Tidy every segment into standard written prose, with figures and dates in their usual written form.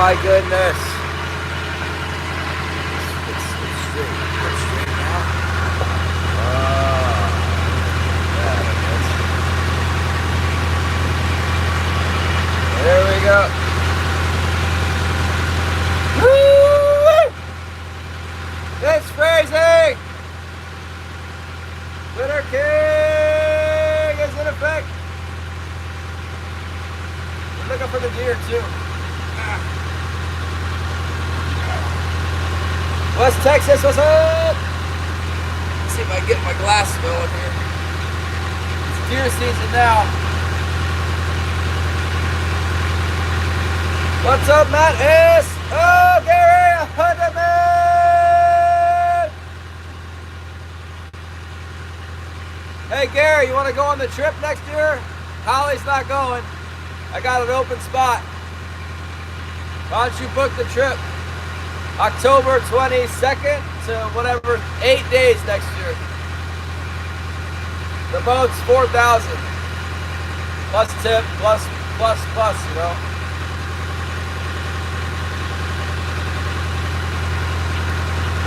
my goodness. It's straight. It's straight now. There we go. Woo! It's crazy! Winter King is in effect. We're looking for the deer too. West Texas, what's up? Let's see if I can get my glass going here. It's deer season now. What's up, Matt S? Oh, Gary Hunterman! Hey, Gary, you want to go on the trip next year? Holly's not going. I got an open spot. Why don't you book the trip? October 22nd to whatever, 8 days next year. The boat's 4,000 plus tip, plus, you know.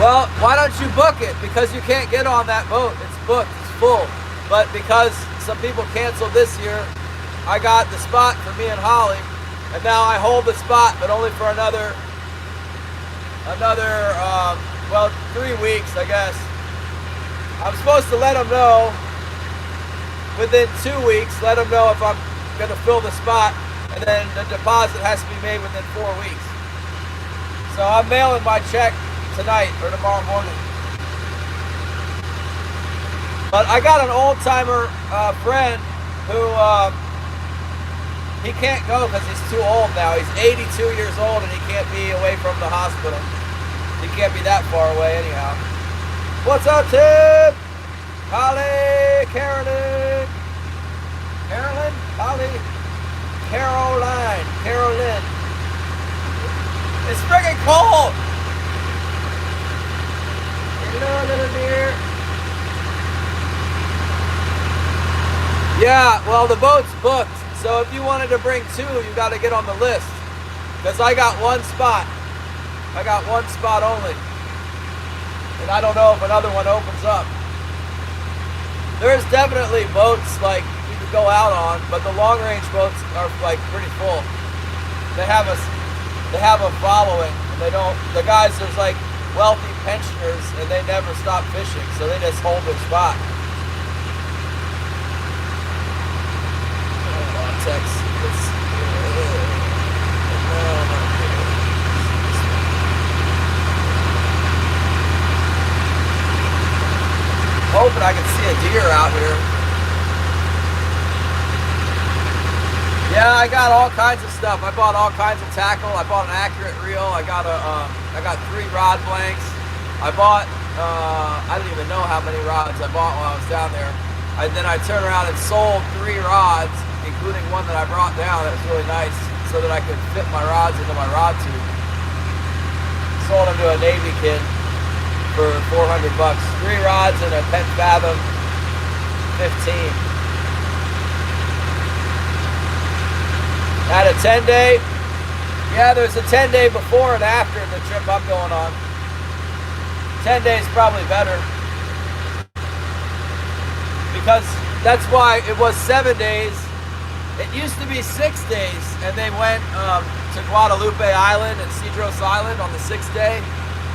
Well, why don't you book it? Because you can't get on that boat. It's booked, it's full. But because some people canceled this year, I got the spot for me and Holly. And now I hold the spot, but only for another, well, 3 weeks, I guess. I'm supposed to let them know within 2 weeks, let them know if I'm going to fill the spot, and then the deposit has to be made within 4 weeks. So I'm mailing my check tonight or tomorrow morning. But I got an old-timer friend who he can't go because he's too old now. He's 82 years old and he can't be away from the hospital. He can't be that far away anyhow. What's up, Tim? Holly, Carolyn, Holly, Carolyn. It's friggin' cold. Hello, little dear. Yeah, well, the boat's booked. So if you wanted to bring 2, you got to get on the list. Because I got 1 spot. I got 1 spot only. And I don't know if another one opens up. There's definitely boats like you could go out on, but the long range boats are like pretty full. They have a following, and they don't. The guys, there's like wealthy pensioners, and they never stop fishing, so they just hold their spot. Texas. Hoping I can see a deer out here. Yeah, I got all kinds of stuff. I bought all kinds of tackle. I bought an accurate reel. I got 3 rod blanks. I bought I didn't even know how many rods I bought while I was down there. Then I turned around and sold 3 rods, including one that I brought down that was really nice, so that I could fit my rods into my rod tube. Sold them to a Navy kid for $400. 3 rods and a 10 fathom 15. Had a 10-day. Yeah, there's a 10-day before and after the trip I'm going on. 10 days probably better. Because that's why it was 7 days. It used to be 6 days, and they went to Guadalupe Island and Cedros Island on the 6th day,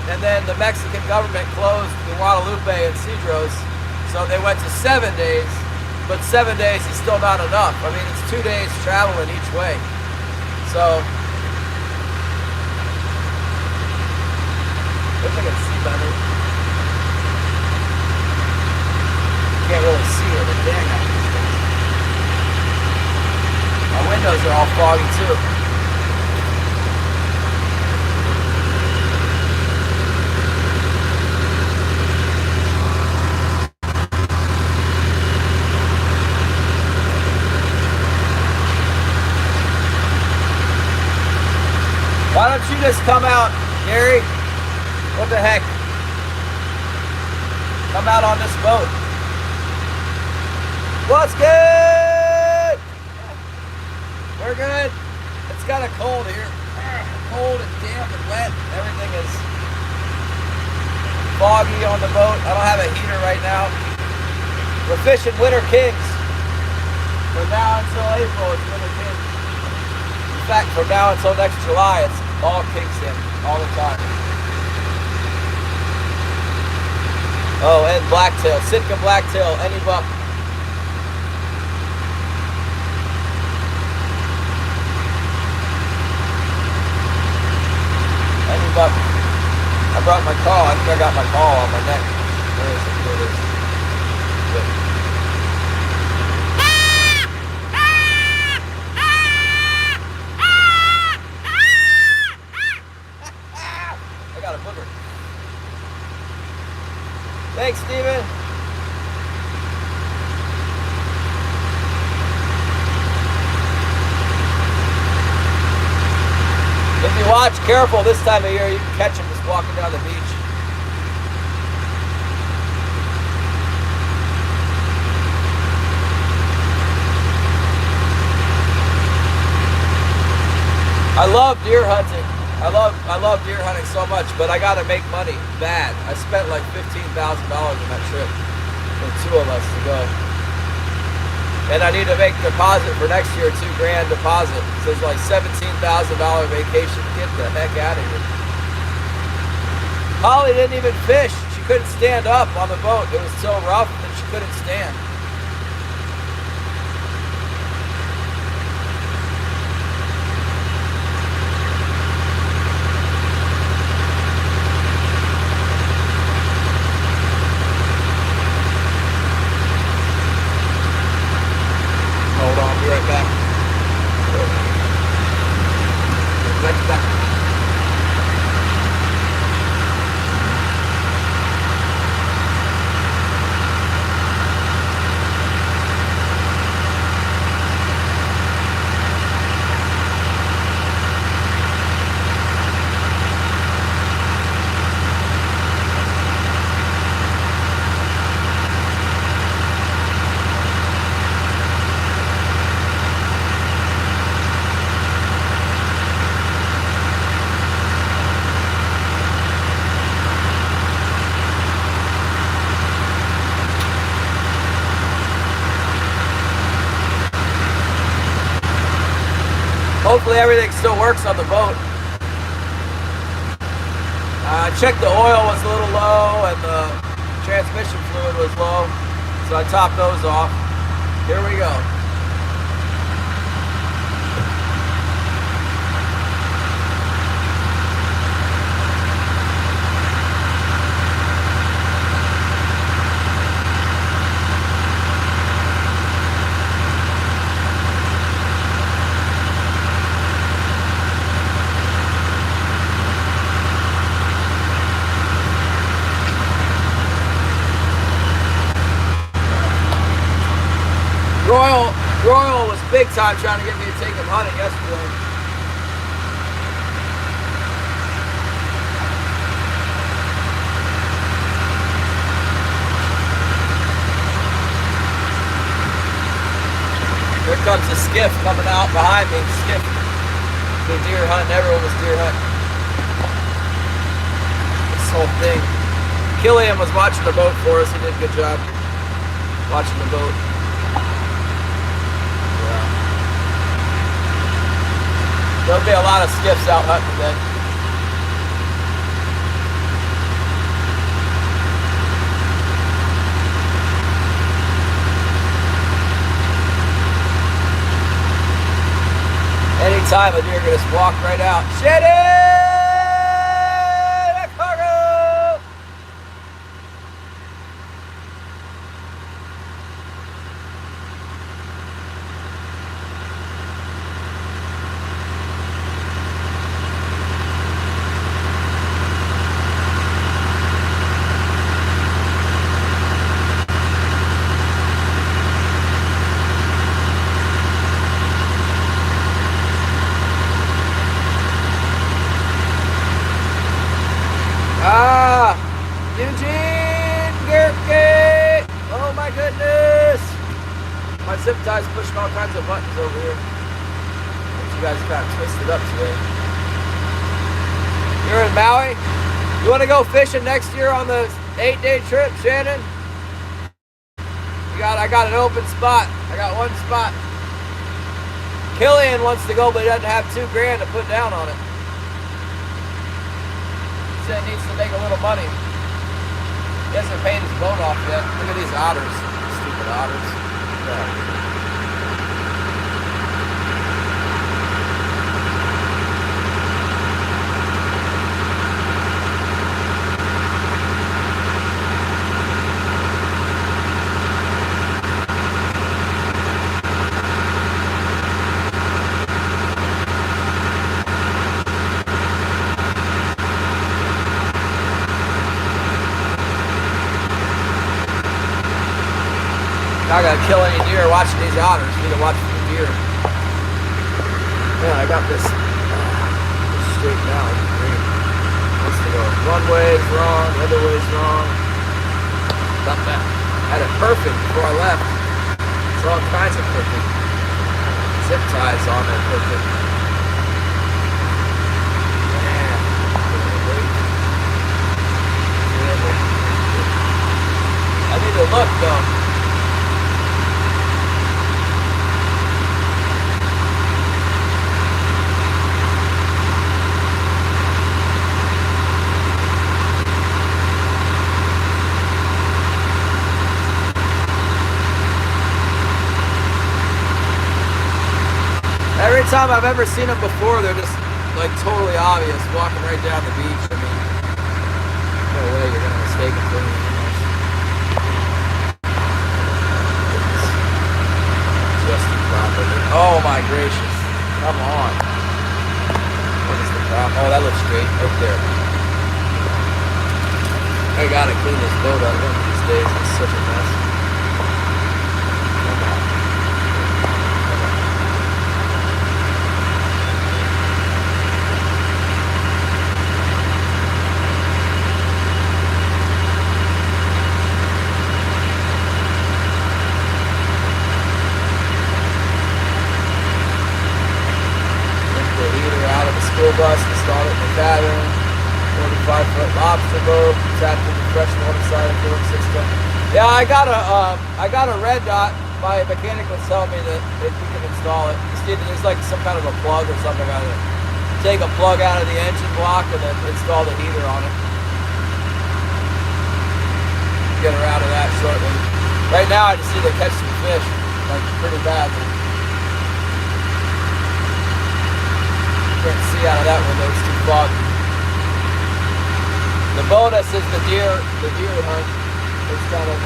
and then the Mexican government closed the Guadalupe and Cedros, so they went to 7 days, but 7 days is still not enough. I mean, it's 2 days traveling each way. So, I think I can see better. Can't really see it, but dang it. My windows are all foggy too. Why don't you just come out, Gary? What the heck? Come out on this boat. What's good? We're good. It's kind of cold here. cold and damp and wet. Everything is foggy on the boat. I don't have a heater right now. We're fishing Winter Kings. From now until April, it's Winter Kings. In fact, from now until next July, it's all kingston, all the time. Oh, and blacktail, Sitka blacktail, any buck. Any buck. I brought my call. I think I got my call on my neck. Where is it? Here it is. Good. I got a booger. Thanks, Steven. If you watch careful this time of year, you can catch them just walking down the beach. I love deer hunting. I love deer hunting so much, but I gotta make money bad. I spent like $15,000 on that trip for 2 of us to go. And I need to make deposit for next year, $2,000 deposit. So it's like $17,000 vacation. Get the heck out of here. Holly didn't even fish. She couldn't stand up on the boat. It was so rough that she couldn't stand. Hold on, I'll be right back. Back. Hopefully everything still works on the boat. I checked the oil was a little low and the transmission fluid was low, so I topped those off. Here we go. Royal was big time trying to get me to take him hunting yesterday. Here comes the skiff coming out behind me. Skiff. The deer hunting. Everyone was deer hunting. This whole thing. Killian was watching the boat for us. He did a good job watching the boat. There'll be a lot of skiffs out hunting today. Anytime a deer can just walk right out. Shitty! Zip tie's pushing all kinds of buttons over here. You guys got twisted up today. You're in Maui? You want to go fishing next year on the 8-day trip, Shannon? I got an open spot. I got one spot. Killian wants to go, but he doesn't have $2 grand to put down on it. He said he needs to make a little money. He hasn't paid his boat off yet. Look at these otters. Stupid otters. Yeah. Not gonna kill any deer watching these otters. You need to watch the deer. Yeah, I got this straightened out. Great. Wants to go one way's wrong, the other way's wrong. Got that. Had it perfect before I left. It's all kinds of perfect. Zip ties on there perfect. Man. I need to look though. Every time I've ever seen them before, they're just like totally obvious, walking right down the beach. I mean, no way you're gonna mistake them for anything else. Just properly. Oh my gracious! Come on. What is the problem? Oh, that looks great right there. I gotta clean this boat up one of these days. It's such a mess. Bus, installed it in the cabin, 45-foot lobster boat, tapped in the freshwater side of the cooling system. Yeah, I got a red dot. My mechanic was telling me that we can install it. There's like some kind of a plug or something on it. Take a plug out of the engine block and then install the heater on it. Get her out of that shortly. Right now I just need to catch some fish, like pretty badly. Can't see out of that window, it's too foggy. The bonus is the deer hunt. It's kind of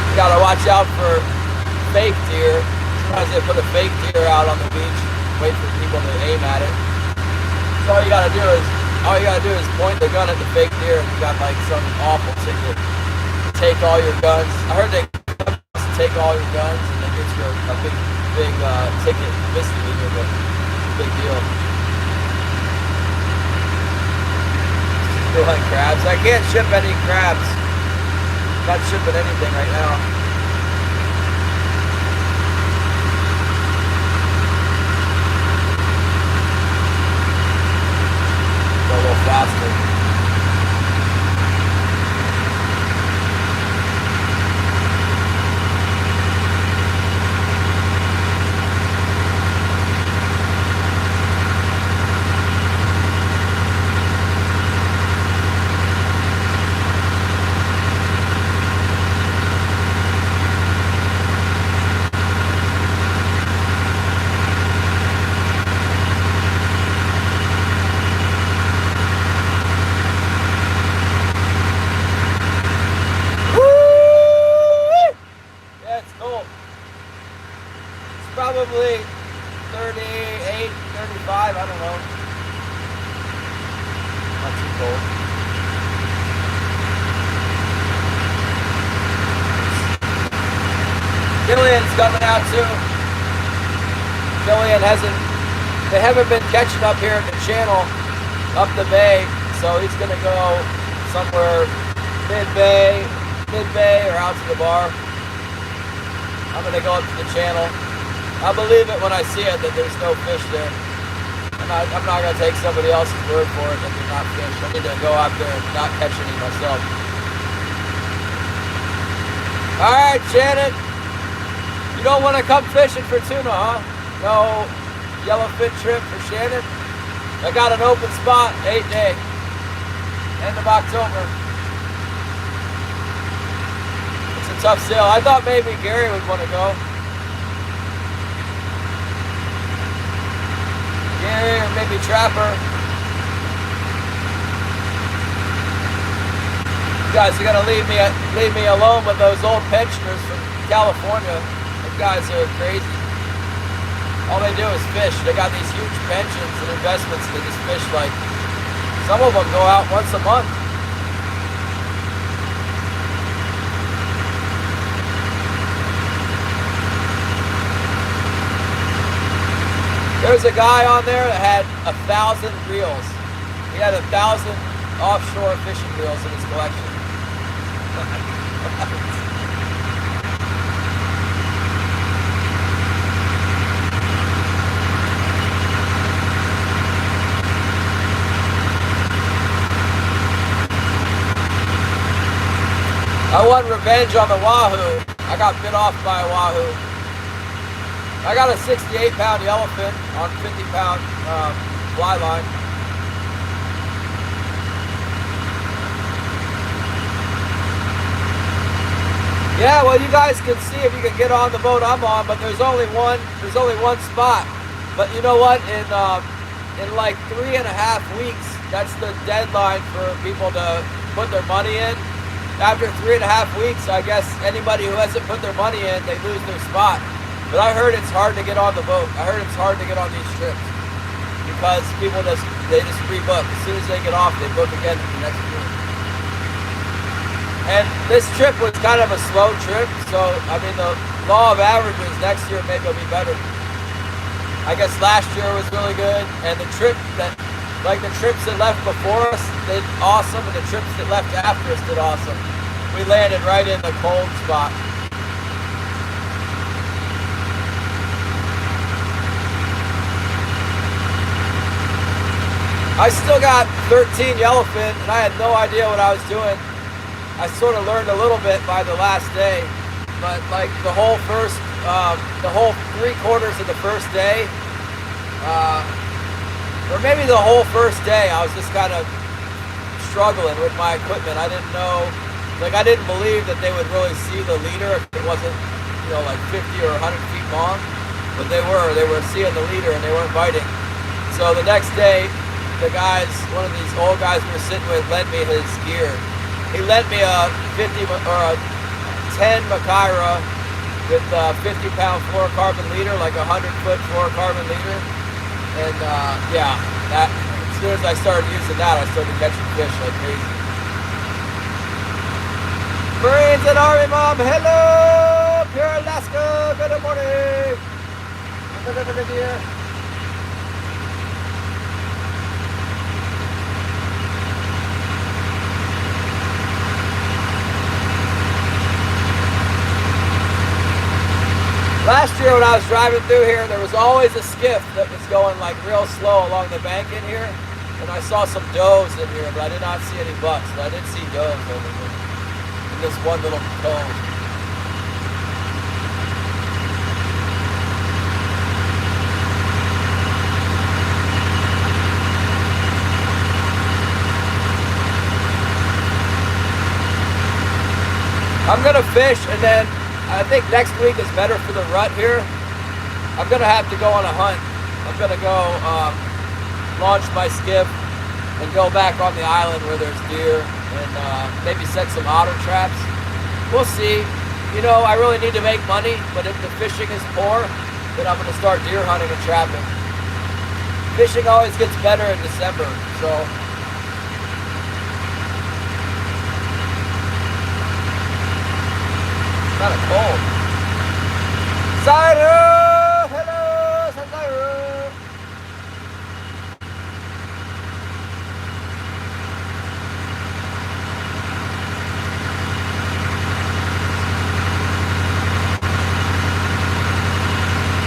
you gotta watch out for fake deer. Sometimes they put a fake deer out on the beach, wait for people to aim at it. So all you gotta do is point the gun at the fake deer and you got like some awful ticket. Take all your guns. I heard they take all your guns and they get you a big ticket, misdemeanor, but big deal. Still like crabs. I can't ship any crabs. Not shipping anything right now. A little faster. Probably 38, 35, I don't know. Not too cold. Killian's coming out too. Killian they haven't been catching up here in the channel, up the bay, so he's gonna go somewhere mid-bay or out to the bar. I'm gonna go up to the channel. I believe it when I see it that there's no fish there. I'm not gonna take somebody else's word for it that there's not fish. I need to go out there and not catch any myself. All right, Shannon. You don't want to come fishing for tuna, huh? No yellowfin shrimp for Shannon? I got an open spot, 8-day, end of October. It's a tough sale. I thought maybe Gary would want to go. Gary or maybe Trapper. You guys are gonna leave me alone with those old pensioners from California. Those guys are crazy. All they do is fish. They got these huge pensions and investments. They just fish like, some of them go out once a month. There's a guy on there that had 1,000 reels. He had 1,000 offshore fishing reels in his collection. I want revenge on the Wahoo. I got bit off by a Wahoo. I got a 68-pound yellowfin on 50-pound fly line. Yeah, well, you guys can see if you can get on the boat I'm on, but there's only one spot. But you know what? In like 3.5 weeks, that's the deadline for people to put their money in. After 3.5 weeks, I guess anybody who hasn't put their money in, they lose their spot. But I heard it's hard to get on the boat. I heard it's hard to get on these trips because people just rebook. As soon as they get off, they book again for the next year. And this trip was kind of a slow trip, so I mean the law of averages next year maybe will be better. I guess last year was really good, and the trips that left before us did awesome, and the trips that left after us did awesome. We landed right in the cold spot. I still got 13 yellowfin, and I had no idea what I was doing. I sort of learned a little bit by the last day, but like the whole 3/4 of the first day, or maybe the whole first day, I was just kind of struggling with my equipment. I didn't know, like I didn't believe that they would really see the leader if it wasn't, you know, like 50 or 100 feet long, but they were seeing the leader and they weren't biting. So the next day, the guys, one of these old guys we were sitting with, lent me his gear. He lent me a 10 Macaira with a 50-pound fluorocarbon leader, like a 100-foot fluorocarbon leader. And yeah, that, as soon as I started using that, I started catching fish like crazy. Marines and Army Mom, hello! Pure Alaska, good morning! Last year when I was driving through here, there was always a skiff that was going like real slow along the bank in here. And I saw some does in here, but I did not see any bucks. But I did see does over here in this one little cove. I'm gonna fish, and then I think next week is better for the rut here. I'm gonna have to go on a hunt. I'm gonna go launch my skiff and go back on the island where there's deer and maybe set some otter traps. We'll see. You know, I really need to make money, but if the fishing is poor, then I'm gonna start deer hunting and trapping. Fishing always gets better in December, so. Kind of cold. Zairu! Hello, Zairu!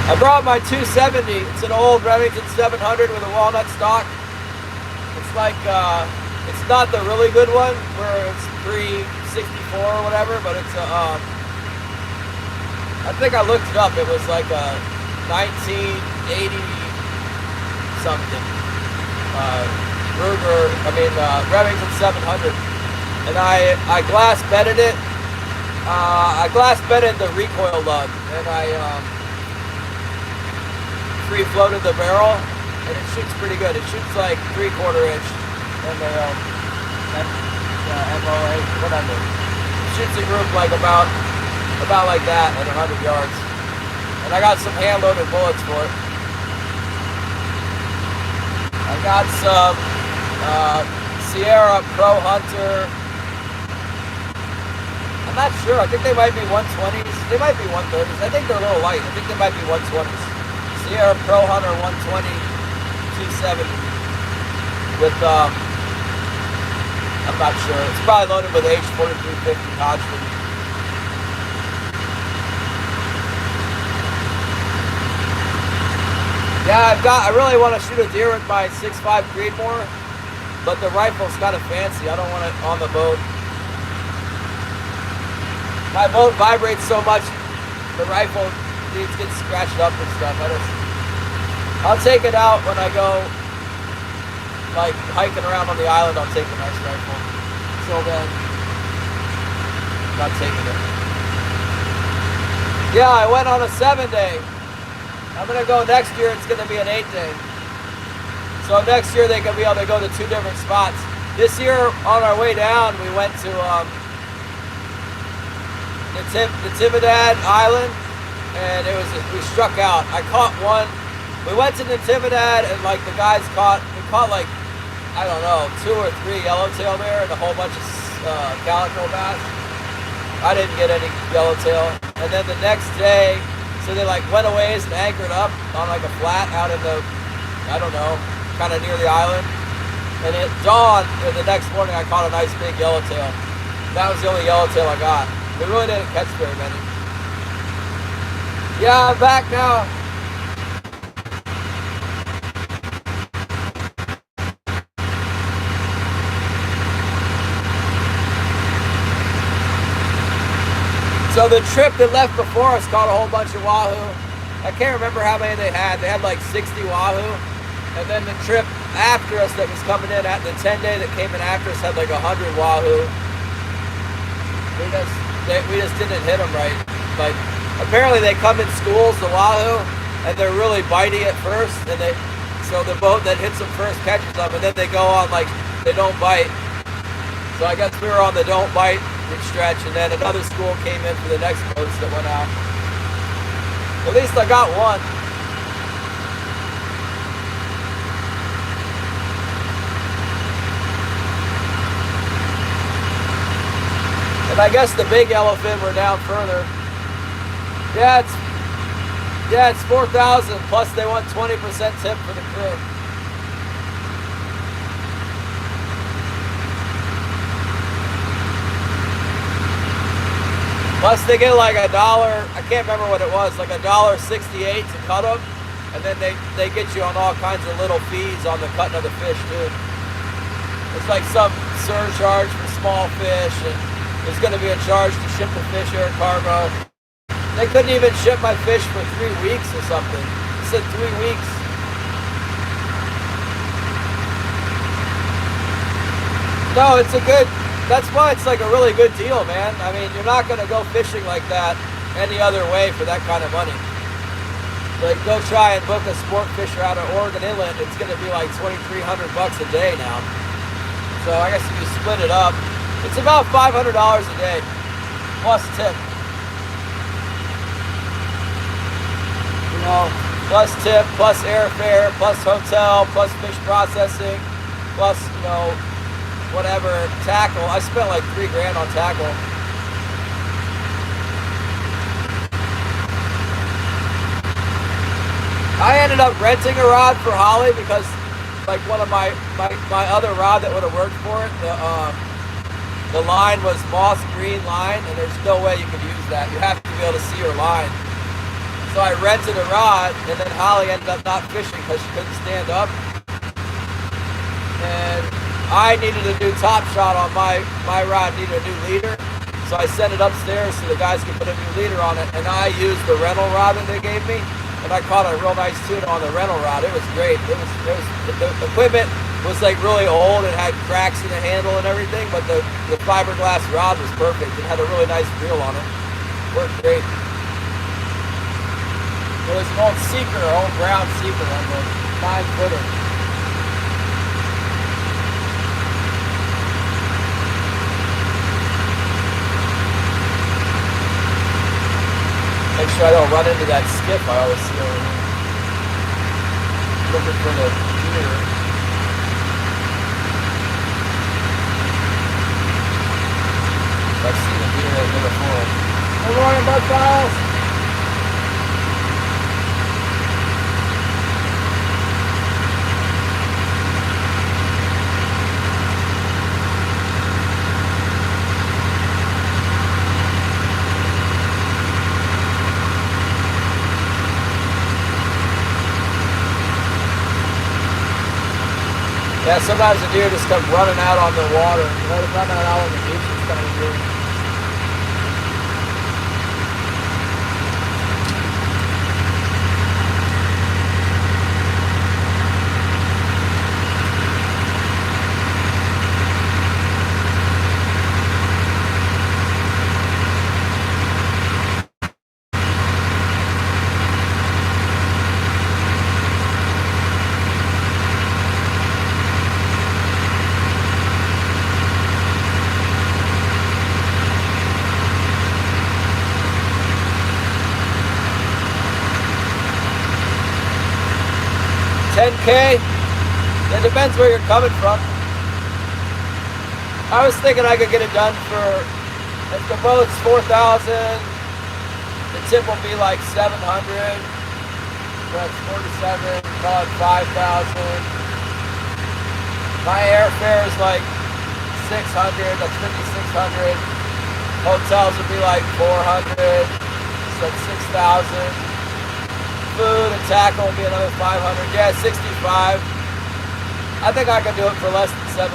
I brought my 270. It's an old Remington 700 with a walnut stock. It's like, it's not the really good one where it's pre-64 or whatever, but it's a, I think I looked it up. It was like a 1980 something Remington 700, and I glass bedded it. I glass bedded the recoil lug, and I free floated the barrel, and it shoots pretty good. It shoots like 3/4 inch MOA, whatever. It shoots a group like about like that at 100 yards, and I got some hand loaded bullets for it. I got some Sierra Pro Hunter. I'm not sure. I think they might be 120s. They might be 130s. I think they're a little light. I think they might be 120s. Sierra Pro Hunter 120 270 with I'm not sure. It's probably loaded with H4350 Hodgson. Yeah, I really want to shoot a deer with my 6.5 Creedmoor, but the rifle's kind of fancy. I don't want it on the boat. My boat vibrates so much, the rifle needs to get scratched up and stuff. I'll take it out when I go like hiking around on the island. I'll take a nice rifle. Until then, I'm not taking it. Yeah, I went on a 7-day. I'm gonna go next year. It's gonna be an 8-day. So next year they can be able to go to 2 different spots. This year on our way down, we went to Natividad Island, and we struck out. I caught one. We went to Natividad, and like the guys we caught like, I don't know, 2 or 3 yellowtail there and a whole bunch of calico bass. I didn't get any yellowtail. And then the next day, so they like went away and anchored up on like a flat out in the, I don't know, kind of near the island. And at dawn, the next morning, I caught a nice big yellowtail. That was the only yellowtail I got. We really didn't catch very many. Yeah, I'm back now. So the trip that left before us caught a whole bunch of Wahoo. I can't remember how many they had. They had like 60 Wahoo. And then the trip after us that was coming in, at the 10-day that came in after us had like 100 Wahoo. We just didn't hit them right. Like, apparently they come in schools, the Wahoo, and they're really bitey at first. And so the boat that hits them first catches them, and then they go on like they don't bite. So I guess we were on the don't bite stretch, and then another school came in for the next boats that went out. At least I got one. And I guess the big yellowfin were down further. Yeah, it's 4,000 plus they want 20% tip for the crew. Plus they get like $1, I can't remember what it was, like $1.68 to cut them. And then they get you on all kinds of little fees on the cutting of the fish too. It's like some surcharge for small fish, and there's gonna be a charge to ship the fish air cargo. They couldn't even ship my fish for 3 weeks or something. It said 3 weeks. No, that's why it's like a really good deal, man. I mean, you're not gonna go fishing like that any other way for that kind of money. Like, go try and book a sport fisher out of Oregon Inlet, it's gonna be like $2,300 a day now. So I guess if you split it up, it's about $500 a day, plus tip. You know, plus tip, plus airfare, plus hotel, plus fish processing, plus, you know, whatever, tackle. I spent like $3 grand on tackle. I ended up renting a rod for Holly because like one of my other rod that would have worked for it, the line was moss green line, and there's no way you could use that. You have to be able to see your line. So I rented a rod, and then Holly ended up not fishing because she couldn't stand up. And I needed a new top shot on my rod, needed a new leader. So I sent it upstairs so the guys could put a new leader on it. And I used the rental rod that they gave me. And I caught a real nice tuna on the rental rod. It was great. The equipment was like really old and had cracks in the handle and everything, but the fiberglass rod was perfect. It had a really nice reel on it. Worked great. It was an old seeker, old brown seeker on the 9-footer. Make sure I don't run into that skip I always see over here. Looking for the deer. I've seen a deer over there before. Good morning, Bud Files. Yeah, sometimes the deer just come running out on the water. Let them run out on the beach. It's kind of weird. $10K, it depends where you're coming from. I was thinking I could get it done for, if the boat's 4,000, the tip will be like 700, that's 47, call it 5,000. My airfare is like 600, that's 5,600. Hotels would be like 400, so that's 6,000. Food and tackle will be another 500. Yeah, 65. I think I can do it for less than 7,000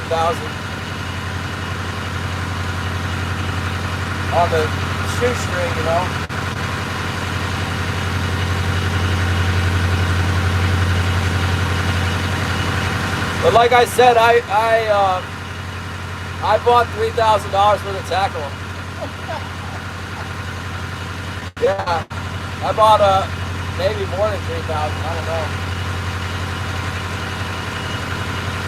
on the shoestring, you know. But like I said, I bought $3,000 worth of tackle. Yeah, I bought maybe more than 3,000, I don't know.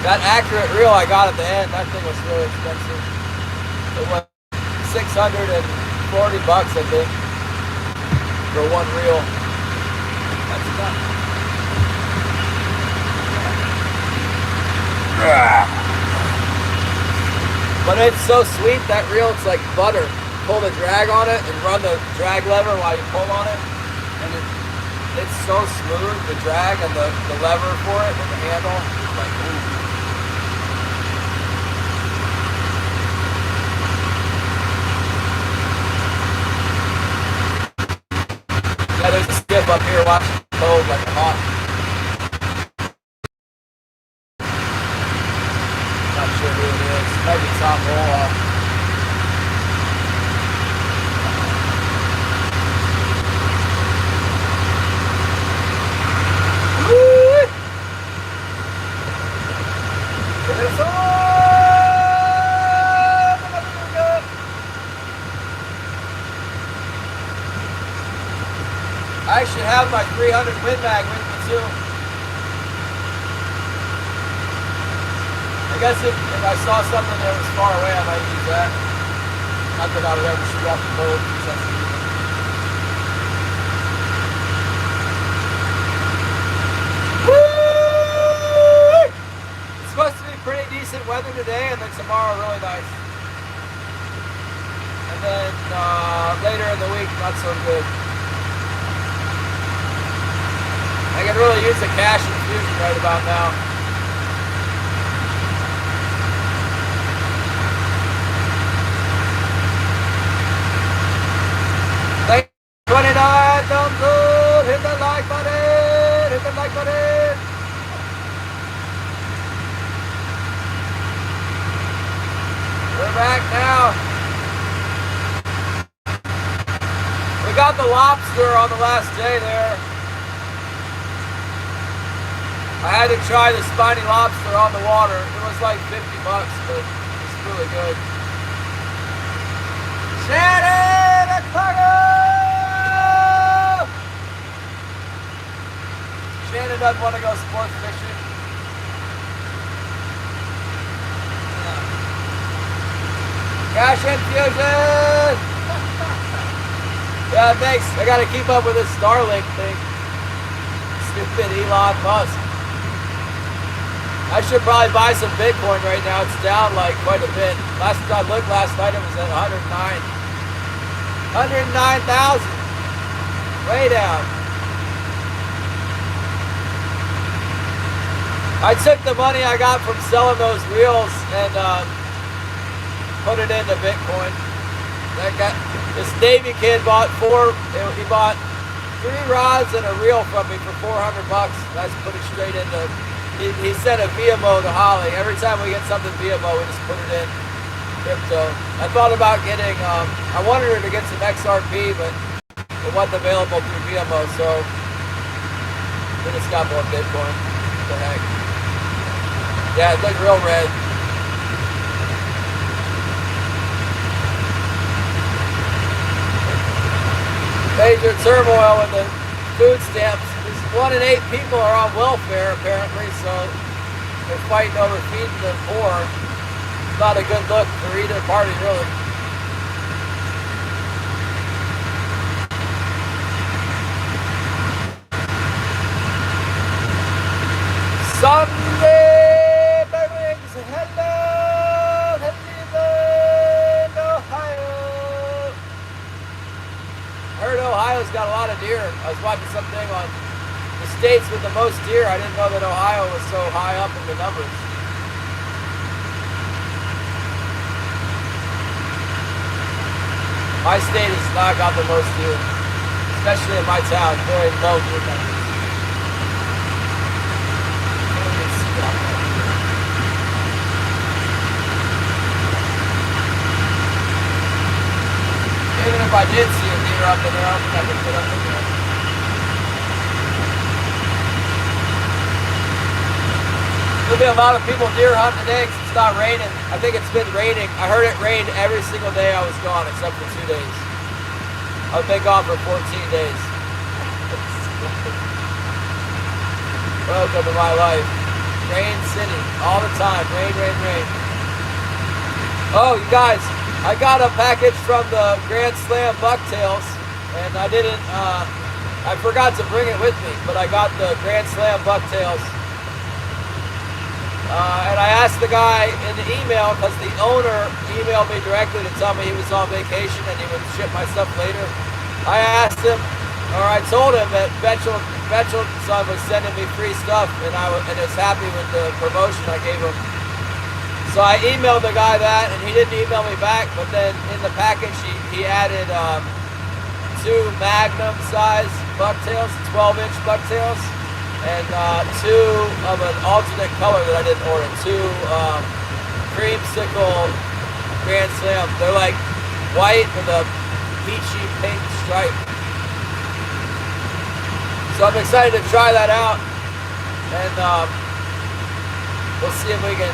That accurate reel I got at the end, that thing was really expensive. It was $640, I think, for one reel. That's enough. But it's so sweet, that reel, it's like butter. Pull the drag on it and run the drag lever while you pull on it. And it's so smooth, the drag and the lever for it and the handle. Like, ooh. Yeah, there's a skip up here watching the cove like a hawk. Not sure who it is. Maybe Tom Roll. I should have my 300 Win Mag with me too. I guess if I saw something that was far away, I might use that. Not that I would ever shoot off the boat. Woo! It's supposed to be pretty decent weather today, and then tomorrow really nice. And then later in the week, not so good. I can really use the cash infusion right about now. Like 29 thumbs up, on the last day there. I had to try the spiny lobster on the water. It was like 50 bucks, but it's really good. Shannon, Shannon doesn't want to go sport fishing. Cash infusion! Yeah, thanks. I gotta keep up with this Starlink thing. Stupid Elon Musk. I should probably buy some Bitcoin right now. It's down like quite a bit. Last time I looked last night, it was at 109,000. Way down. I took the money I got from selling those reels and put it into Bitcoin. This Navy kid bought he bought 3 rods and a reel from me for 400 bucks. I just put it straight into, he sent a VMO to Holly. Every time we get something VMO, we just put it in crypto. I thought about getting, I wanted her to get some XRP, but it wasn't available through VMO, so we just got more Bitcoin. What the heck? Yeah, it looked real red. Major turmoil in the food stamps. 1 in 8 people are on welfare apparently, so they're fighting over feeding the poor. It's not a good look for either party, really. Sunday mornings, hello, Cleveland, Ohio. I heard Ohio's got a lot of deer. I was watching something on the states with the most deer. I didn't know that Ohio was so high up in the numbers. My state has not got the most deer, especially in my town. Very low deer numbers. Even if I did see a deer up in there, I don't think I could get up in there. There'll be a lot of people deer hunting today because it's not raining. I think it's been raining. I heard it rained every single day I was gone except for 2 days. I've been gone for 14 days. Welcome to my life. Rain City. All the time. Rain, rain, rain. Oh, you guys. I got a package from the Grand Slam bucktails, and I didn't, I forgot to bring it with me, but I got the Grand Slam bucktails. And I asked the guy in the email, because the owner emailed me directly to tell me he was on vacation and he would ship my stuff later. I asked him, or I told him that Betchel son was sending me free stuff, and and was happy with the promotion I gave him. So I emailed the guy that, and he didn't email me back, but then in the package he added 2 Magnum size bucktails, 12-inch bucktails, and 2 of an alternate color that I didn't order, 2 creamsicle Grand Slam. They're like white with a peachy pink stripe. So I'm excited to try that out, and we'll see if we can.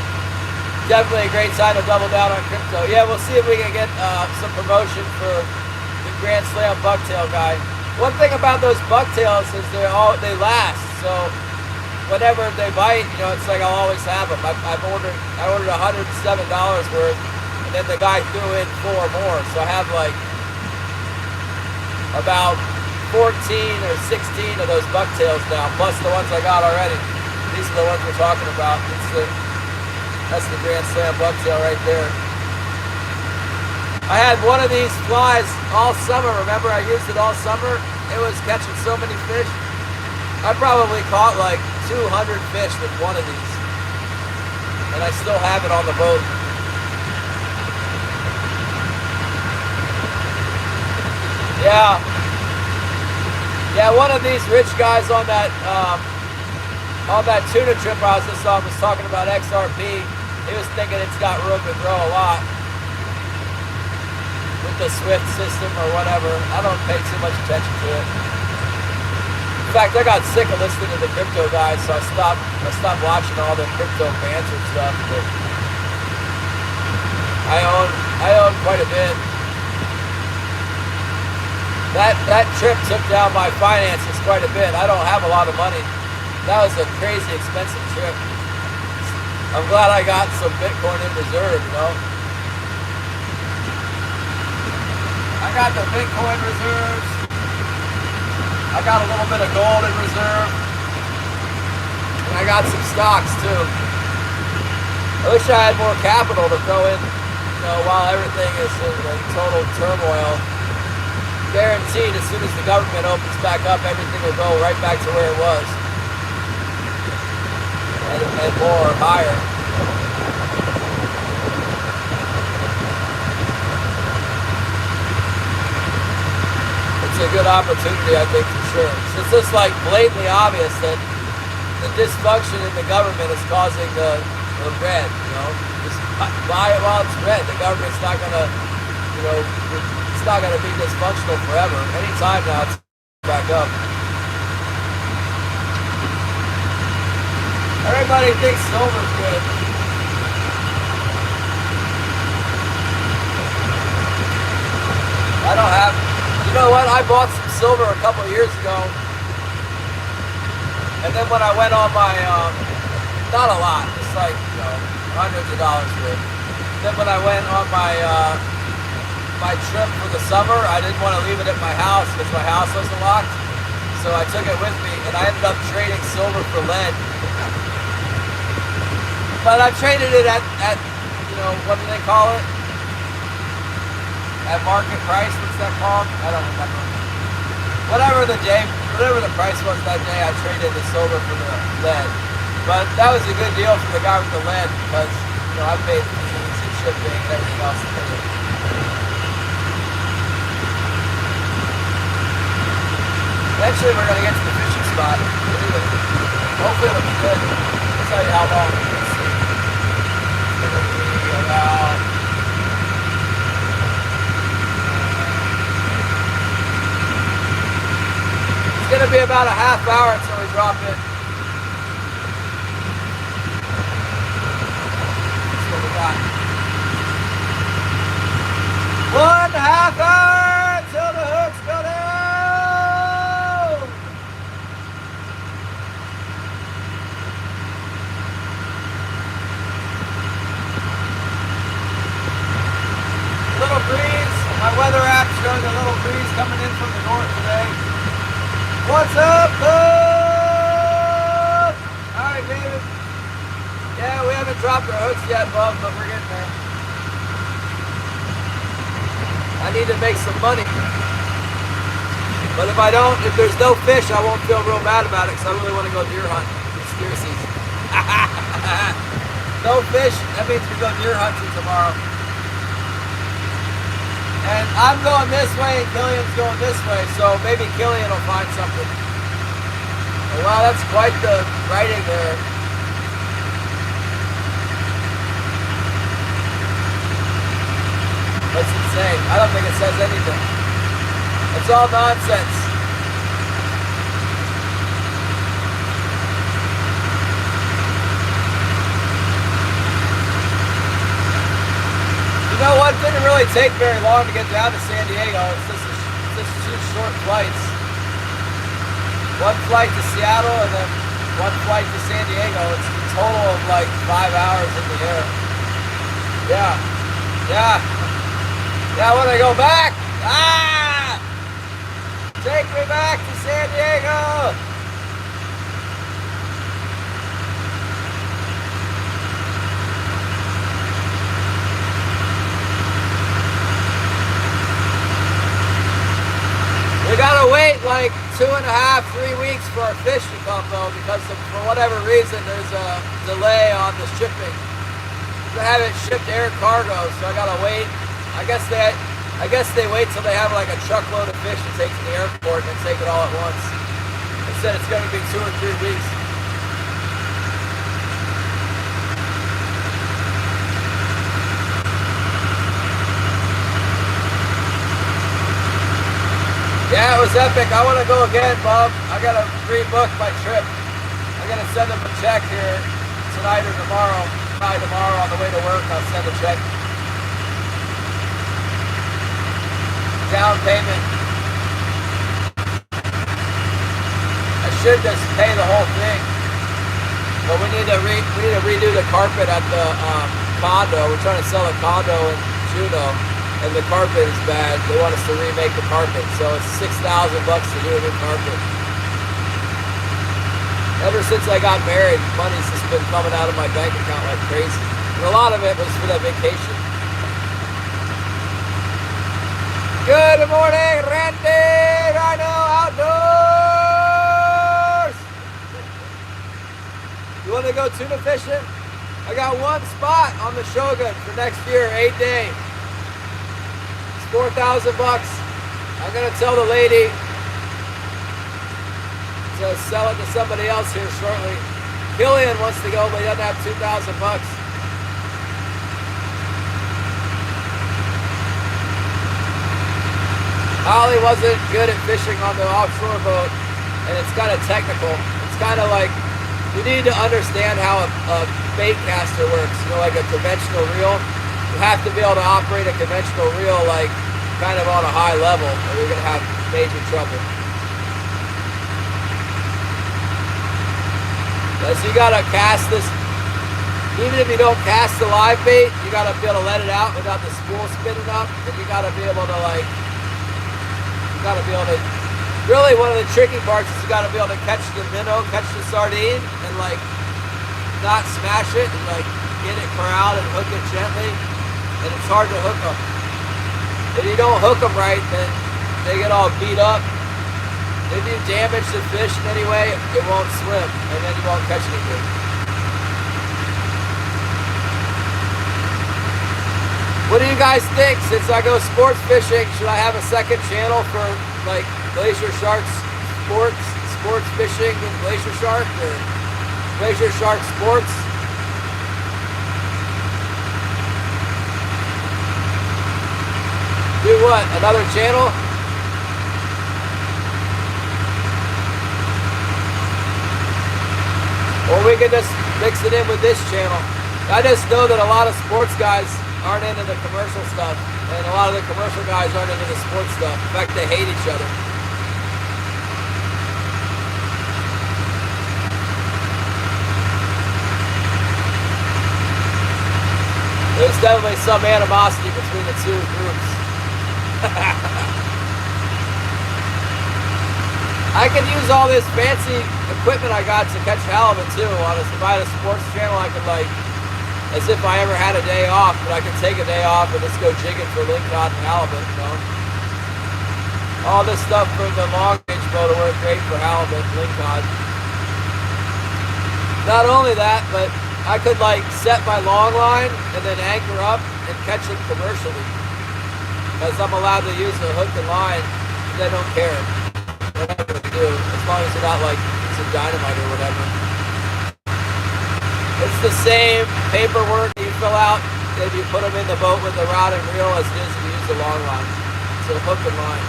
Definitely a great time to double down on crypto. Yeah, we'll see if we can get some promotion for the Grand Slam bucktail guy. One thing about those bucktails is they last. So whenever they bite, you know, it's like I'll always have them. I ordered $107 worth, and then the guy threw in 4 more. So I have like about 14 or 16 of those bucktails now, plus the ones I got already. These are the ones we're talking about. That's the Grand Slam bucktail right there. I had one of these flies all summer. Remember, I used it all summer. It was catching so many fish. I probably caught like 200 fish with one of these. And I still have it on the boat. Yeah. Yeah, one of these rich guys on that tuna trip I was just on was talking about XRP. He was thinking it's got room to grow a lot with the Swift system or whatever. I don't pay too much attention to it. In fact, I got sick of listening to the crypto guys, so I stopped watching all the crypto banter stuff. But I own quite a bit. That trip took down my finances quite a bit. I don't have a lot of money. That was a crazy expensive trip. I'm glad I got some Bitcoin in reserve, you know. I got the Bitcoin reserves. I got a little bit of gold in reserve. And I got some stocks too. I wish I had more capital to throw in, you know, while everything is in total turmoil. Guaranteed as soon as the government opens back up, everything will go right back to where it was. And more or higher. It's a good opportunity, I think, for sure. It's just like blatantly obvious that the dysfunction in the government is causing the red, you know. Just buy it while it's red. The government's not gonna, you know, it's not gonna be dysfunctional forever. Anytime now it's back up. Everybody thinks silver's good. I don't have, you know what, I bought some silver a couple of years ago. And then when I went on my, not a lot, just like, you know, hundreds of dollars worth. Then when I went on my, my trip for the summer, I didn't want to leave it at my house because my house wasn't locked. So I took it with me and I ended up trading silver for lead. But I traded it at, you know, what do they call it? At market price, what's that called? I don't remember. Whatever the price was that day, I traded the silver for the lead. But that was a good deal for the guy with the lead because, you know, I paid fees and shipping and everything else. Eventually we're going to get to the fishing spot. Hopefully it'll be good. I'll tell you how long it is. It's going to be about a half hour until we drop it. That's what we got. 1.5 hours until the hooks go down. Little breeze. My weather app shows a little breeze coming in from the north today. What's up, Bub? Alright, David. Yeah, we haven't dropped our hooks yet, Bub, but we're getting there. I need to make some money. But if there's no fish, I won't feel real bad about it because I really want to go deer hunting this deer season. No fish, that means we go deer hunting tomorrow. And I'm going this way and Killian's going this way, so maybe Killian will find something. Oh, wow, that's quite the writing there. That's insane. I don't think it says anything. It's all nonsense. You know what? It didn't really take very long to get down to San Diego. It's just 2 short flights. One flight to Seattle and then one flight to San Diego. It's a total of like 5 hours in the air. Yeah. Yeah. Yeah, when I go back. Ah! Take me back to San Diego. We gotta wait like 2.5, 3 weeks for our fish to come though, because for whatever reason there's a delay on the shipping. They have it shipped air cargo, so I gotta wait. I guess they wait till they have like a truckload of fish to take to the airport and take it all at once. They said it's gonna be 2 or 3 weeks. Yeah, That was epic. I want to go again, Bob. I got to rebook my trip. I'm going to send them a check here tonight or tomorrow. Probably tomorrow on the way to work. I'll send a check. Down payment. I should just pay the whole thing. But we need to redo the carpet at the condo. We're trying to sell a condo in Juneau, and the carpet is bad. They want us to remake the carpet, so it's $6,000 to do a new carpet. Ever since I got married, money's just been coming out of my bank account like crazy, and a lot of it was for that vacation. Good morning, Randy Rhino Outdoors. You want to go tuna fishing? I got one spot on the Shogun for next year, 8 days. It's $4,000. I'm gonna tell the lady to sell it to somebody else here shortly. Killian wants to go, but he doesn't have $2,000. Holly wasn't good at fishing on the offshore boat, and it's kind of technical. It's kind of like, you need to understand how a bait caster works, you know, like a conventional reel. You have to be able to operate a conventional reel like kind of on a high level, or you're going to have major trouble. So you got to cast this, even if you don't cast the live bait, you got to be able to let it out without the spool spinning up, and you got to be able to really one of the tricky parts is you got to be able to catch the minnow, catch the sardine, and like not smash it, and like get it corralled and hook it gently, and it's hard to hook them. If you don't hook them right, then they get all beat up. If you damage the fish in any way, it won't swim, and then you won't catch anything. What do you guys think? Since I go sports fishing, should I have a second channel for like Glacier Shark's sports fishing with Glacier Shark, or Glacier Shark Sports? Do what? Another channel? Or we could just mix it in with this channel. I just know that a lot of sports guys aren't into the commercial stuff, and a lot of the commercial guys aren't into the sports stuff. In fact, they hate each other. There's definitely some animosity between the two groups. I could use all this fancy equipment I got to catch halibut too. Honestly, if I had a sports channel, I could like, as if I ever had a day off, but I could take a day off and just go jigging for lingcod and halibut, you know. All this stuff for the long range boat will work great for halibut and lingcod. Not only that, but I could like set my long line and then anchor up and catch them commercially. Because I'm allowed to use the hook and line, and they don't care. Whatever they do, as long as they're not like some dynamite or whatever. It's the same paperwork you fill out if you put them in the boat with the rod and reel as it is if you use the long line. So hook and line.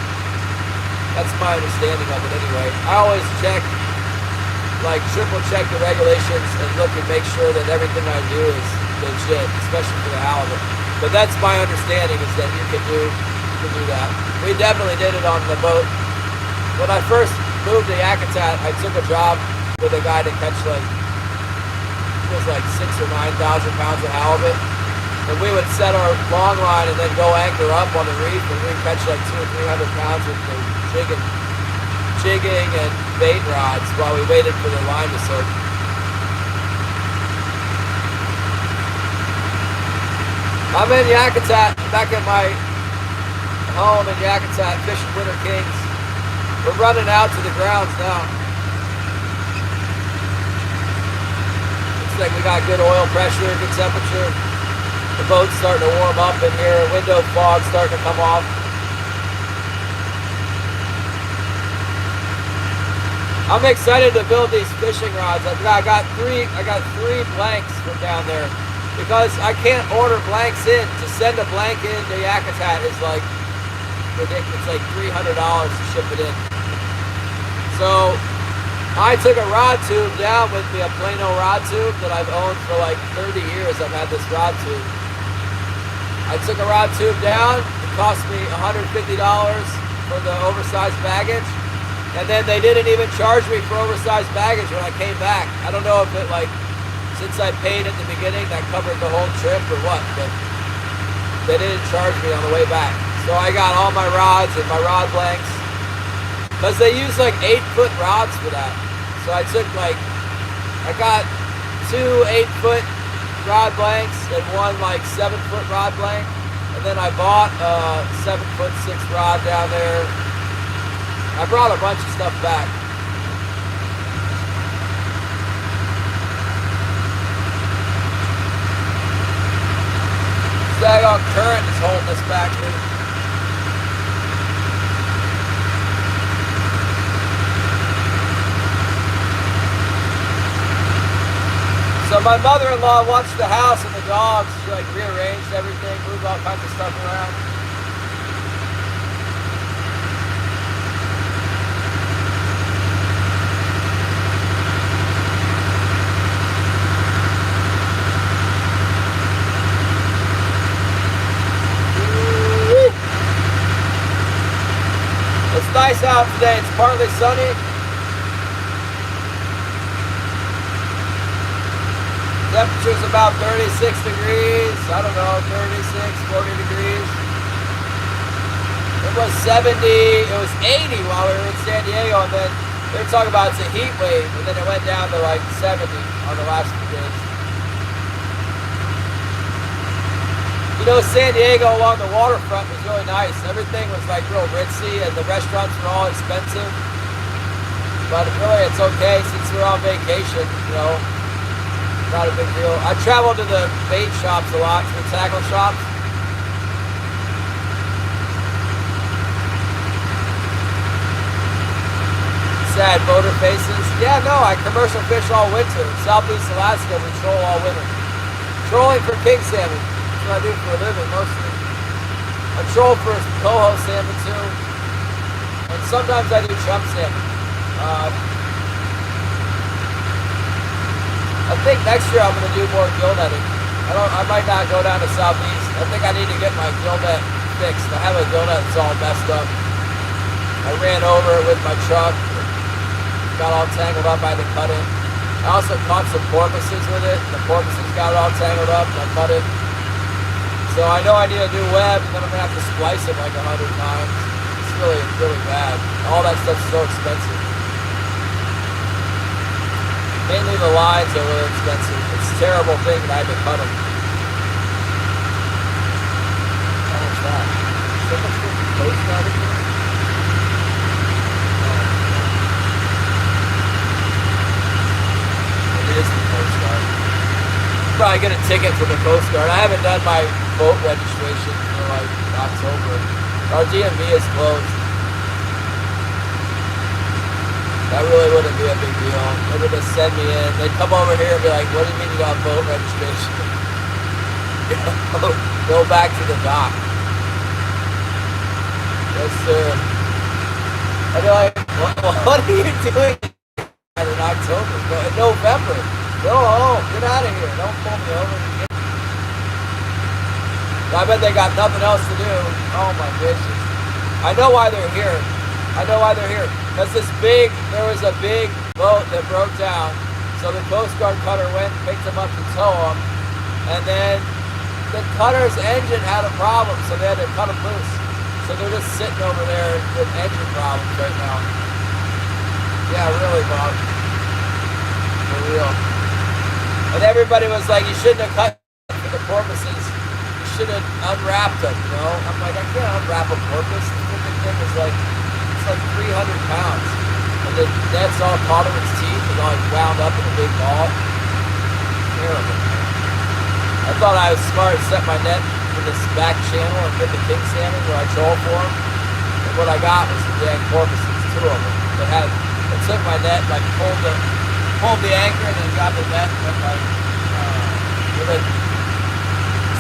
That's my understanding of it anyway. I always check, like triple check the regulations and look and make sure that everything I do is legit, especially for the halibut. But that's my understanding, is that you can do that. We definitely did it on the boat. When I first moved to Yakutat, I took a job with a guy to catch like, it was like 6,000 or 9,000 pounds of halibut. And we would set our long line and then go anchor up on the reef, and we'd catch like 200 or 300 pounds with the jigging and bait rods while we waited for the line to soak. I'm in Yakutat, back at my home in Yakutat, fishing Winter Kings. We're running out to the grounds now. Looks like we got good oil pressure, good temperature. The boat's starting to warm up in here. Window fog's starting to come off. I'm excited to build these fishing rods. I got three blanks from down there, because I can't order blanks in. To send a blank in to Yakutat is like ridiculous. It's like $300 to ship it in. So I took a rod tube down with me, a plain old rod tube that I've owned for like 30 years. I've had this rod tube. I took a rod tube down. It cost me $150 for the oversized baggage. And then they didn't even charge me for oversized baggage when I came back. I don't know if it like, since I paid at the beginning, that covered the whole trip or what, but they didn't charge me on the way back. So I got all my rods and my rod blanks, because they use like 8-foot rods for that. So I took like, I got 2 8-foot rod blanks and 1 like 7-foot rod blank. And then I bought a 7'6" rod down there. I brought a bunch of stuff back. Daggone current is holding us back here. So my mother-in-law watched the house and the dogs. She like rearranged everything, moved all kinds of stuff around. It's nice out today. It's partly sunny. Temperature's about 36 degrees. I don't know, 36, 40 degrees. It was 70, it was 80 while we were in San Diego, and then they were talking about it's a heat wave, and then it went down to like 70 on the last few days. You know, San Diego along the waterfront was really nice. Everything was like real ritzy, and the restaurants were all expensive. But really, it's okay since we're on vacation, you know. Not a big deal. I travel to the bait shops a lot, to the tackle shops. Sad motor faces. Yeah, no, I commercial fish all winter. Southeast Alaska, we troll all winter. Trolling for king salmon. That's what I do for a living, mostly. I troll for coho salmon too. And sometimes I do chum salmon. I think next year I'm going to do more gill netting. I might not go down to Southeast. I think I need to get my gill net fixed. I have a gill net that's all messed up. I ran over it with my truck. Got all tangled up. I had to cut it. I also caught some porpoises with it. The porpoises got it all tangled up, and I cut it. So I know I need a new web, and then I'm going to have to splice it like 100 times. It's really, really bad. All that stuff's so expensive. Mainly the lines are really expensive. It's a terrible thing that I had to cut them. How much that? So much for the Coast Guard again? It is the Coast Guard. Probably get a ticket from the Coast Guard. I haven't done my boat registration for like October. Our DMV is closed. That really wouldn't be a big deal. They would just send me in. They'd come over here and be like, what do you mean you got boat registration? Go back to the dock. Yes, sir. I'd be like, what are you doing in October? In November? Go home. Get out of here. Don't pull me over. I bet they got nothing else to do. Oh my goodness. I know why they're here. Because there was a big boat that broke down. So the Coast Guard cutter went and picked them up to tow them. And then the cutter's engine had a problem, so they had to cut them loose. So they're just sitting over there with engine problems right now. Yeah, really, Bob. For real. And everybody was like, you shouldn't have cut the porpoises. You should have unwrapped them, you know? I'm like, I can't unwrap a porpoise. The freaking thing is like 300 pounds. And the net's all caught in its teeth and all like wound up in a big ball. Terrible. I thought I was smart and set my net for this back channel and get the king salmon where I troll for them. And what I got was the dang porpoises, 2 of them. I took my net and I pulled the anchor and then got the net with a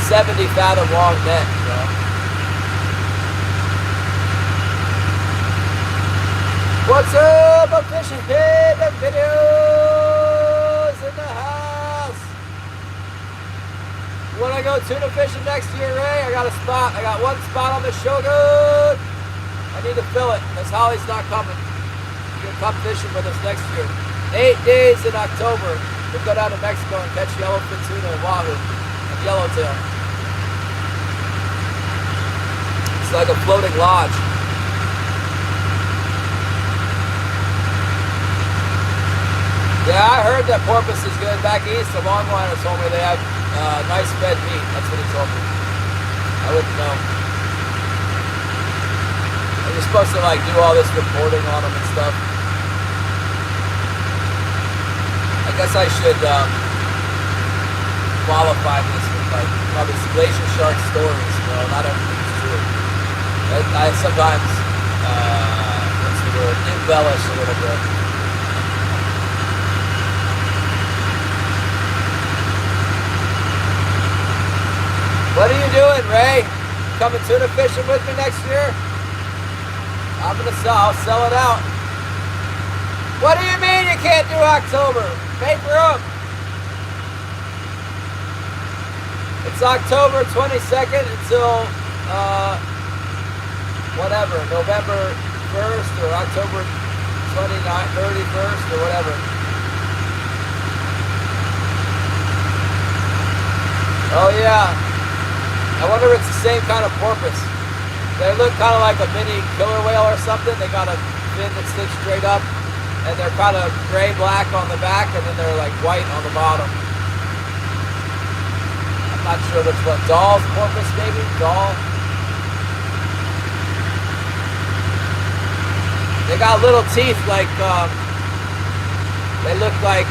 70 fathom long net, you know. What's up? I'm fishing head videos in the house. When I go tuna fishing next year, Ray, I got a spot. I got one spot on the Shogun. I need to fill it because Holly's not coming. You can come fishing with us next year. 8 days in October. We'll go down to Mexico and catch yellowfin tuna and wahoo and yellowtail. It's like a floating lodge. Yeah, I heard that porpoise is good. Back east, the longliner told me they have nice fed meat. That's what he told me. I wouldn't know. And you're supposed to like do all this reporting on them and stuff. I guess I should qualify this with like probably glacier shark stories. You know, not everything's true. I sometimes, what's the word, embellish a little bit. What are you doing, Ray? Coming tuna fishing with me next year? I'll sell it out. What do you mean you can't do October? Make room. It's October 22nd until whatever, November 1st or October 29th, 31st or whatever. Oh yeah. I wonder if it's the same kind of porpoise. They look kind of like a mini killer whale or something. They got a fin that sticks straight up, and they're kind of gray-black on the back, and then they're like white on the bottom. I'm not sure which one. Doll's porpoise, maybe? Doll? They got little teeth like, they look like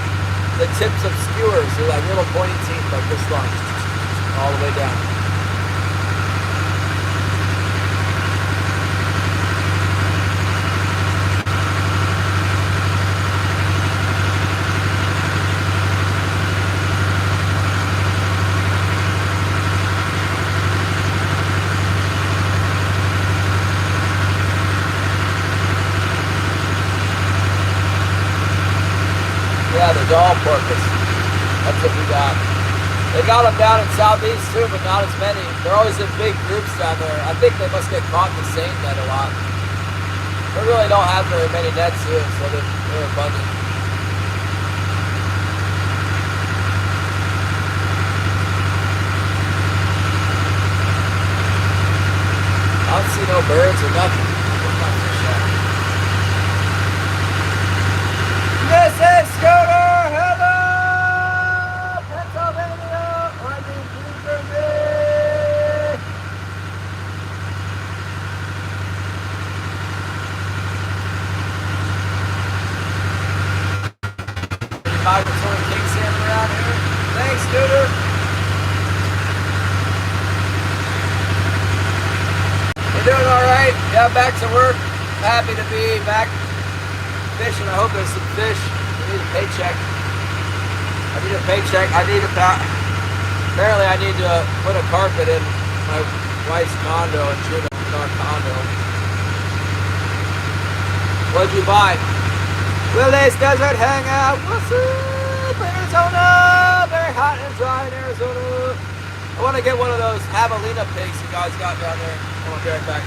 the tips of skewers. They're like little pointy teeth like this long, all the way down. Yeah, the doll porpoise. That's what we got. They got them down in southeast too, but not as many. They're always in big groups down there. I think they must get caught in the seine net a lot. We really don't have very many nets here, so they're abundant. I don't see no birds or nothing. Where's my fish at? This is Scooter! Hello! Pennsylvania! I'm in Blueberry! Any migratory king salmon around here? Thanks, Scooter! You doing alright? Yeah, back to work. Happy to be back fishing. I hope there's some fish. I need a paycheck. Apparently I need to put a carpet in my wife's condo in Tuna, in our condo. What'd you buy? Willie's Desert Hangout. What's up, Arizona? Very hot and dry in Arizona. I want to get one of those javelina pigs you guys got down there. I'll be right back.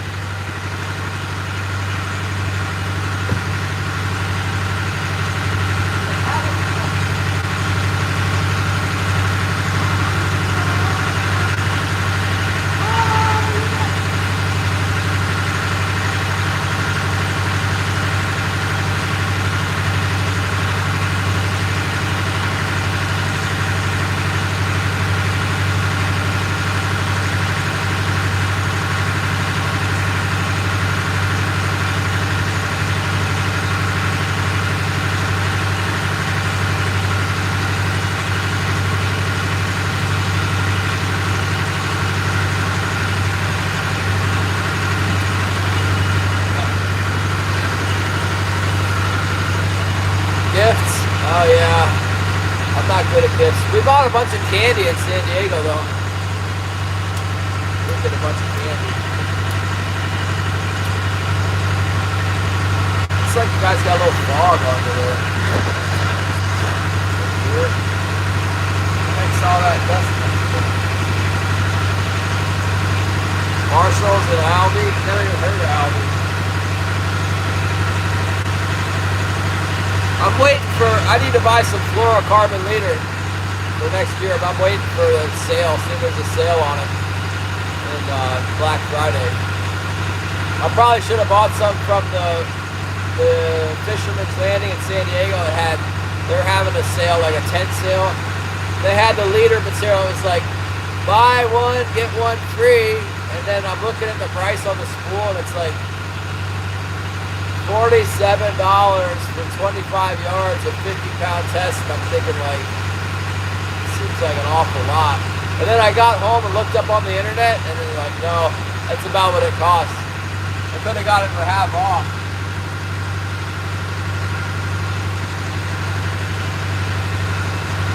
Gifts? Oh yeah. I'm not good at gifts. We bought a bunch of candy in San Diego though. We did a bunch of candy. Looks like you guys got a little fog under there. What makes all that dust? Marshalls and Aldi. Never even heard of Aldi. I'm waiting for, I need to buy some fluorocarbon leader for next year, but I'm waiting for a sale. See if there's a sale on it in Black Friday. I probably should have bought some from the Fisherman's Landing in San Diego. They're having a sale, like a tent sale. They had the leader material. It was like buy one get one free, and then I'm looking at the price on the spool, and it's like $47 for 25 yards of 50-pound test. And I'm thinking, like, it seems like an awful lot. And then I got home and looked up on the internet, and they're like, no, that's about what it costs. I could have got it for half off.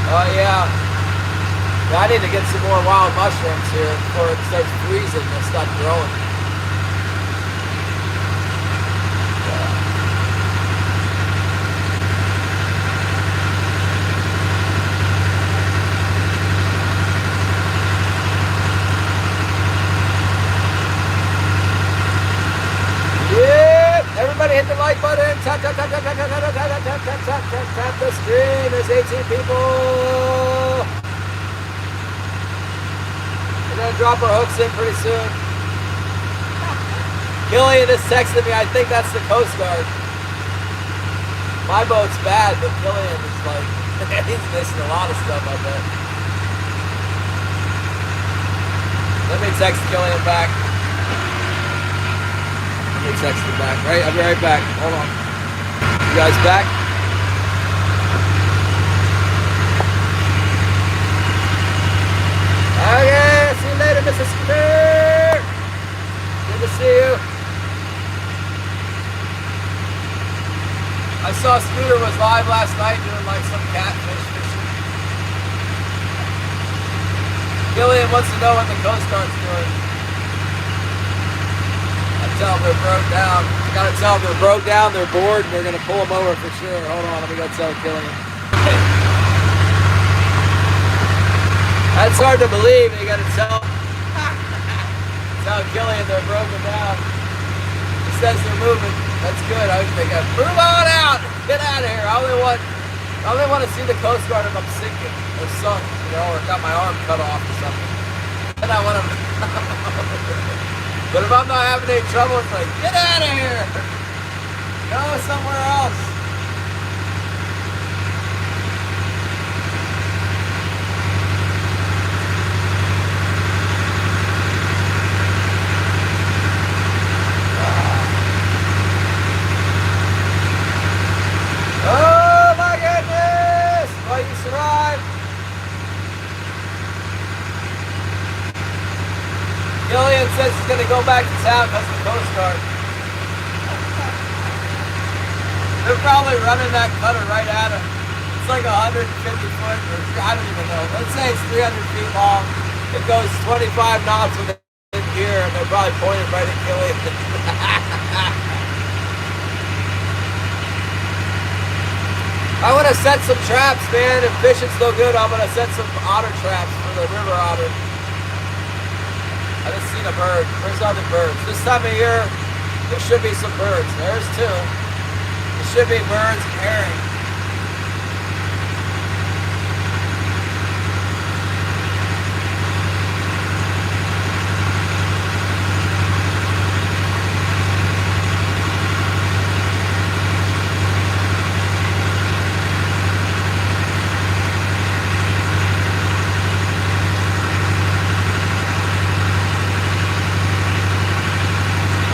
Oh yeah. I need to get some more wild mushrooms here before it starts freezing and they'll stop growing. Everybody hit the like button. Tap, tap, tap, tap, tap, tap, tap, tap, tap, tap, tap, tap, tap, tap the screen. There's 18 people. We're going to drop our hooks in pretty soon. Killian is texting me. I think that's the Coast Guard. My boat's bad, but Killian is like, he's missing a lot of stuff, I bet. Let me text Killian back. Text him back, right? I'll be right back. Hold on. You guys back? Okay, see you later, Mrs. Scooter. Good to see you. I saw Scooter was live last night doing like some catfish fishing. Gillian wants to know what the Coast Guard's doing. Tell them they're broke down. I gotta tell them they're broke down, they're bored, and we're gonna pull them over for sure. Hold on, let me go tell Killian. That's hard to believe. You gotta tell Killian they're broken down. He says they're moving. That's good. I was thinking, move on out, get out of here. I only want to see the Coast Guard if I'm sinking or sunk, you know, or got my arm cut off or something. Then I want to. But if I'm not having any trouble, it's like, get out of here! Go somewhere else! Oh my goodness! Well, you survived! Gillian says he's going to go back to town because of the Coast Guard. They're probably running that cutter right at him. It's like 150 foot, or I don't even know. Let's say it's 300 feet long. It goes 25 knots within here, and they're probably pointed right at Gillian. I want to set some traps, man. If fishing's no good, I'm going to set some otter traps for the river otter. I just seen a bird. Where's other birds? This time of year, there should be some birds. There's two. There should be birds and herring.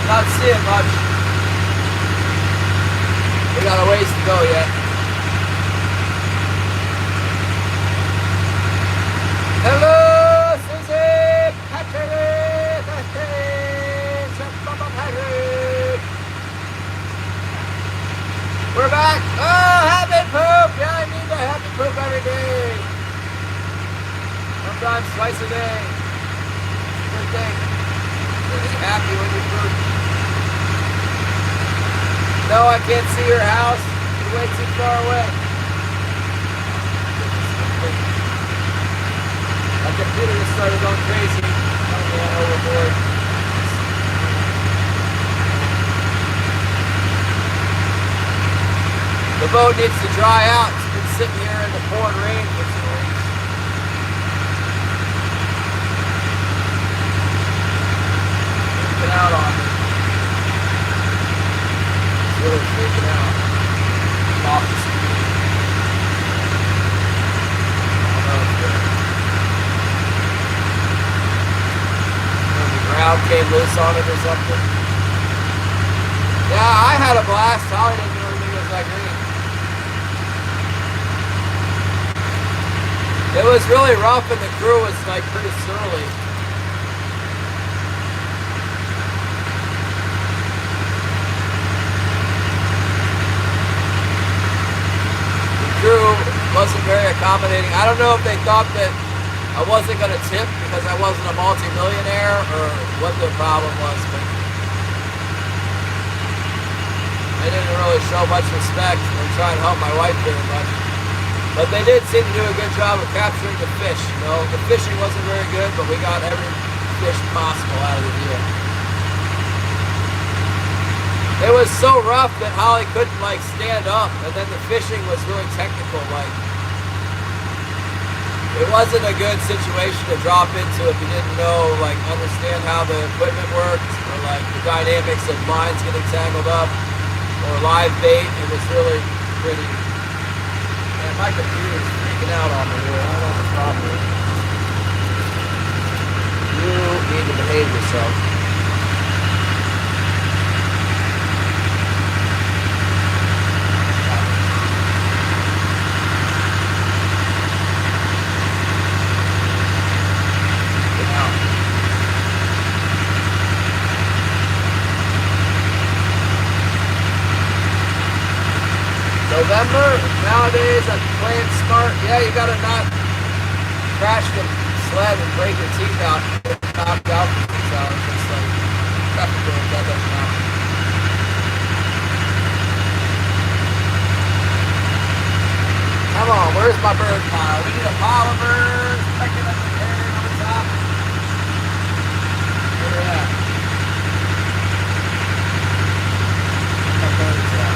Not seeing much. We got a ways to go yet. Hello, Susie, Patrick, we're back. Oh, happy poop. Yeah, I need to happy poop every day. Sometimes twice a day. Good thing. You're happy when you poop. No, I can't see your house. You're way too far away. My computer just started going crazy. Oh man, overboard. The boat needs to dry out. It's been sitting here in the pouring rain for 2 weeks. Freaking out on me. It's really freaking out. I'm off the speed. I don't know if the ground came loose on it or something. Yeah, I had a blast. Holly didn't really think it was that great. It was really rough and the crew was like pretty surly. The crew wasn't very accommodating. I don't know if they thought that I wasn't going to tip because I wasn't a multi-millionaire or what the problem was, but they didn't really show much respect or try and help my wife very much. But they did seem to do a good job of capturing the fish. You know, the fishing wasn't very good, but we got every fish possible out of the deal. It was so rough that Holly couldn't like stand up, and then the fishing was really technical. Like, it wasn't a good situation to drop into if you didn't know, like, understand how the equipment worked, or like the dynamics of lines getting tangled up, or live bait. It was really pretty. Man, my computer's freaking out on me here. I don't know what the problem is. You need to behave yourself. November, nowadays I'm playing smart. Yeah, you gotta not crash the sled and break your teeth out and get knocked out for 6 hours. It's like practical, that doesn't happen. Come on, where's my bird pile? We need a pile of birds. Pecking up the air on the top. Where are they at? My birds at?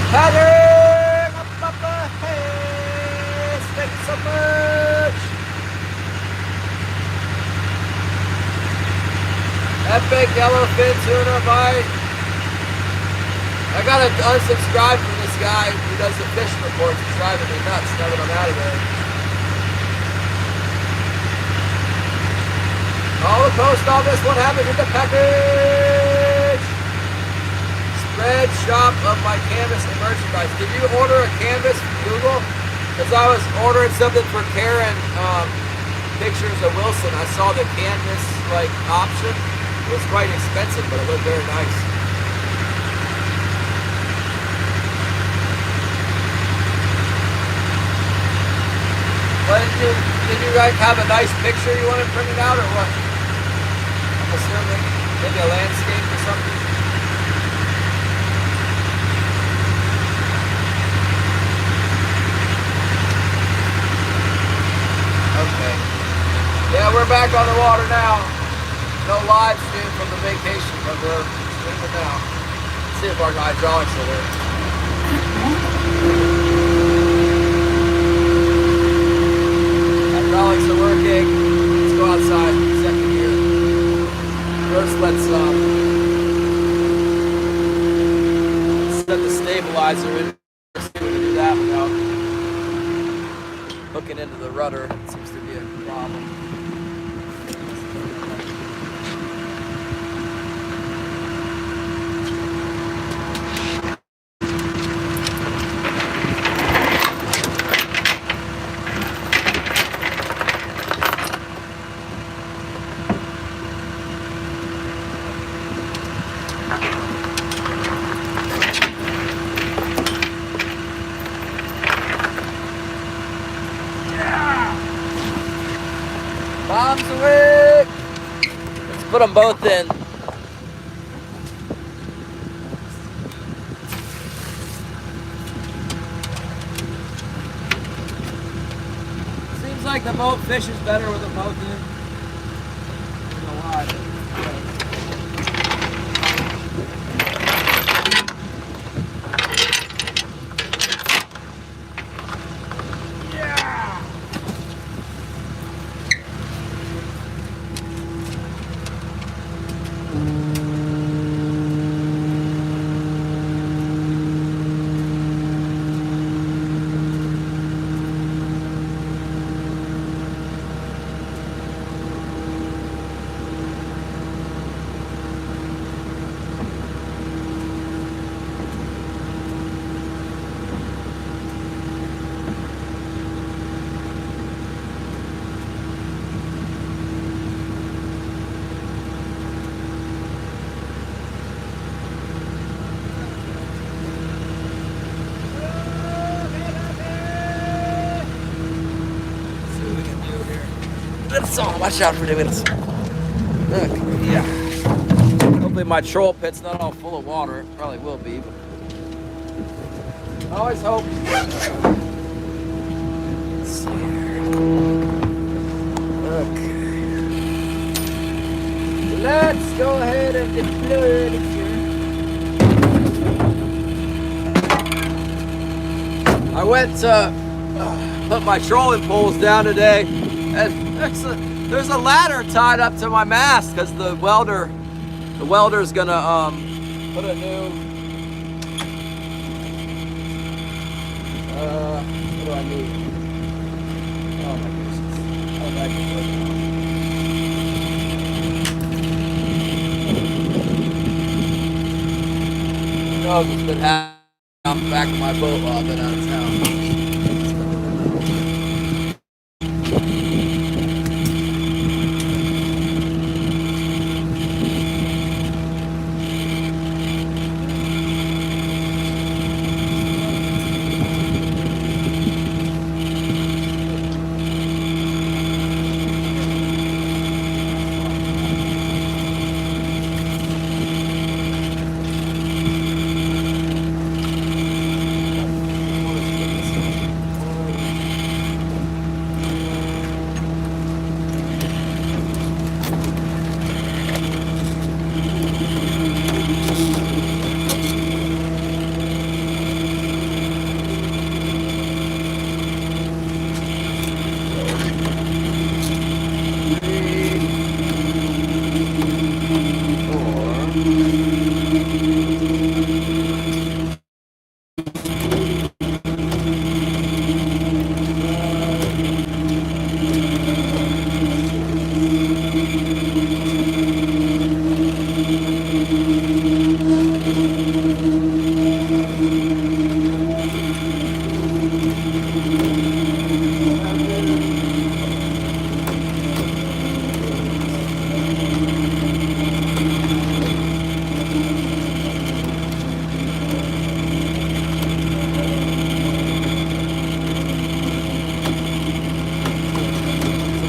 Patrick! Hey! Thank you so much! Epic yellowfin tuna bite. I gotta unsubscribe from this guy who does the fishing reports. He's driving me nuts now that I'm out of there. All the post office, what happened with the package? Spread shop of my canvas and merchandise. Did you order a canvas from Google? Because I was ordering something for Karen, pictures of Wilson. I saw the canvas like option. It was quite expensive, but it looked very nice. Well, did you guys have a nice picture you wanted printed out or what? I'm assuming maybe a landscape or something. Okay. Yeah, we're back on the water now. No live stream from the vacation, but we're streaming now. Let's see if our hydraulics will work. Hydraulics are working. Let's go outside. Second gear. First, let's set the stabilizer in. Let's see if we can do that without hooking into the rudder. It seems to be a problem. Yeah! put them both in. Seems like the boat fishes better with them both in. I don't know why. Watch out for the winds. Look, yeah. Hopefully my troll pit's not all full of water. It probably will be, but I always hope. Let's see here. Okay. Let's go ahead and deploy it here. I went to put my trolling poles down today, and there's a ladder tied up to my mast because the welder's gonna put a new what do I need? Oh my goodness. Oh, that can work. No, it's been happening off the back of my boat while I've been out of town.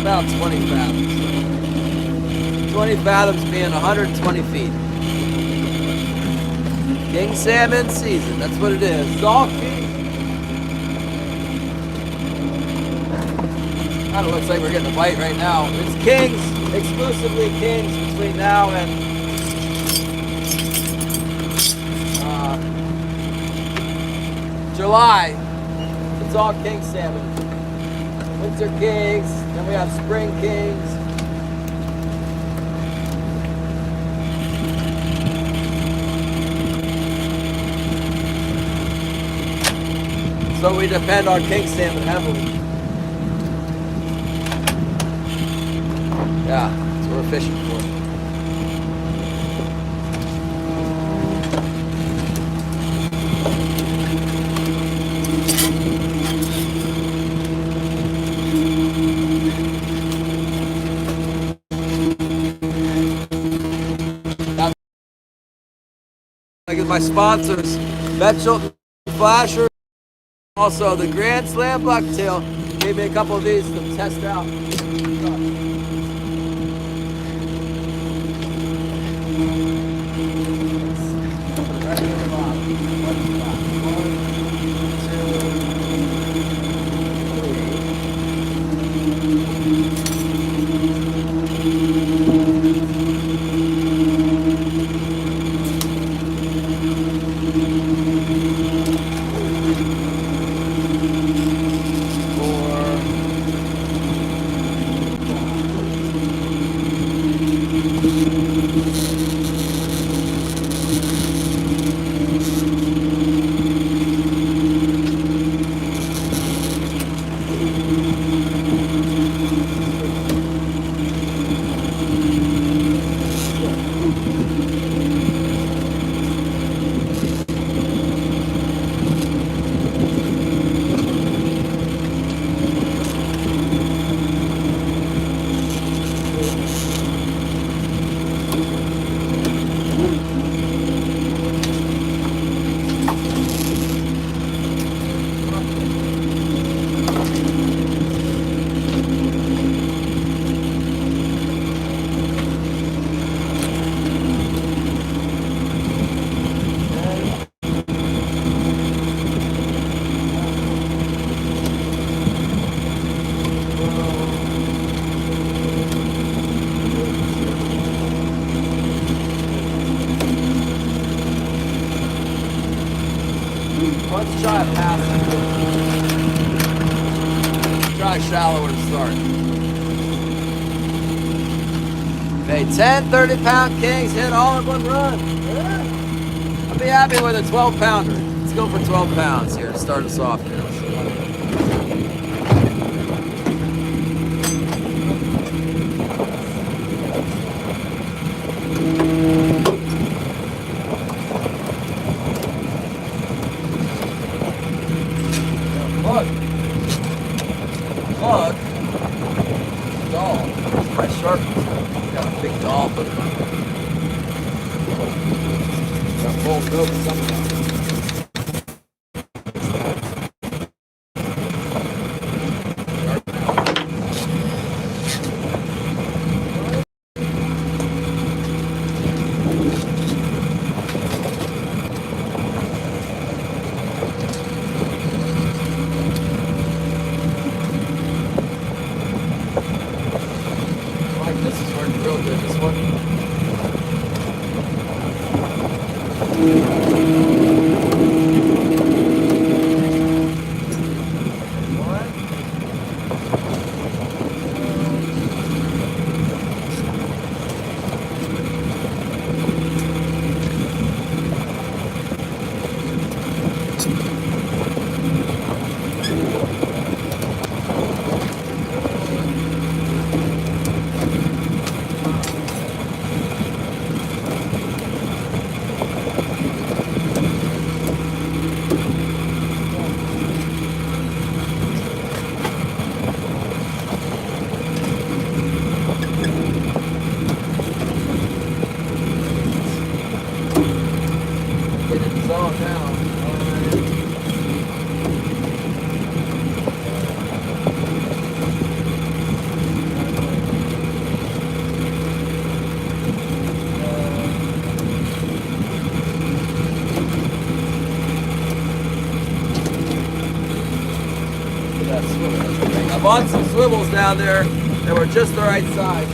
About 20 fathoms. 20 fathoms being 120 feet. King salmon season, that's what it is. It's all king. Kind of looks like we're getting a bite right now. It's kings, exclusively kings between now and July. It's all king salmon. Winter kings, then we have spring kings. So we depend on king salmon heavily. Yeah, that's what we're fishing for. I get my sponsors, Vetchel Flasher, also the Grand Slam Bucktail. Gave me a couple of these to test out. Let's try a passive. Try shallower to start. Made 10 30-pound kings hit all in one run. Yeah. I'll be happy with a 12-pounder. Let's go for 12 pounds here to start us off here. Plug. Doll. My shark. Got a big doll, but got full coat somehow. I bought some swivels down there that were just the right size.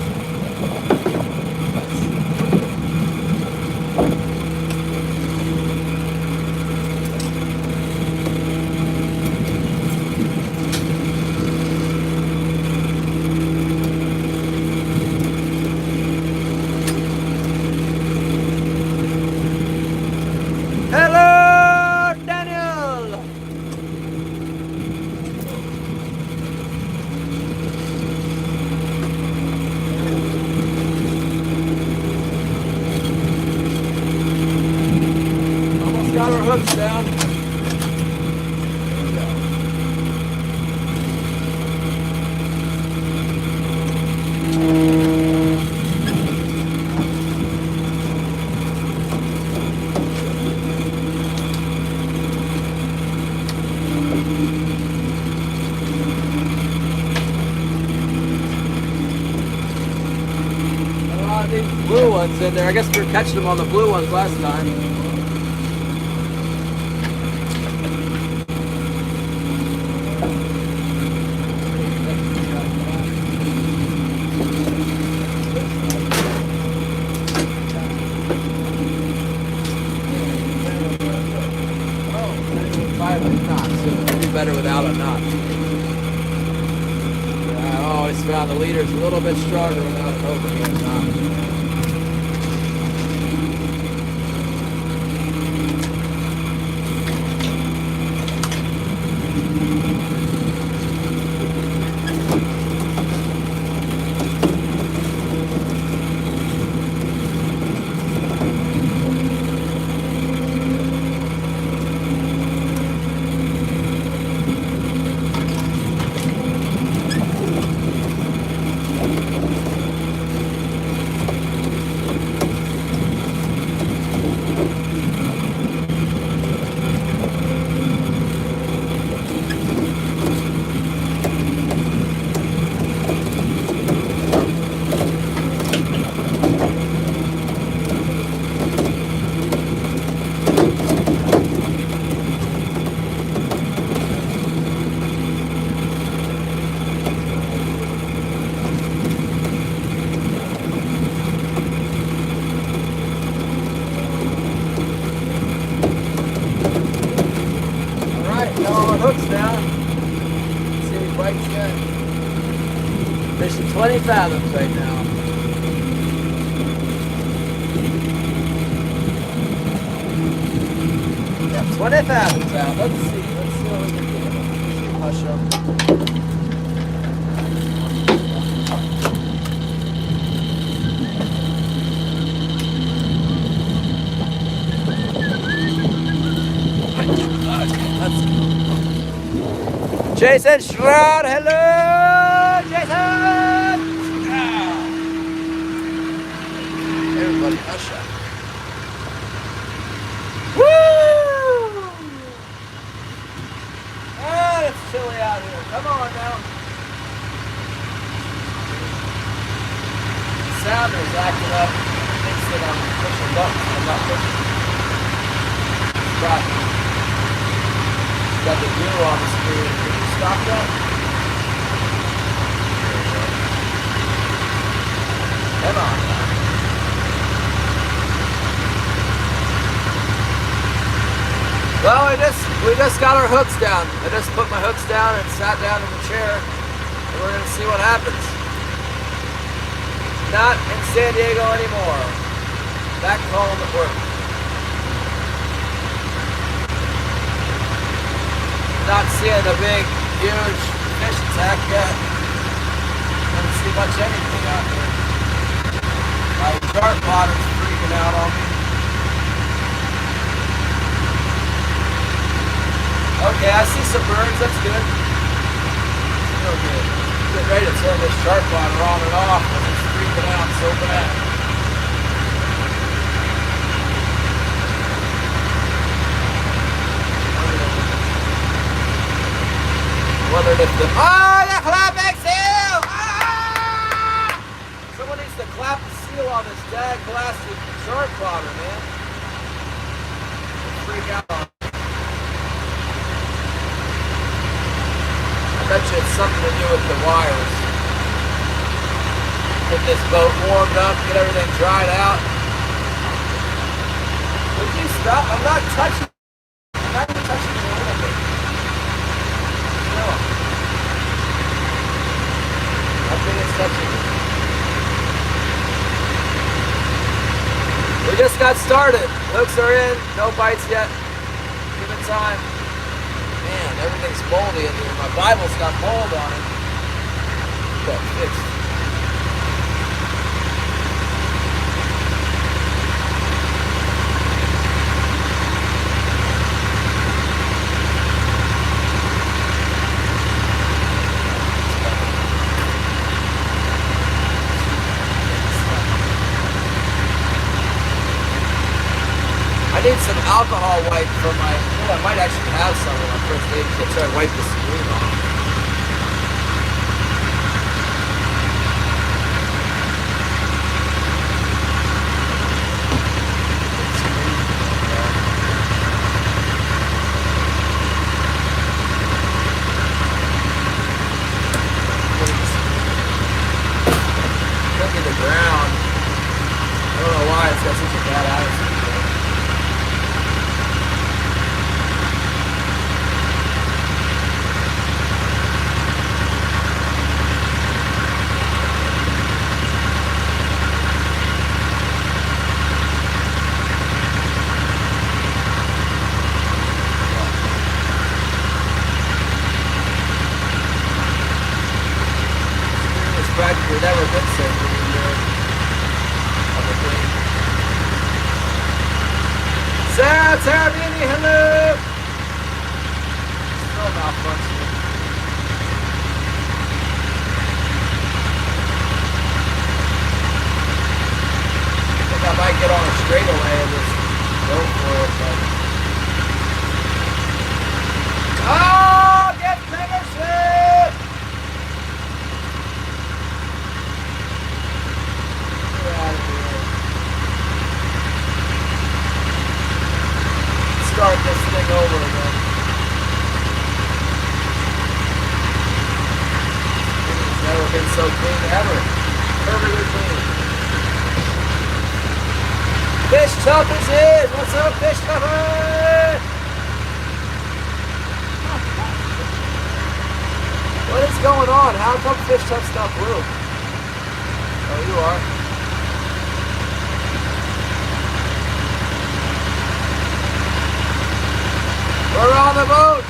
Hooks down. A lot of these blue ones in there. I guess we were catching them on the blue ones last time. Better without a knot. Yeah, I always found the leader's a little bit stronger without an overhead knot. fathoms right now. Yeah, 20 fathoms out. Let's see what we can do. Hush them. Let's go. Jason Shroud, hello, Jason! Everybody, hush up. Woo! Ah, it's chilly out here. Come on now. The sounder's acting up. Thinks that I'm pushing buttons. I'm not pushing. Got the gear on the screen. Can you stop that? Come on now. Well, we just got our hooks down. I just put my hooks down and sat down in the chair, and we're gonna see what happens. Not in San Diego anymore. Back home at work. Not seeing a big, huge fish attack yet. Don't see much anything out there. My shark bottom's freaking out on me. Okay, I see some birds. That's good. Real good. Getting ready to turn this shark bottom on and off because it's freaking out so bad. Wondered if the clapping seal! Ah! Someone needs to clap the seal on this dag blasted shark bottom, man. Freak out on it. I bet you it's something to do with the wires. Get this boat warmed up, get everything dried out. Would you stop? I'm not touching. I'm not even touching the oil bit. No. Nothing is touching it. We just got started. Hooks are in, no bites yet. Give it time. Man, everything's moldy in here. My Bible's got mold on it. Get that fixed. I need some alcohol wipe for my, I might actually have some on my first aid kit, so I wipe the screen off. Look at the ground. I don't know why it's got such a bad attitude. Practically never been so good on the plane. Sarah Beanie, hello! Still malfunctioning. I think I might get on a straightaway and just go for it, but... Oh! Get bigger shit! Start this thing over again. It's never been so clean ever. Perfectly clean. Fish Tough is in! What's up, Fish Tougher? What is going on? How come Fish Tough stopped blue? Oh, you are. We're on the boat.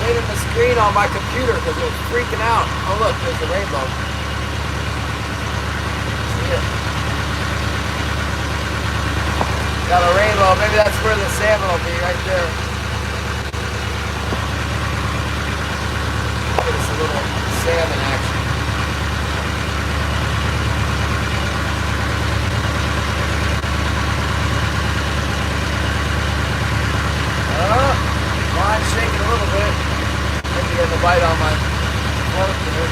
Cleaning the screen on my computer because it was freaking out. Oh look, there's the rainbow. See it? Got a rainbow. Maybe that's where the salmon will be, right there. Give us a little salmon action. Mine's shaking a little bit. Maybe getting a bite on my float there.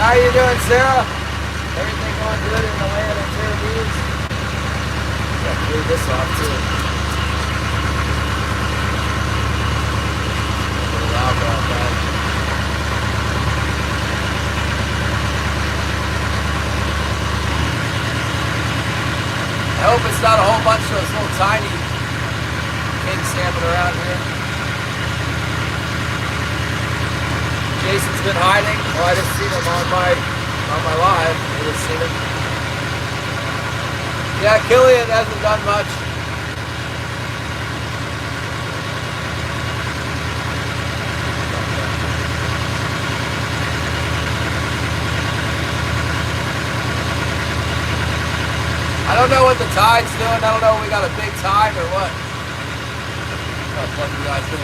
How you doing, Sarah? Everything going good in the land of Caribbeans? Gotta clear this off too. A little alcohol back. I hope it's not a whole bunch of those little tiny king salmon around here. Jason's been hiding. Oh, I just seen him on my live. I just seen him. Yeah, Killian hasn't done much. I don't know what the tide's doing. I don't know if we got a big tide or what. I'll plug you guys in.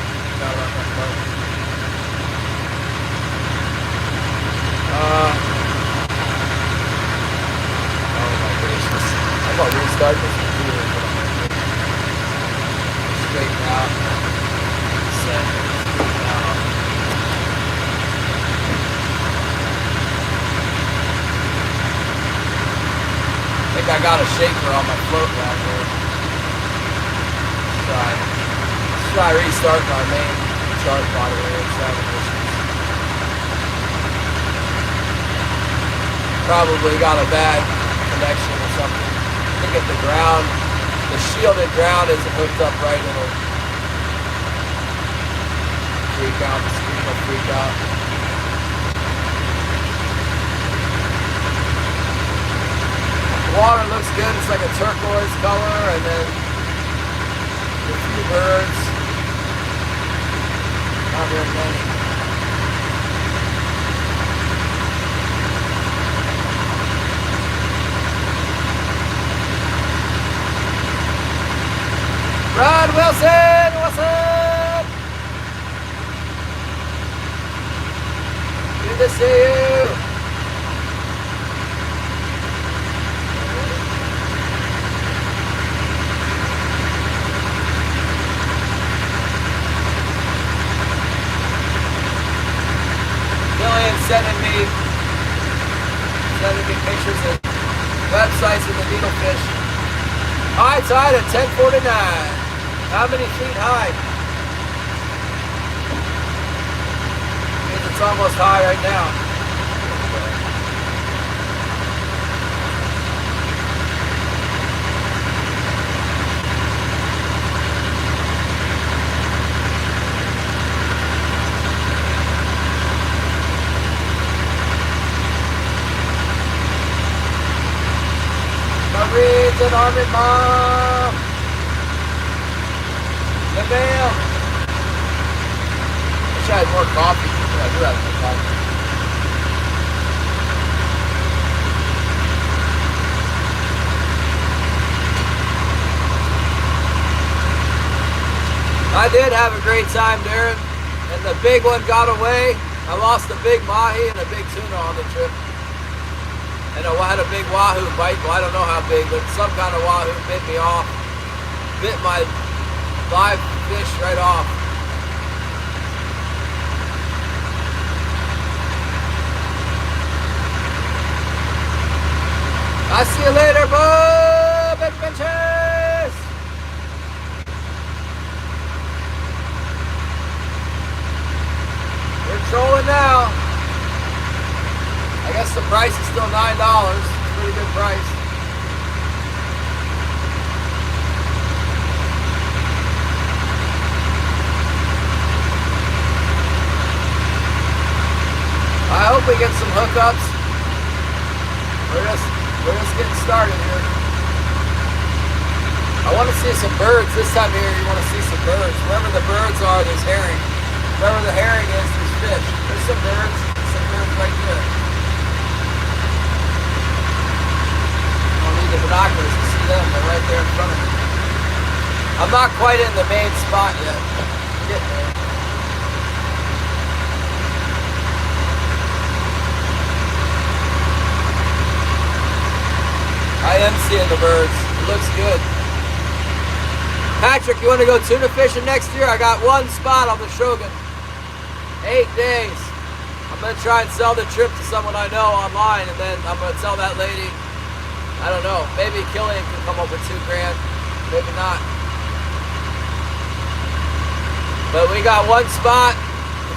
Oh my gracious. I'm gonna restart this computer. Straighten out. Set. Straighten out. I think I got a shaker on my float down here. Let's try restarting our main chart moderator. It's having issues. Probably got a bad connection or something. I think if the ground, the shielded ground isn't hooked up right, it'll freak out. The screen will freak out. Water looks good. It's like a turquoise color, and then a few birds. Not very many. Rod Wilson, what's up? Good to see you. Sending me pictures of websites of the needlefish. High tide at 10:49. How many feet high? Means it's almost high right now. Reeds and Armin Mom. The mail. Wish I had more coffee. Yeah, I do have some coffee. I did have a great time, Darren. And the big one got away. I lost a big mahi and a big tuna on the trip. And I had a big wahoo bite. Well, I don't know how big, but some kind of wahoo bit me off. Bit my live fish right off. I'll see you later, Bob Adventures! We're trolling now. I guess the price is still $9. It's a pretty good price. I hope we get some hookups. We're just getting started here. I want to see some birds this time of year. You want to see some birds. Wherever the birds are, there's herring. Wherever the herring is, there's fish. There's some birds right there. You don't need the binoculars to see them. They're right there in front of me. I'm not quite in the main spot yet. I'm getting there. I am seeing the birds. It looks good. Patrick, you want to go tuna fishing next year? I got one spot on the Shogun. 8 days. I'm going to try and sell the trip to someone I know online, and then I'm going to tell that lady, I don't know, maybe Killian can come up with $2 grand. Maybe not. But we got one spot.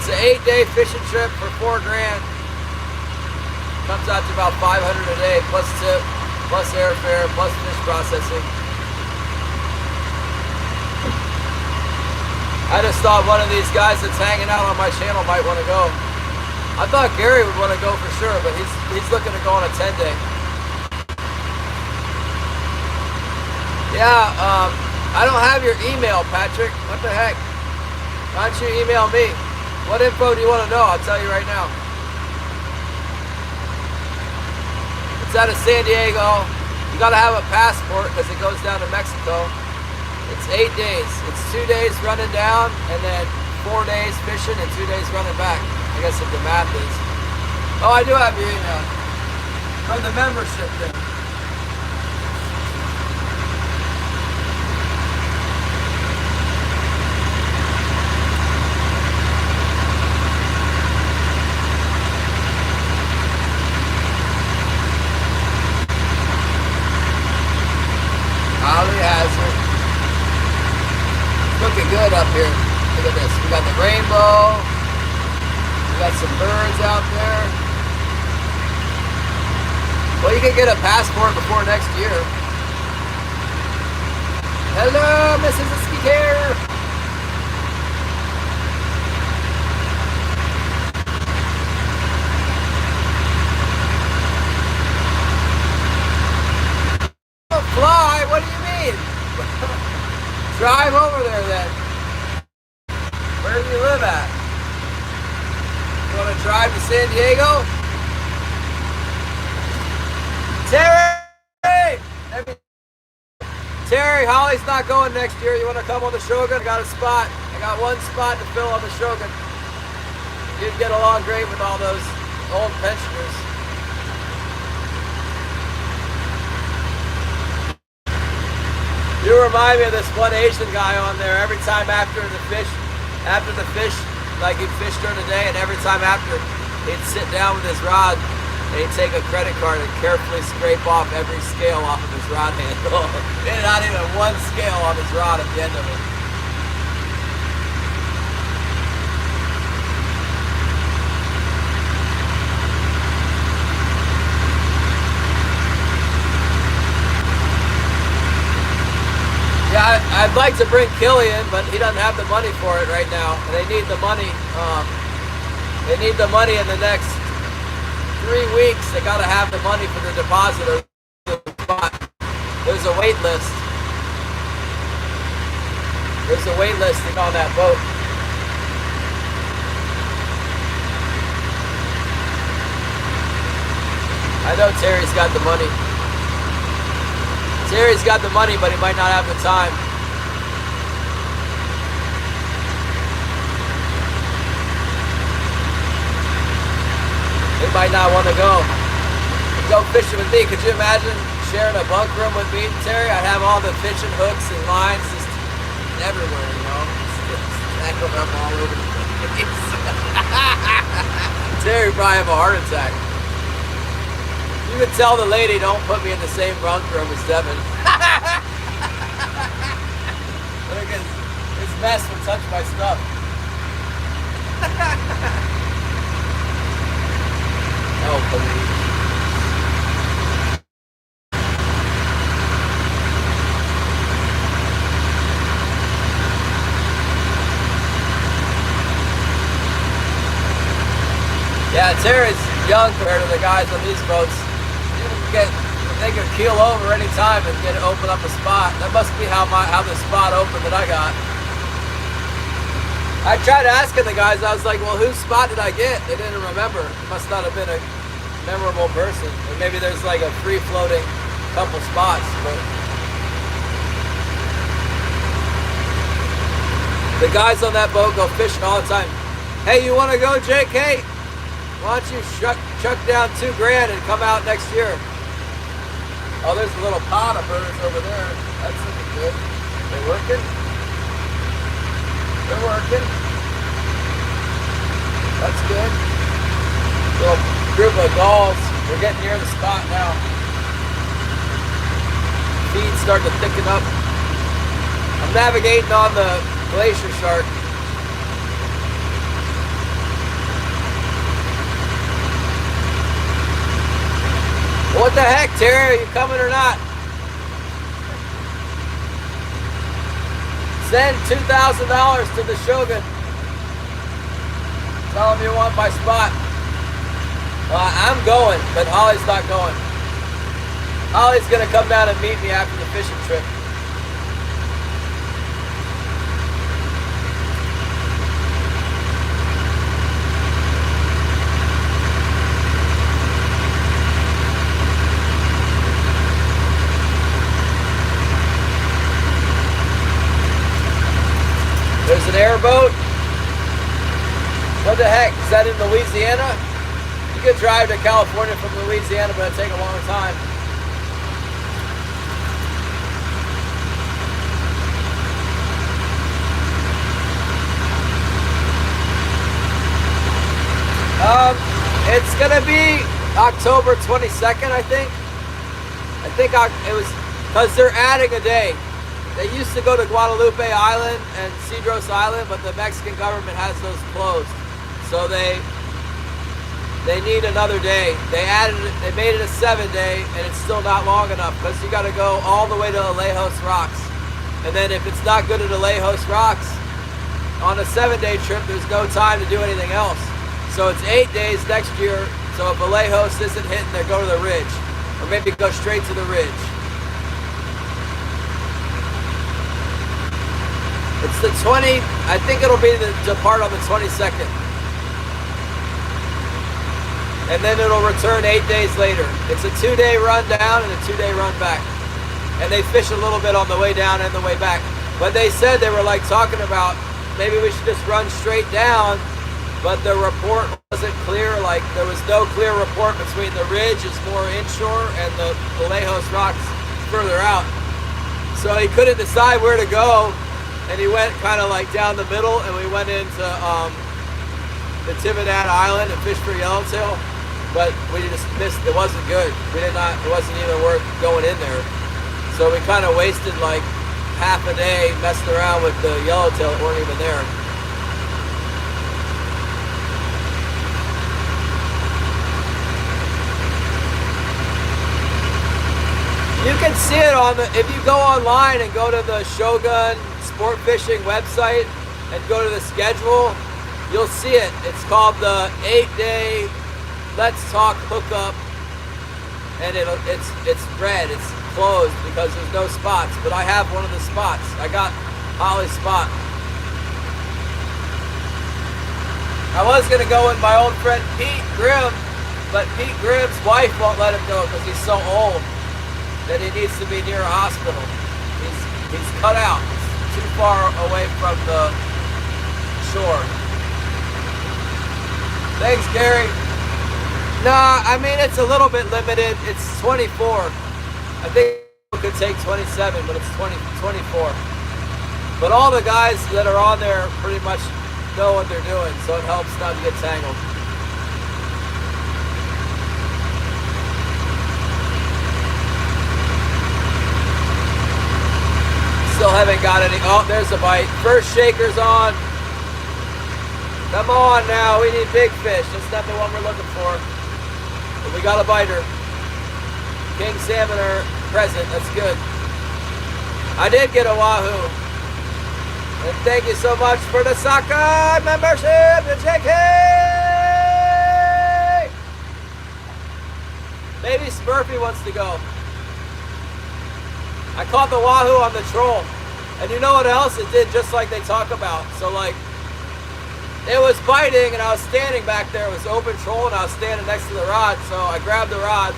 It's an 8-day fishing trip for $4 grand. Comes out to about $500 a day, plus tip, plus airfare, plus fish processing. I just thought one of these guys that's hanging out on my channel might want to go. I thought Gary would want to go for sure, but he's looking to go on a 10-day. Yeah, I don't have your email, Patrick. What the heck? Why don't you email me? What info do you want to know? I'll tell you right now. It's out of San Diego. You got to have a passport because it goes down to Mexico. It's 8 days. It's 2 days running down and then 4 days fishing and 2 days running back. I guess if the math is. Oh, I do have your email. From the membership thing. Holly has it. Looking good up here. Look at this. We got the rainbow. We got some birds out there. Well, you can get a passport before next year. Hello, Mrs. Skier. Fly? What do you mean? Drive over there then. Where do you live at? You want to drive to San Diego? Terry! Terry, Holly's not going next year. You want to come on the Shogun? I got a spot. I got one spot to fill on the Shogun. You'd get along great with all those old pensioners. You remind me of this one Asian guy on there. Every time after the fish, like he'd fish during the day, and every time after, he'd sit down with his rod and he'd take a credit card and carefully scrape off every scale off of his rod handle. And not even one scale on his rod at the end of it. Yeah, I'd like to bring Killian, but he doesn't have the money for it right now. They need the money. They need the money in the next 3 weeks. They got to have the money for the deposit or the spot. There's a wait list. There's a wait list on that boat. I know Terry's got the money. Terry's got the money, but he might not have the time. He might not want to go. Go fishing with me. Could you imagine sharing a bunk room with me, Terry? I'd have all the fishing hooks and lines just everywhere, you know? Just up all over the place. Terry would probably have a heart attack. You could tell the lady, don't put me in the same bunk room as Devin. Look at his mess would touch my stuff. Oh, please. Yeah, Terry's young compared to the guys on these boats. They could keel over any time and open up a spot. That must be how the spot opened that I got. I tried asking the guys, I was like, well, whose spot did I get? They didn't remember. It must not have been a memorable person. Or maybe there's like a free floating couple spots. But the guys on that boat go fishing all the time. Hey, you want to go, JK? Why don't you chuck down $2 grand and come out next year? Oh, there's a little pod of birds over there. That's looking good. They working? They're working. That's good. Little group of gulls. We're getting near the spot now. Feet starting to thicken up. I'm navigating on the GLACIER SHARK. What the heck, Terry? Are you coming or not? Send $2,000 to the Shogun. Tell him you want my spot. I'm going, but Holly's not going. Holly's going to come down and meet me after the fishing trip. There's an airboat. What the heck? Is that in Louisiana? You could drive to California from Louisiana, but it'd take a long time. It's gonna be October 22nd, I think. It was because they're adding a day. They used to go to Guadalupe Island and Cedros Island, but the Mexican government has those closed. So they need another day. They made it a 7-day, and it's still not long enough because you got to go all the way to Alejos Rocks. And then if it's not good at Alejos Rocks, on a 7-day trip, there's no time to do anything else. So it's 8 days next year. So if Alejos isn't hitting, they go to the ridge, or maybe go straight to the ridge. It's the 20, I think it'll be the depart on the 22nd. And then it'll return 8 days later. It's a 2-day run down and a 2-day run back. And they fish a little bit on the way down and the way back. But they said they were like talking about maybe we should just run straight down, but the report wasn't clear. Like there was no clear report between the ridge is more inshore and the Alejos Rocks further out. So he couldn't decide where to go. And he went kind of like down the middle, and we went into the Tividat Island and fished for yellowtail, but we just missed. It wasn't good. It wasn't even worth going in there. So we kind of wasted like half a day messing around with the yellowtail that weren't even there. You can see it if you go online and go to the Shogun Sport Fishing website and go to the schedule, you'll see it. It's called the 8-day Let's Talk Hookup, and it's red. It's closed because there's no spots, but I have one of the spots. I got Holly's spot. I was gonna go with my old friend Pete Grimm, but Pete Grimm's wife won't let him go because he's so old that he needs to be near a hospital. He's cut out. Too far away from the shore. Thanks, Gary. Nah, I mean, it's a little bit limited. It's 24. I think it could take 27, but it's 24. But all the guys that are on there pretty much know what they're doing, so it helps not to get tangled. Still haven't got any. Oh, there's a bite. First shaker's on. Come on now, we need big fish. That's not the one we're looking for. But we got a biter. King salmon are present. That's good. I did get a Wahoo. And thank you so much for the Saka membership, the JK. Murphy wants to go. I caught the Wahoo on the troll. And you know what else it did, just like they talk about? So like, it was biting and I was standing back there. It was open troll and I was standing next to the rod. So I grabbed the rod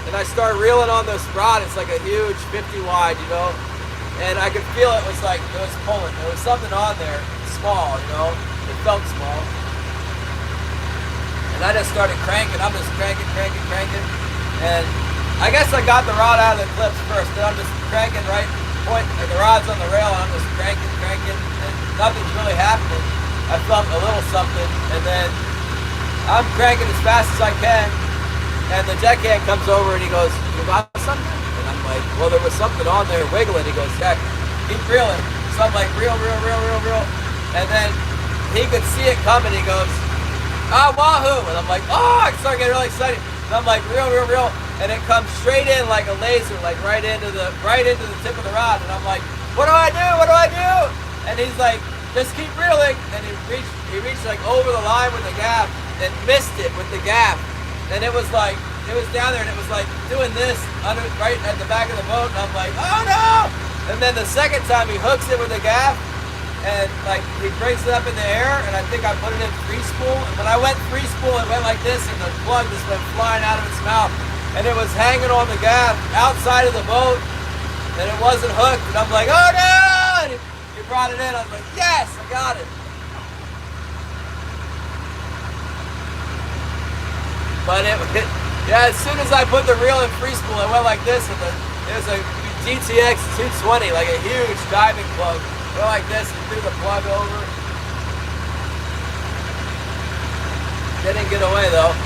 and I started reeling on this rod. It's like a huge 50 wide, you know? And I could feel it was like, it was pulling. There was something on there, small, you know? It felt small. And I just started cranking. I'm just cranking. And I guess I got the rod out of the clips first. Then I'm just cranking right point, and the rod's on the rail, and I'm just cranking, and nothing's really happening. I felt a little something, and then I'm cranking as fast as I can, and the deckhand comes over and he goes, "You got something?" And I'm like, "Well, there was something on there wiggling." He goes, "Yeah, keep reeling." So I'm like, reel. And then he could see it coming. He goes, "Ah, Wahoo!" And I'm like, "Oh!" I start getting really excited. And I'm like, reel. And it comes straight in like a laser, like right into the tip of the rod. And I'm like, what do I do? And he's like, just keep reeling. And he reached like over the line with the gaff and missed it with the gaff. And it was down there and it was like doing this right at the back of the boat. And I'm like, oh no! And then the second time he hooks it with the gaff and like he brings it up in the air, and I think I put it in free spool. And when I went free spool, it went like this, and the plug just went flying out of its mouth. And it was hanging on the gaff outside of the boat, and it wasn't hooked. And I'm like, oh no! And he brought it in. I was like, yes, I got it. But yeah, as soon as I put the reel in free spool, it went like this, and it was a GTX 220, like a huge diving plug. Go like this and threw the plug over. Didn't get away though.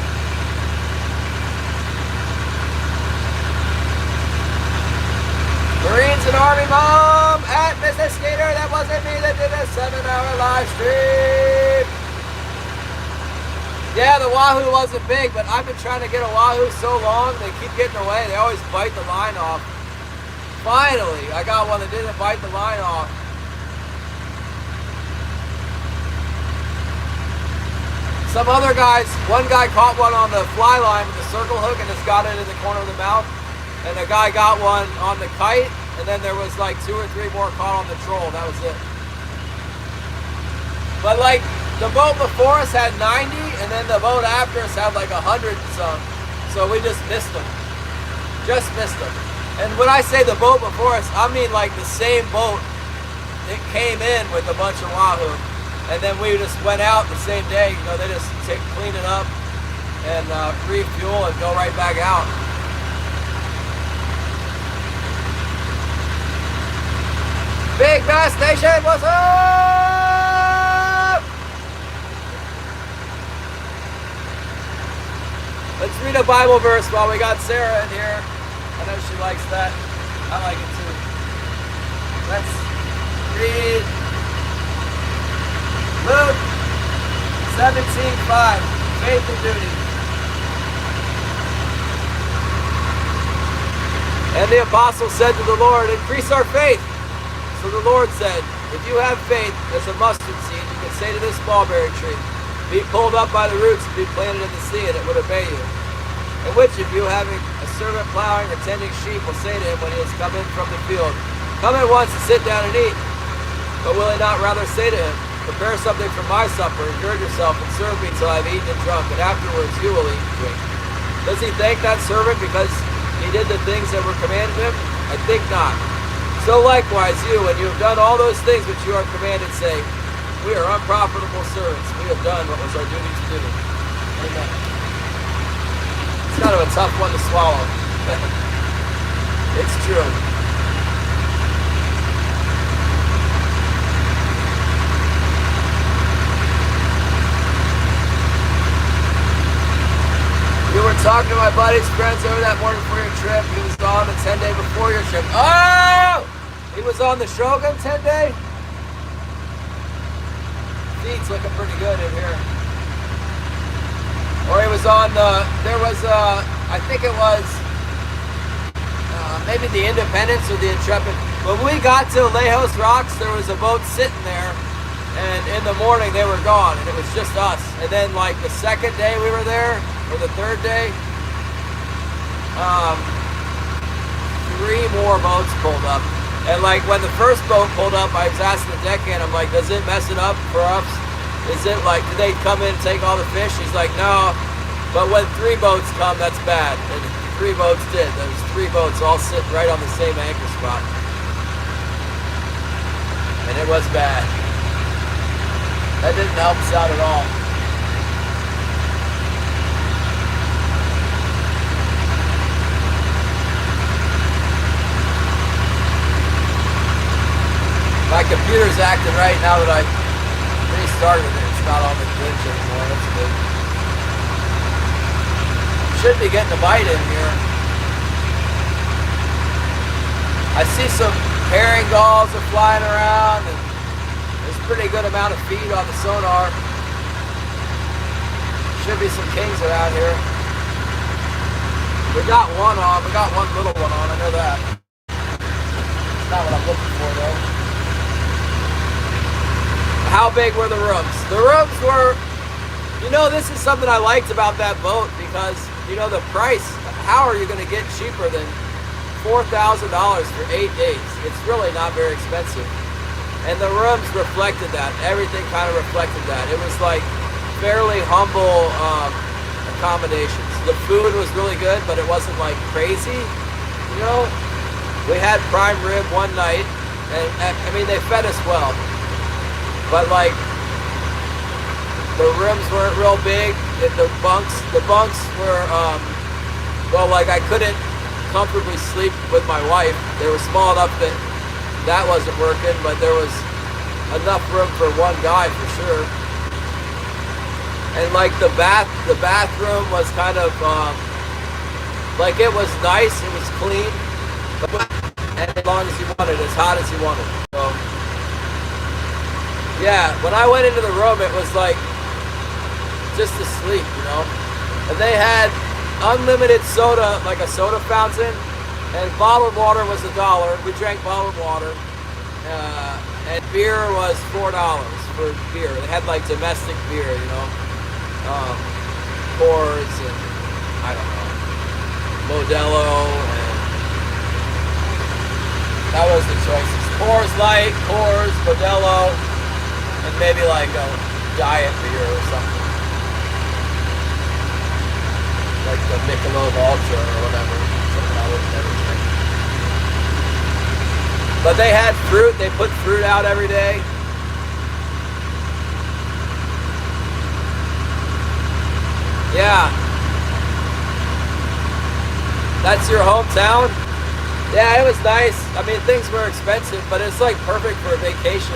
Marines and Army Mom at Mrs. Skater. That wasn't me that did a 7-hour live stream. Yeah, the Wahoo wasn't big, but I've been trying to get a Wahoo so long, they keep getting away. They always bite the line off. Finally, I got one that didn't bite the line off. Some other guys, one guy caught one on the fly line with the circle hook and just got it in the corner of the mouth. And a guy got one on the kite, and then there was like 2 or 3 more caught on the troll. That was it. But like the boat before us had 90, and then the boat after us had like 100 and some. So we just missed them. Just missed them. And when I say the boat before us, I mean like the same boat. It came in with a bunch of Wahoo. And then we just went out the same day. You know, they just clean it up and refuel and go right back out. Big Bass Nation, what's up? Let's read a Bible verse while we got Sarah in here. I know she likes that. I like it too. Let's read Luke 17:5, faith and duty. And the apostle said to the Lord, increase our faith. So the Lord said, if you have faith as a mustard seed, you can say to this mulberry tree, be pulled up by the roots and be planted in the sea, and it would obey you. And which of you, having a servant plowing or tending sheep, will say to him when he has come in from the field, come at once and sit down and eat? But will he not rather say to him, prepare something for my supper, and gird yourself, and serve me till I have eaten and drunk, and afterwards you will eat and drink? Does he thank that servant because he did the things that were commanded him? I think not. So likewise you, when you have done all those things which you are commanded, say, we are unprofitable servants. We have done what was our duty to do. Amen. It's kind of a tough one to swallow. It's true. You were talking to my buddy's friends over that morning before your trip. He was on the 10-day before your trip. Oh! He was on the Shogun 10-day? Feet's looking pretty good in here. Or he was on the, there was I think it was maybe the Independence or the Intrepid. When we got to Lejos Rocks, there was a boat sitting there, and in the morning they were gone, and it was just us. And then like the second day we were there, or the third day, um, 3 more boats pulled up. And like when the first boat pulled up, I was asking the deckhand, I'm like, does it mess it up for us? Is it like, do they come in and take all the fish? He's like, no. But when 3 boats come, that's bad. And 3 boats did. There was 3 boats all sitting right on the same anchor spot. And it was bad. That didn't help us out at all. My computer's acting right now that I restarted it. It's not on the glitch anymore. That's good. Should be getting a bite in here. I see some herring gulls are flying around, and there's a pretty good amount of feed on the sonar. Should be some kings around here. We got one on. We got one little one on. I know that. It's not what I'm looking for though. How big were the rooms? The rooms were, you know, this is something I liked about that boat because, you know, the price, how are you going to get cheaper than $4,000 for 8 days? It's really not very expensive. And the rooms reflected that. Everything kind of reflected that. It was like fairly humble accommodations. The food was really good, but it wasn't like crazy, you know? We had prime rib one night, and I mean, they fed us well. But like, the rooms weren't real big. The bunks were, well, like I couldn't comfortably sleep with my wife. They were small enough that wasn't working, but there was enough room for one guy for sure. And like the bathroom was kind of, like it was nice, it was clean, and as long as you wanted, as hot as you wanted. So, yeah, when I went into the room, it was like just to sleep, you know. And they had unlimited soda, like a soda fountain, and bottled water was $1. We drank bottled water, and beer was $4 for beer. They had like domestic beer, you know, Coors and I don't know, Modelo, and that was the choices. Coors Light, Coors, Modelo. And maybe like a diet beer or something. Like the Michelob Ultra or whatever. Something I would never drink. But they had fruit. They put fruit out every day. Yeah. That's your hometown? Yeah, it was nice. I mean, things were expensive, but it's like perfect for a vacation.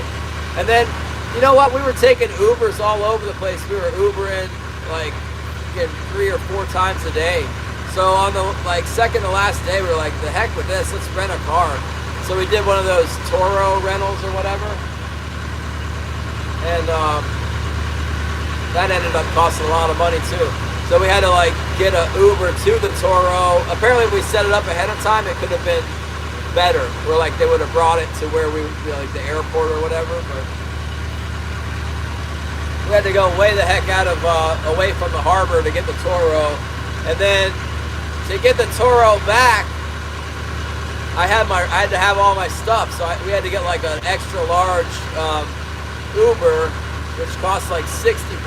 And then, you know what? We were taking Ubers all over the place. We were Ubering like 3 or 4 times a day. So on the like second to last day, we were like, the heck with this. Let's rent a car. So we did one of those Toro rentals or whatever, and that ended up costing a lot of money too. So we had to like get an Uber to the Toro. Apparently, if we set it up ahead of time, it could have been better. Where like they would have brought it to where we, you know, like the airport or whatever, but. We had to go way the heck out of away from the harbor to get the Toro, and then to get the Toro back, I had to have all my stuff, so we had to get like an extra large Uber, which cost like $60.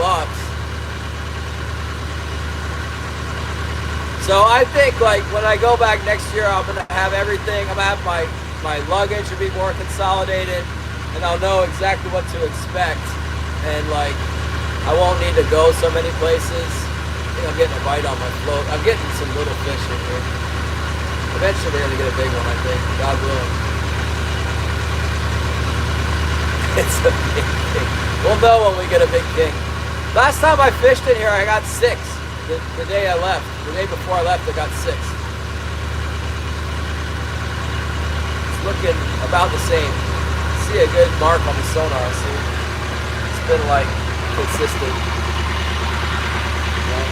So I think like when I go back next year, I'm gonna have everything. I'm gonna have my luggage will be more consolidated, and I'll know exactly what to expect. And like, I won't need to go so many places. I think I'm getting a bite on my float. I'm getting some little fish in here. Eventually we're gonna get a big one, I think. God willing. It's a big king. We'll know when we get a big king. Last time I fished in here, I got 6. The day I left. The day before I left, I got 6. It's looking about the same. See a good mark on the sonar, see? Been like consistent. Yeah.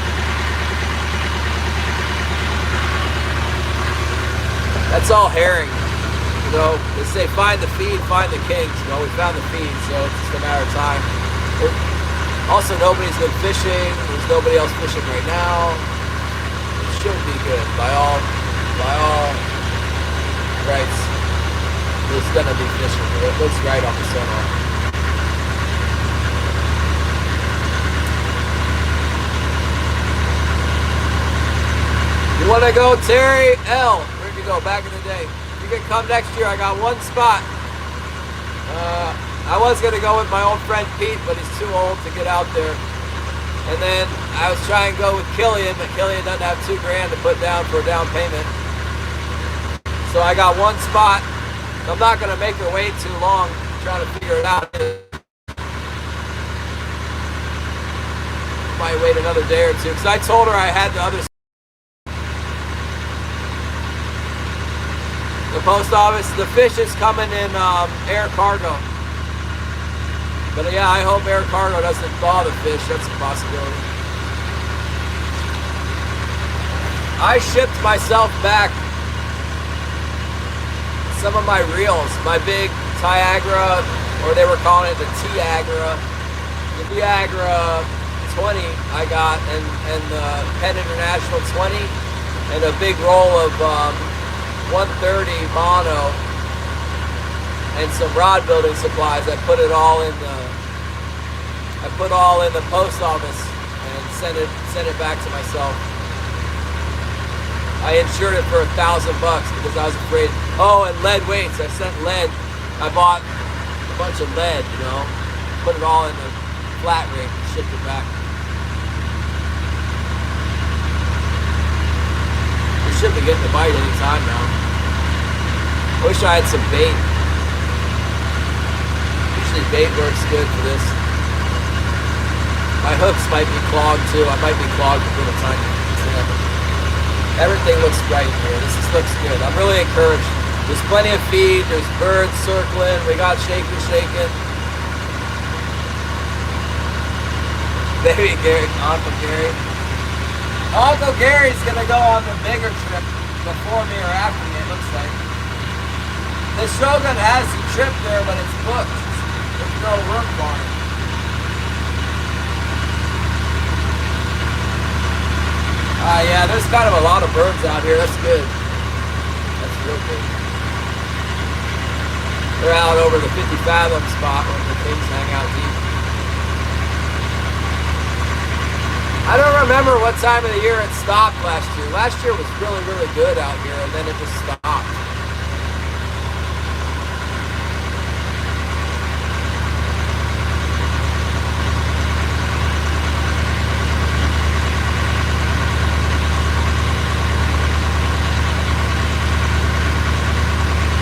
That's all herring. You know, they say find the feed, find the kings. Well, we found the feed, so it's just a matter of time. Also, nobody's been fishing. There's nobody else fishing right now. It should be good by all gonna be fishing. It looks right on the sonar. You wanna go, Terry L? Where'd you go back in the day? You can come next year. I got one spot. I was gonna go with my old friend Pete, but he's too old to get out there. And then I was trying to go with Killian, but Killian doesn't have $2 grand to put down for a down payment. So I got one spot. I'm not gonna make her wait too long, trying to figure it out. Might wait another day or two, because I told her I had the other. The post office, the fish is coming in air cargo. But yeah, I hope air cargo doesn't thaw the fish. That's a possibility. I shipped myself back some of my reels, my big Tiagra, or they were calling it the Tiagra. The Tiagra 20 I got, and the Penn International 20, and a big roll of 130 mono, and some rod building supplies. I put it all in the post office and sent it back to myself. I insured it for $1,000 because I was afraid. Oh, and lead weights. I sent lead. I bought a bunch of lead, you know, put it all in the flat rate and shipped it back. We should be getting a bite anytime now. I wish I had some bait. Usually bait works good for this. My hooks might be clogged too. I might be clogged with little tiny things. Everything looks right here. This looks good. I'm really encouraged. There's plenty of feed. There's birds circling. We got shaking. Baby Gary, Uncle Gary. Uncle Gary's gonna go on the bigger trip before me or after me, it looks like. The Shogun has the trip there, but it's booked. There's no room for it. Yeah, there's kind of a lot of birds out here. That's good. That's real good. They're out over the 50 fathom spot where the things hang out deep. I don't remember what time of the year it stopped last year. Last year was really, really good out here, and then it just stopped.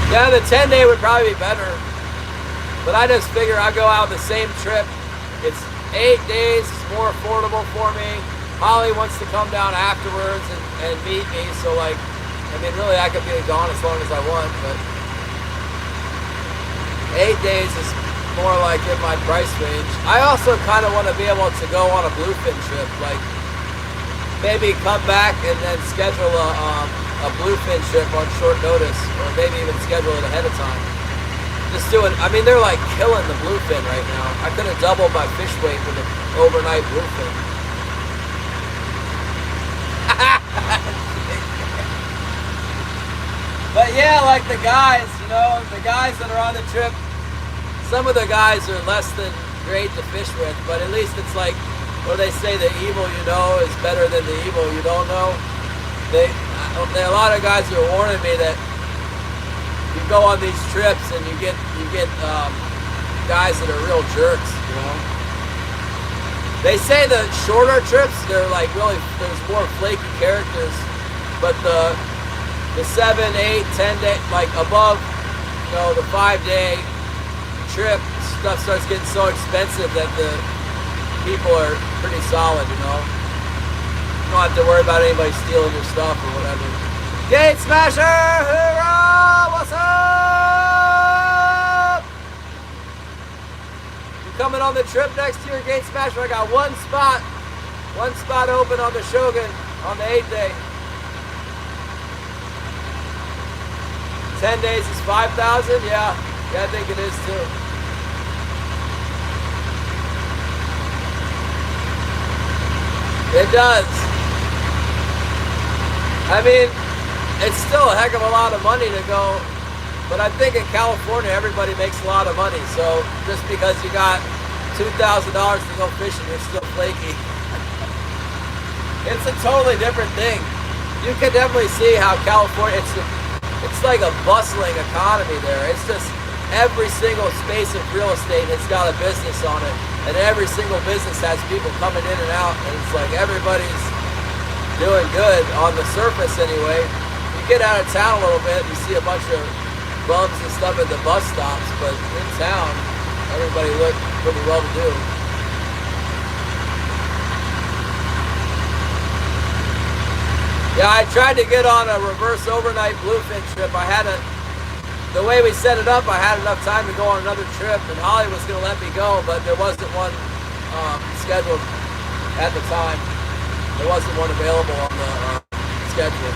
Yeah, the 10-day would probably be better. But I just figure I'll go out the same trip. It's 8 days, it's more affordable for me. Holly wants to come down afterwards and meet me, so like, I mean, really I could be gone as long as I want, but 8 days is more like in my price range. I also kind of want to be able to go on a bluefin trip, like maybe come back and then schedule a bluefin trip on short notice, or maybe even schedule it ahead of time. Just doing, I mean, they're like killing the bluefin right now. I could have doubled my fish weight with an overnight bluefin. But yeah, like the guys, you know, the guys that are on the trip, some of the guys are less than great to fish with, but at least it's like, what they say, the evil you know is better than the evil you don't know. A lot of guys are warning me that you go on these trips and you get guys that are real jerks, you know. They say the shorter trips, they're like really, there's more flaky characters, but the 7, 8, 10 day, like above, you know, the 5-day trip, stuff starts getting so expensive that the people are pretty solid, you know. You don't have to worry about anybody stealing your stuff or whatever. Gate Smasher! Hoorah! What's up? You coming on the trip next year, Gate Smasher? I got one spot open on the Shogun on the 8th day. 10 days is 5,000? Yeah, I think it is too. It does. I mean, it's still a heck of a lot of money to go But I think in California, everybody makes a lot of money. So just because you got $2,000 to go fishing, you're still flaky. It's a totally different thing. You can definitely see how California, it's like a bustling economy there. It's just every single space of real estate has got a business on it. And every single business has people coming in and out. And it's like everybody's doing good on the surface anyway. You get out of town a little bit, you see a bunch of bums and stuff at the bus stops. But in town, everybody looked pretty well to do. Yeah, I tried to get on a reverse overnight bluefin trip. The way we set it up, I had enough time to go on another trip, and Holly was going to let me go, but there wasn't one scheduled at the time. There wasn't one available on the schedule.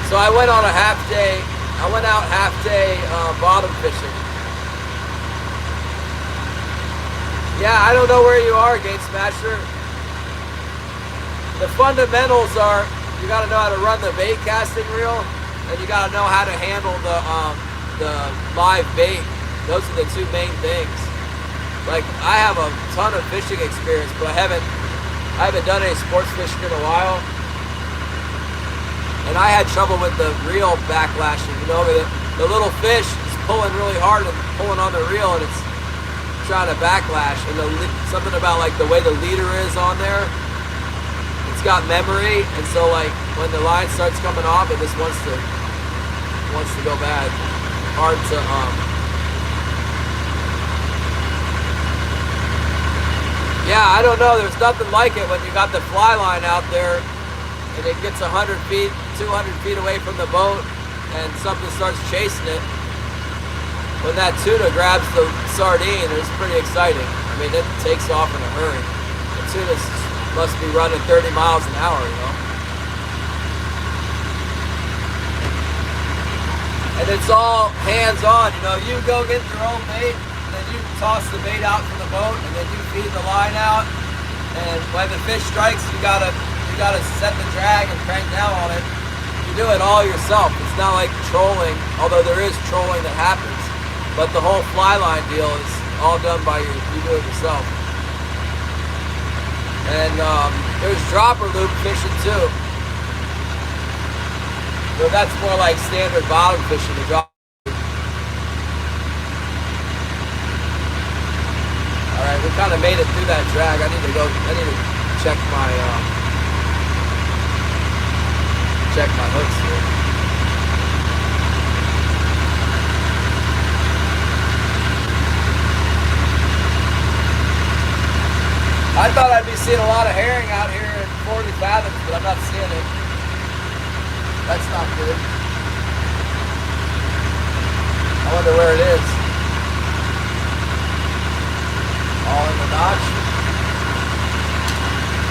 So I went on a half day. I went out half day bottom fishing. Yeah, I don't know where you are, Gate Smasher. The fundamentals are, you got to know how to run the bait casting reel, and you got to know how to handle the live bait. Those are the two main things. Like, I have a ton of fishing experience, but I haven't done any sports fishing in a while. And I had trouble with the reel backlashing. You know, the little fish is pulling really hard and pulling on the reel, and it's trying to backlash. And something about like the way the leader is on there, it's got memory, and so like when the line starts coming off, it just wants to go bad. Hard to yeah, I don't know. There's nothing like it when you got the fly line out there and it gets 100 feet, 200 feet away from the boat, and something starts chasing it. When that tuna grabs the sardine, it's pretty exciting. I mean, it takes off in a hurry. The tuna must be running 30 miles an hour, you know. And it's all hands-on, you know. You go get your own bait, and then you toss the bait out from the boat, and then you feed the line out. And when the fish strikes, you gotta set the drag and crank down on it. You do it all yourself. It's not like trolling, although there is trolling that happens. But the whole fly line deal is all done by you do it yourself. And there's dropper loop fishing too. So that's more like standard bottom fishing, the drop. Alright, we kind of made it through that drag. I need to check my hooks here. I thought I'd be seeing a lot of herring out here at 40 fathoms, but I'm not seeing it. That's not good. I wonder where it is. All in the notch.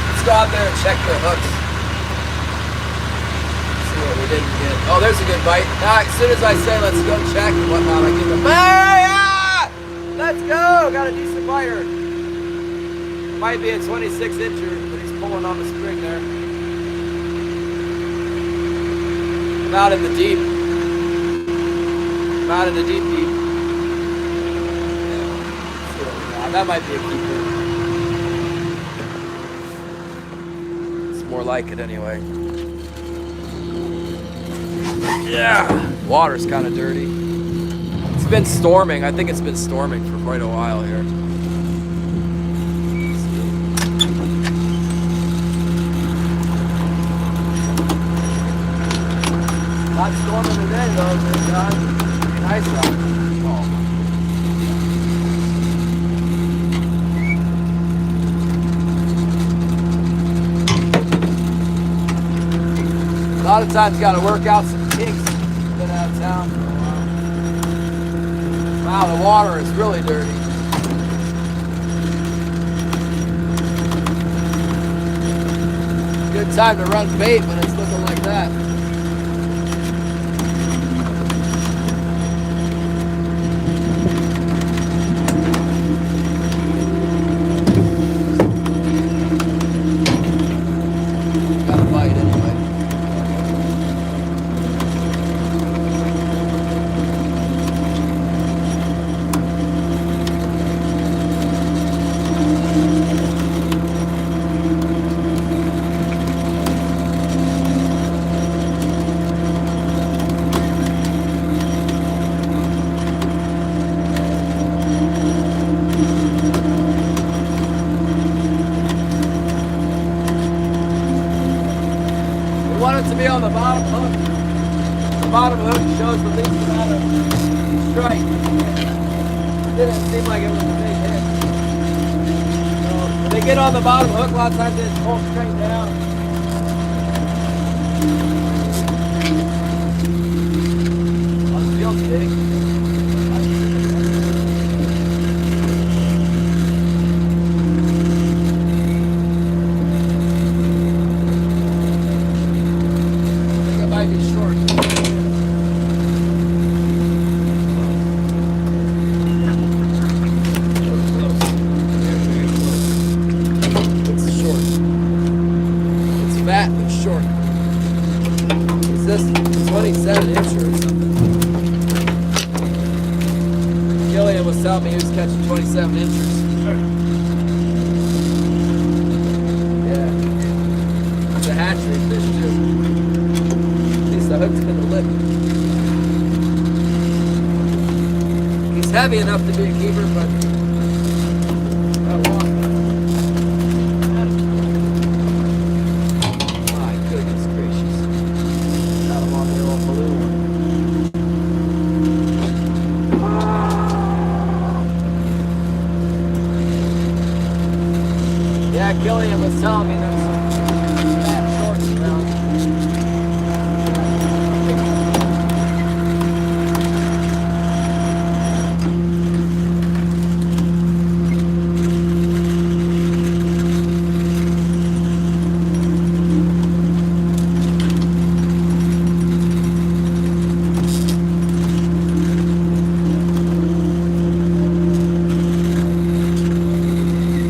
Let's go out there and check the hooks. See what we didn't get. Oh, there's a good bite. Now, as soon as I say let's go check and whatnot, I get the bite. Let's go! Got a decent biter. Might be a 26 incher, but he's pulling on the string there. I'm out in the deep. I'm out in the deep. Yeah, that might be a keeper. It's more like it anyway. Yeah, water's kind of dirty. It's been storming. I think it's been storming for quite a while here. Not storming today though, thank God. Nice out. Oh. A lot of times you gotta work out some kinks. Been out of town for a while. Wow, the water is really dirty. Good time to run bait when it's looking like that. be on the bottom hook. The bottom hook shows the least amount of strike. It didn't seem like it was a big hit. So when they get on the bottom hook, a lot of times they just pull straight down. On the field stick. Short. Is this 27 inch or something? Gillian was telling me he was catching 27 inches. Yeah. It's a hatchery fish too. At least the hook's gonna lip. He's heavy enough to be a keeper, but not long. Gillian was telling me there's some fat shorts around.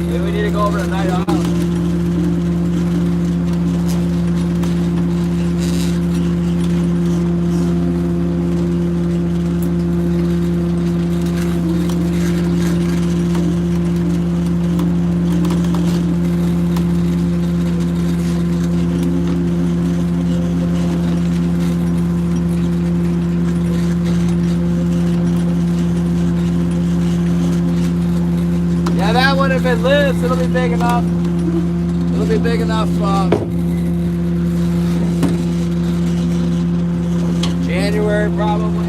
Maybe we need to go over to Night Island. That one, if it lives, it'll be big enough. It'll be big enough. January probably.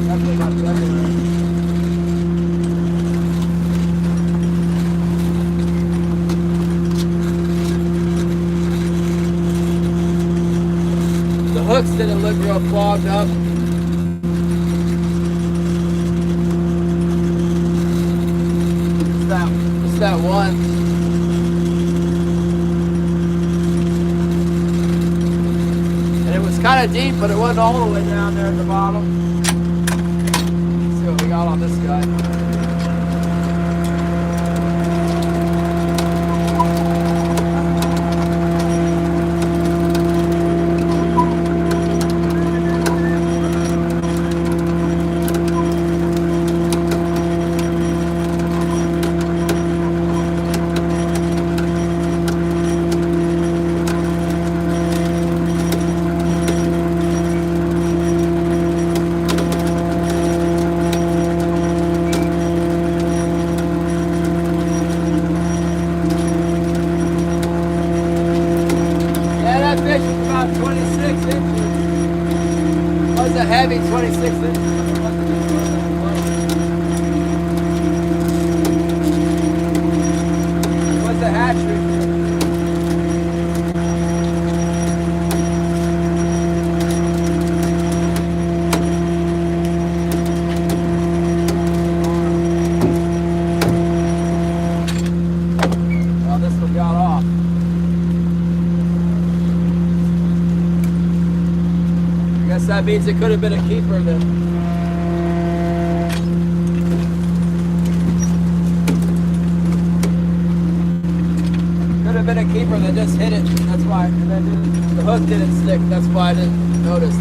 Definitely not February. The hooks didn't look real clogged up. That one. And it was kind of deep, but it wasn't all the way down there at the bottom. Let's see what we got on this guy. Heavy 26 inches. What's the hatchery? Well, this one got off. Guess that means it could have been a keeper then. Could have been a keeper that just hit it. That's why. And then the hook didn't stick. That's why I didn't notice.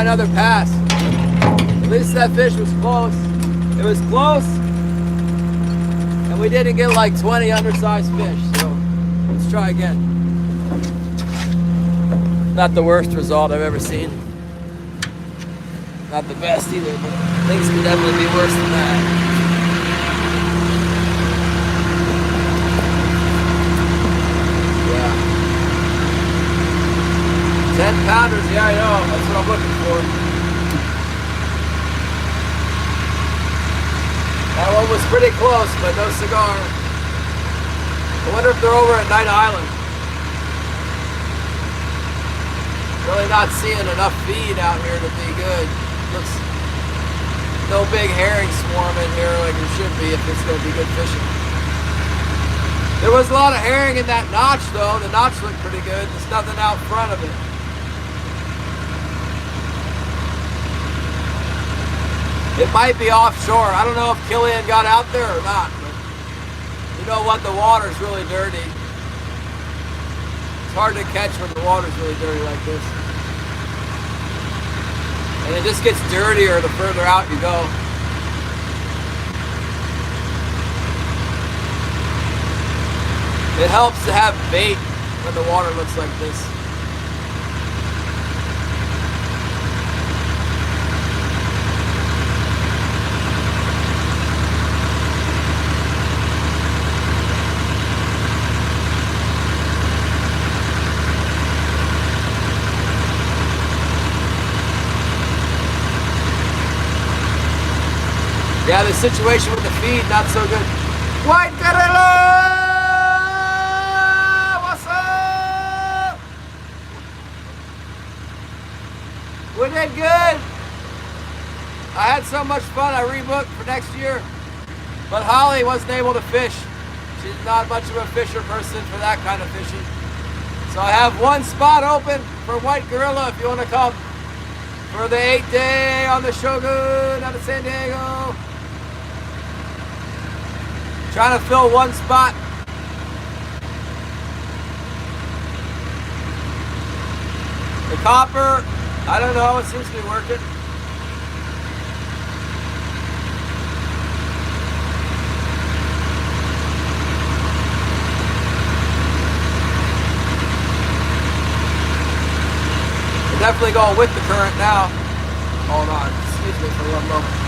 another pass. At least that fish was close. It was close, and we didn't get like 20 undersized fish, so let's try again. Not the worst result I've ever seen. Not the best either, but things could definitely be worse than that. Yeah. 10 pounders, yeah, I know. That's what I'm looking for. That one was pretty close, but no cigar. I wonder if they're over at Night Island. Really not seeing enough feed out here to be good. Looks no big herring swarm in here like there should be if it's going to be good fishing. There was a lot of herring in that notch though. The notch looked pretty good. There's nothing out front of it. It might be offshore. I don't know if Killian got out there or not. But you know what? The water's really dirty. It's hard to catch when the water's really dirty like this. And it just gets dirtier the further out you go. It helps to have bait when the water looks like this. Yeah, the situation with the feed, not so good. White gorilla! What's up? We did good. I had so much fun, I rebooked for next year. But Holly wasn't able to fish. She's not much of a fisher person for that kind of fishing. So I have one spot open for white gorilla if you want to come. For the 8th day on the Shogun out of San Diego. Trying to fill one spot. The copper, I don't know, it seems to be working. We're definitely going with the current now. Hold on, excuse me for one moment.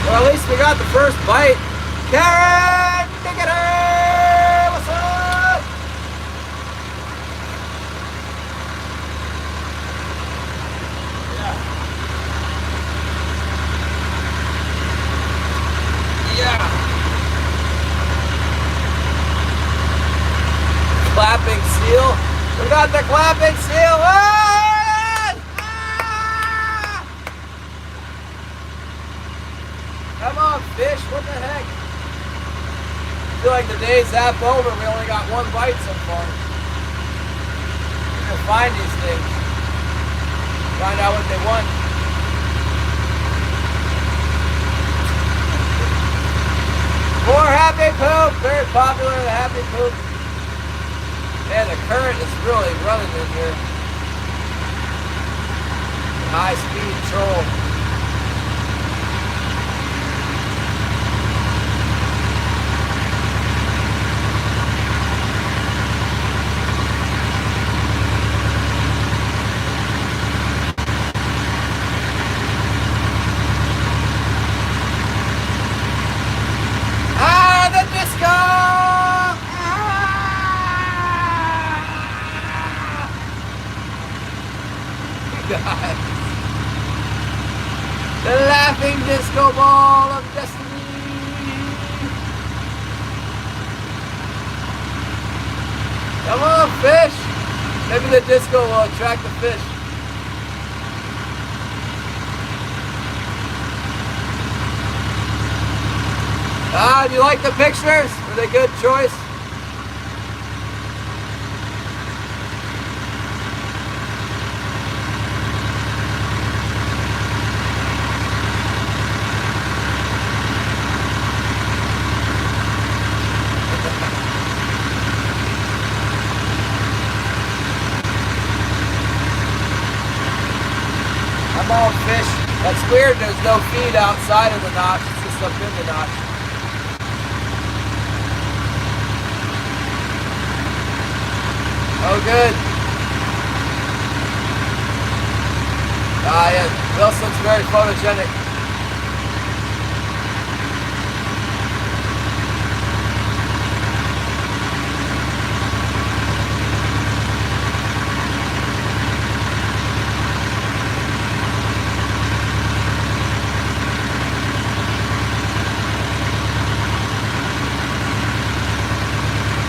Well, at least we got the first bite. Karen, diggity, what's up? Yeah. Yeah. Clapping seal. We got the clapping seal. Ah! Come on, fish, what the heck? I feel like the day's half over, we only got one bite so far. We're gonna find these things. Find out what they want. More happy poop, very popular, the happy poop. Man, the current is really running in here. High speed troll. The laughing disco ball of destiny. Come on, fish. Maybe the disco will attract the fish. Ah, do you like the pictures? Were they good choice? I'm all fish. That's weird, there's no feed outside of the notch, it's just up in the notch. Oh, good. Ah, yeah, Wilson's very photogenic.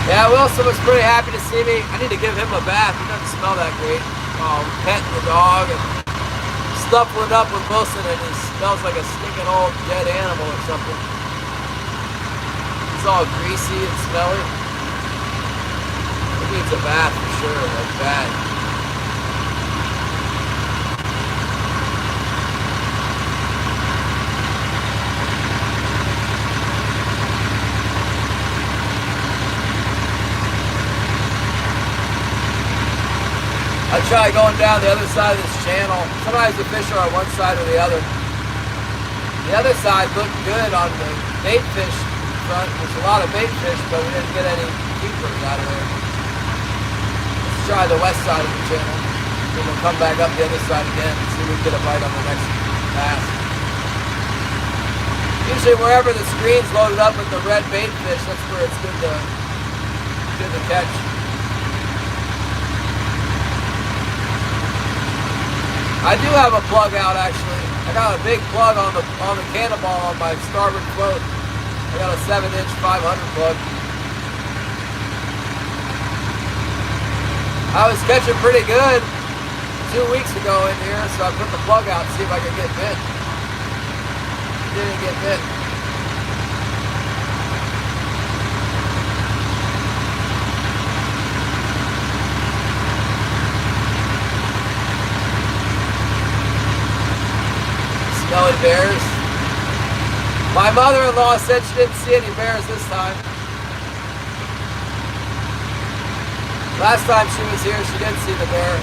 Yeah, Wilson was pretty happy to see me. I need to give him a bath. He doesn't smell that great. Petting the dog and snuffling up with Wilson, and he smells like a stinking old dead animal or something. He's all greasy and smelly. He needs a bath for sure, like bad. I try going down the other side of this channel. Sometimes the fish are on one side or the other. The other side looked good on the bait fish front. There's a lot of bait fish, but we didn't get any keepers out of there. Let's try the west side of the channel. Then we'll come back up the other side again and see if we can get a bite on the next pass. Usually wherever the screen's loaded up with the red bait fish, that's where it's good to catch. I do have a plug out actually. I got a big plug on the cannonball on my starboard float. I got a 7-inch 500 plug. I was catching pretty good 2 weeks ago in here, so I put the plug out to see if I could get bit. Didn't get bit. Smelly bears. My mother-in-law said she didn't see any bears this time. Last time she was here, she did see the bear.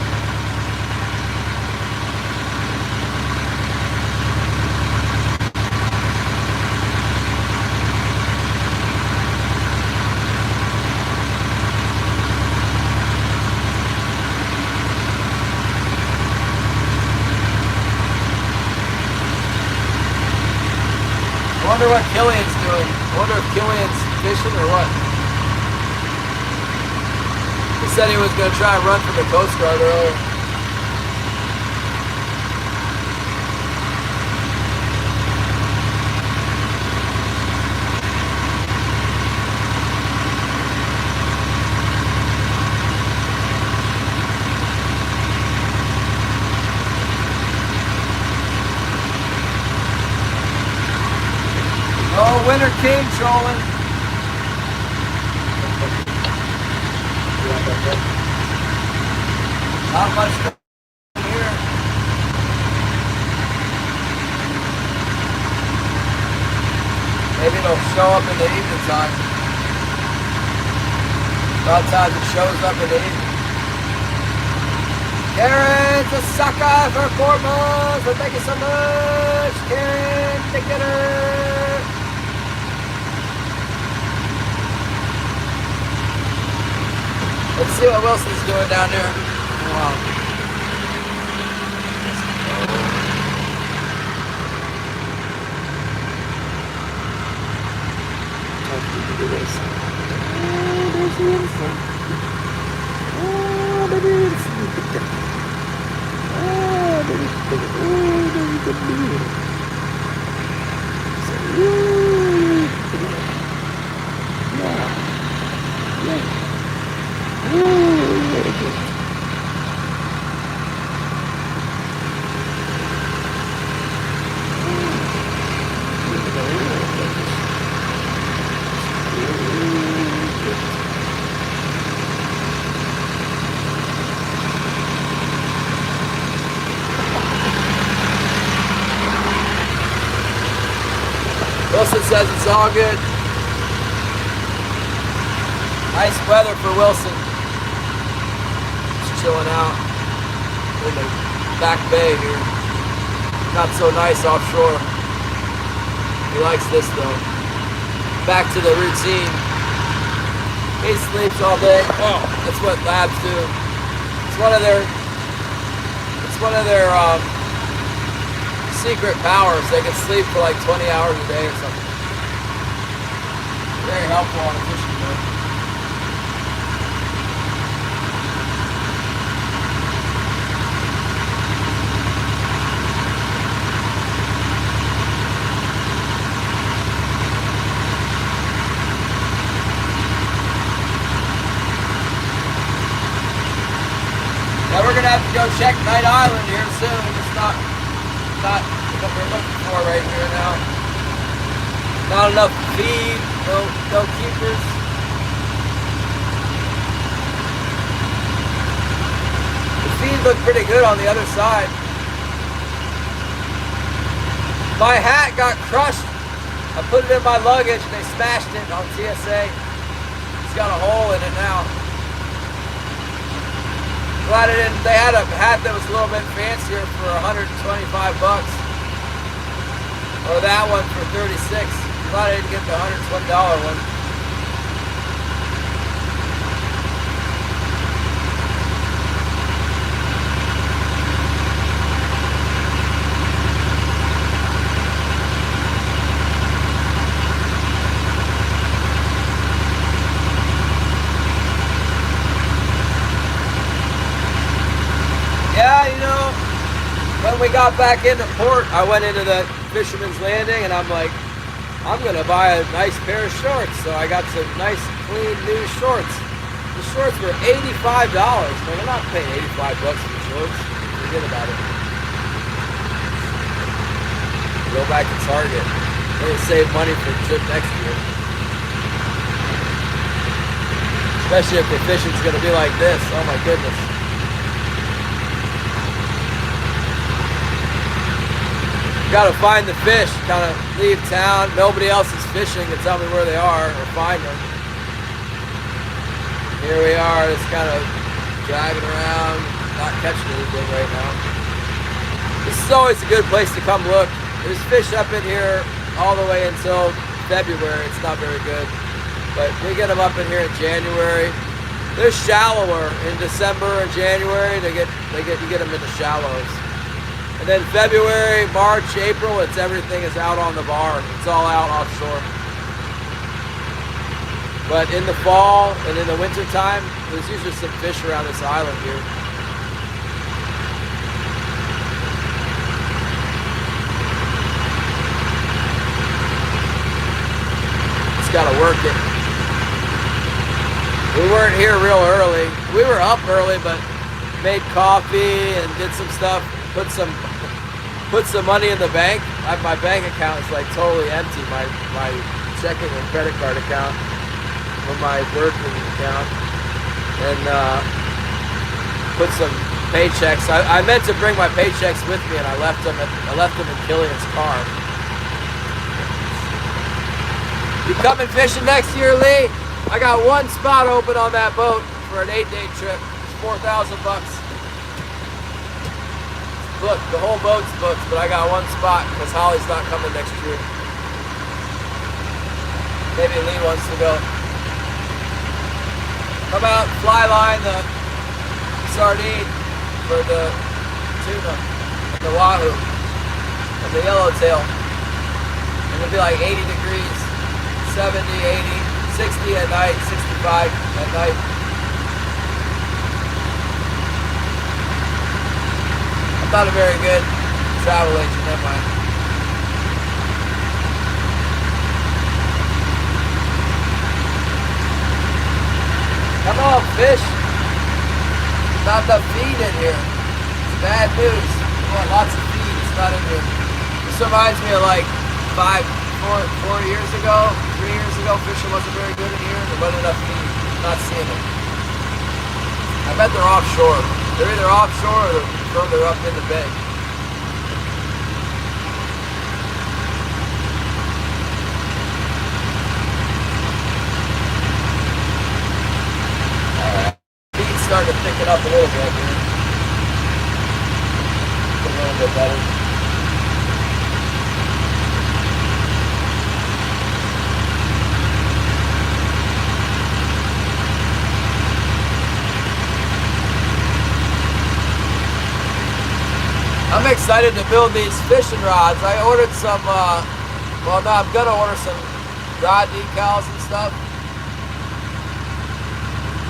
I wonder what Killian's doing. I wonder if Killian's fishing or what. He said he was going to try and run from the Coast Guard earlier. Oh, Winter King trolling. Not much here. Maybe it'll show up in the evening time. A lot of times it shows up in the evening. Karen's a sucker for 4 months. So thank you so much, Karen. Take care. Let's see what Wilson's doing down there. Wow. There's Wilson. Oh, there's Wilson. Look at that. Oh, there's the beard. Yeah. Yeah. Wilson says it's all good. Nice weather for Wilson. Just chilling out in the back bay here. Not so nice offshore. He likes this though. Back to the routine. He sleeps all day. Oh, that's what labs do. It's one of their secret powers. They can sleep for like 20 hours a day or something. Very helpful on a fishing boat. Now we're gonna have to go check Night Island here soon. It's not what we're looking for right here now. Not enough feed, no keepers. The feed looked pretty good on the other side. My hat got crushed. I put it in my luggage and they smashed it on TSA. It's got a hole in it now. Glad I didn't. They had a hat that was a little bit fancier for $125, or that one for $36. Glad I didn't get the $120 one. Yeah, you know, when we got back into port, I went into the Fisherman's Landing and I'm like, I'm gonna buy a nice pair of shorts. So I got some nice, clean, new shorts. The shorts were $85. Man, I'm not paying $85 for shorts. Forget about it. Go back to Target. They'll save money for the trip next year. Especially if the fishing's gonna be like this. Oh my goodness. Got to find the fish, kind of leave town. Nobody else is fishing to tell me where they are or find them. Here we are, just kind of driving around, not catching anything right now. This is always a good place to come look. There's fish up in here all the way until February. It's not very good, but we get them up in here in January. They're shallower in December and January. You get them in the shallows. And then February, March, April, everything is out on the bar. It's all out offshore. But in the fall and in the winter time, there's usually some fish around this island here. Just gotta work it. We weren't here real early. We were up early, but made coffee and did some stuff. Put some money in the bank. My bank account is like totally empty. My checking and credit card account for my working account, and put some paychecks. I meant to bring my paychecks with me, and I left them in Killian's car. You coming fishing next year, Lee? I got one spot open on that boat for an 8-day trip. It's $4,000. Look, the whole boat's booked, but I got one spot because Holly's not coming next year. Maybe Lee wants to go. How about fly line the sardine for the tuna and the wahoo and the yellowtail? And it'll be like 80 degrees, 70, 80, 60 at night, 65 at night. Not a very good travel agent, never mind. Come on, fish. Not enough feed in here. It's bad news. You want lots of feed, it's not in here. This reminds me of like 4 years ago, 3 years ago, fishing wasn't very good in here. There wasn't enough feed. Not seeing it. I bet they're offshore. They're either offshore or they're further up in the bay. bit better. I'm excited to build these fishing rods. I ordered some, well, no, I'm gonna order some rod decals and stuff.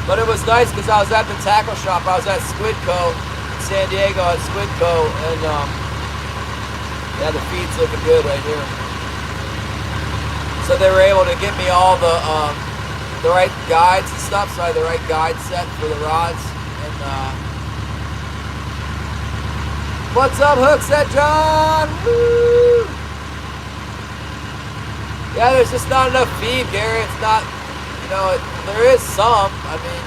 But it was nice because I was at the tackle shop. I was at Squidco in San Diego at Squidco, and yeah, the feed's looking good right here. So they were able to get me all the right guides and stuff. So I had the right guide set for the rods. And what's up, Hookset John? Woo! Yeah, there's just not enough feed, Gary. It's not, you know, there is some. I mean,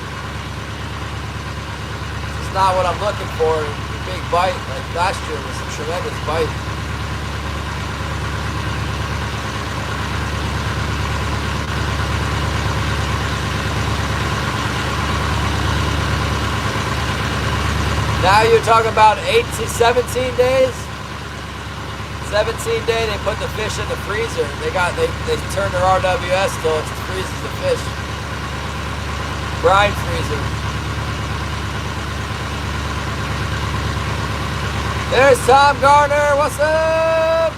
it's not what I'm looking for. A big bite. Like last year was a tremendous bite. Now you're talking about 8 to 17 days. 17 day, they put the fish in the freezer. They turn their RWS till it freezes the fish. Brine freezer. There's Tom Garner. What's up?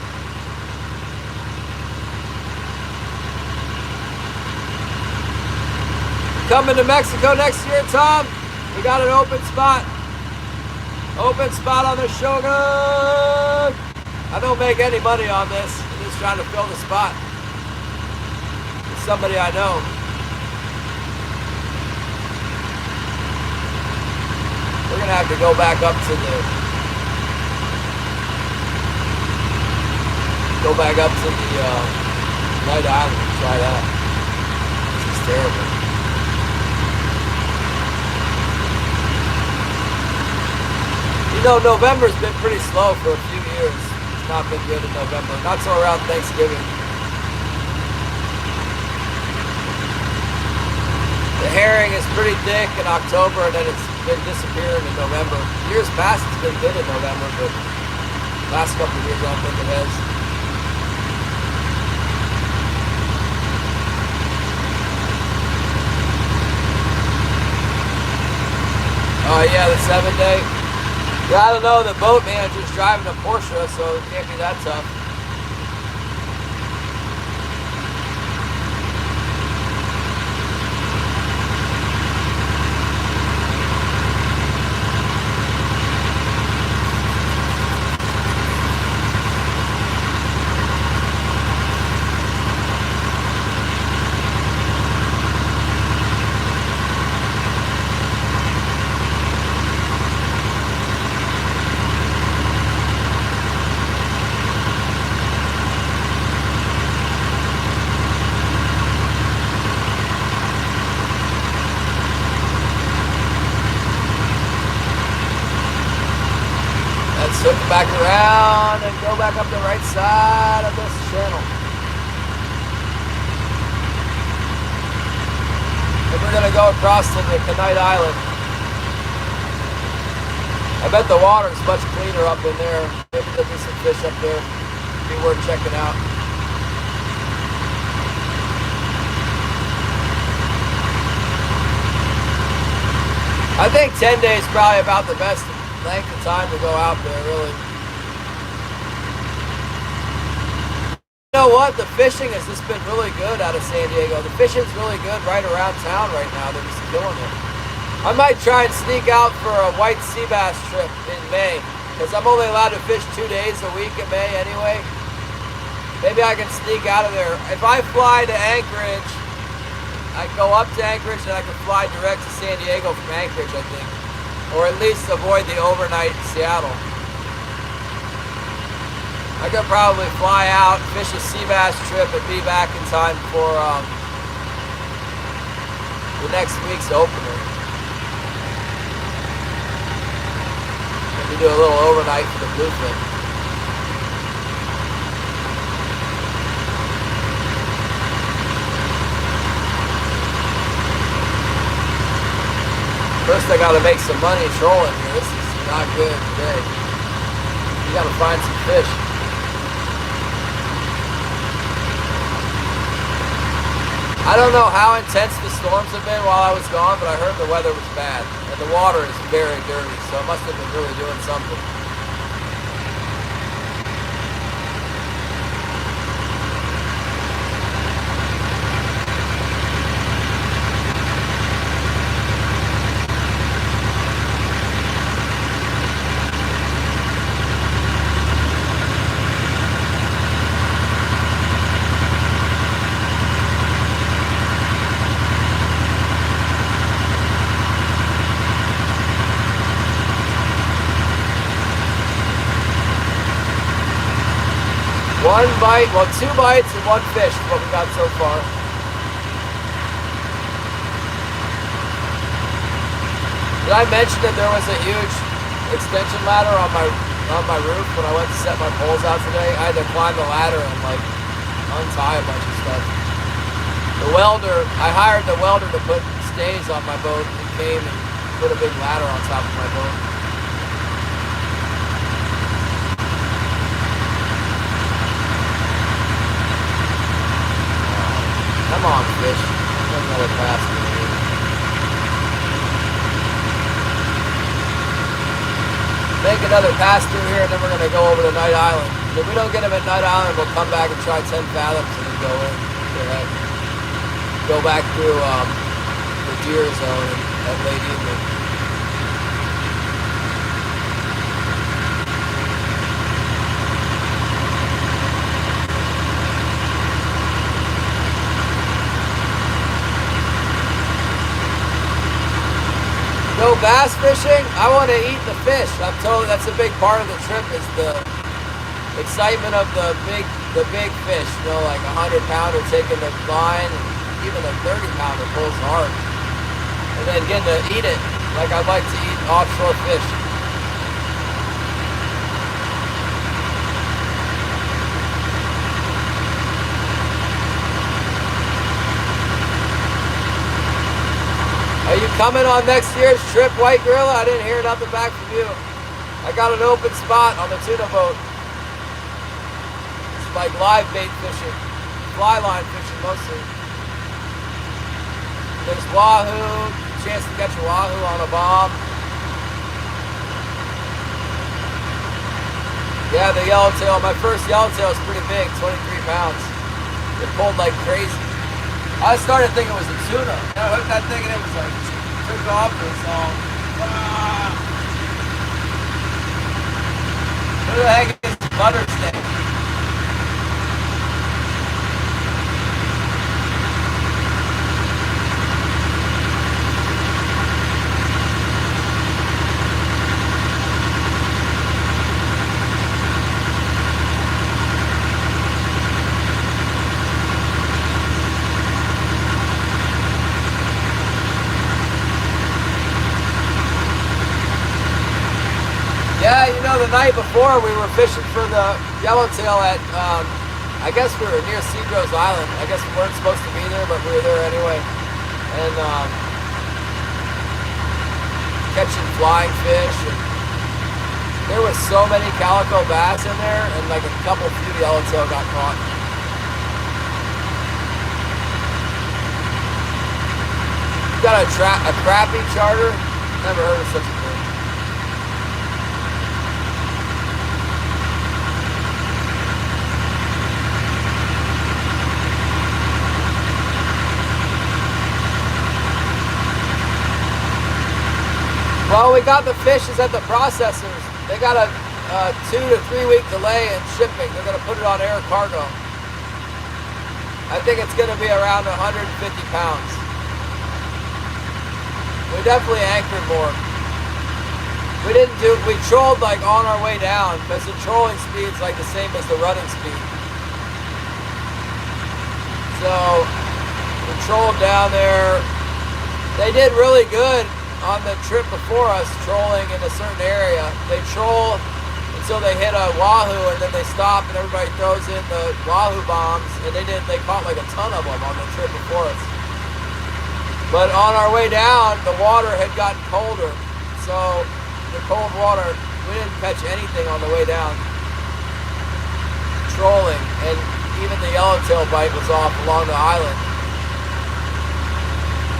Coming to Mexico next year, Tom. We got an open spot. Open spot on the Shogun. I don't make any money on this. I'm just trying to fill the spot. It's somebody I know. We're gonna have to go back up to the Night Island and try that. This is terrible. You know, November's been pretty slow for a few years. It's not been good in November. Not so around Thanksgiving. The herring is pretty thick in October, and then it's been disappearing in November. Years past, it's been good in November, but last couple of years, I don't think it has. Oh yeah, the 7 day. Yeah, I don't know, the boat manager's driving a Porsche, so it can't be that tough. Look back around and go back up the right side of this channel. And we're gonna go across to the Night Island. I bet the water's much cleaner up in there. Maybe there'll be some fish up there. Be worth checking out. I think 10 days is probably about the best length of time to go out there, really. You know what? The fishing has just been really good out of San Diego. The fishing's really good right around town right now. They're just killing it. I might try and sneak out for a white sea bass trip in May, because I'm only allowed to fish 2 days a week in May anyway. Maybe I can sneak out of there. If I fly to Anchorage, I go up to Anchorage and I can fly direct to San Diego from Anchorage, I think. Or at least avoid the overnight in Seattle. I could probably fly out, fish a sea bass trip, and be back in time for the next week's opener. Maybe do a little overnight for the bluefin. First I gotta make some money trolling here. This is not good today. Gotta find some fish. I don't know how intense the storms have been while I was gone, but I heard the weather was bad. And the water is very dirty, so it must have been really doing something. One bite, well, 2 bites and 1 fish is what we got so far. Did I mention that there was a huge extension ladder on my roof when I went to set my poles out today? I had to climb the ladder and like untie a bunch of stuff. The welder, I hired the welder to put stays on my boat. He came and put a big ladder on top of my boat. Come on, fish. Make another pass through here. Make another pass through here, and then we're going to go over to Night Island. If we don't get him at Night Island, we'll come back and try 10 fathoms and then go in. Go back through the deer zone at late evening. Go bass fishing? I want to eat the fish. I'm told that's a big part of the trip is the excitement of the big fish. You know, like a 100-pounder taking the line, and even a 30-pounder pulls hard. And then getting to eat it like I like to eat offshore fish. Are you coming on next year's trip, White Gorilla? I didn't hear nothing back from you. I got an open spot on the tuna boat. It's like live bait fishing, fly line fishing mostly. There's Wahoo, chance to catch a Wahoo on a bomb. Yeah, the yellowtail, my first yellowtail is pretty big, 23 pounds. It pulled like crazy. I started thinking it was a tuna. I hooked that thing and it was like, took off and it's all, Who the heck is butter steak? Yeah, you know, the night before we were fishing for the yellowtail at, I guess we were near Cedros Island. I guess we weren't supposed to be there, but we were there anyway. And catching flying fish. And there was so many calico bass in there, and like a couple few yellowtail got caught. You got a crappie charter? Never heard of such a thing. Well, we got the fishes at the processors. They got a 2 to 3 week delay in shipping. They're going to put it on air cargo. I think it's going to be around 150 pounds. We definitely anchored more. We trolled like on our way down because the trolling speed's like the same as the running speed. So we trolled down there. They did really good on the trip before us, trolling in a certain area. They troll until they hit a Wahoo, and then they stop, and everybody throws in the Wahoo bombs, and they caught like a ton of them on the trip before us. But on our way down, the water had gotten colder, so the cold water we didn't catch anything on the way down trolling, and even the yellowtail bite was off along the island.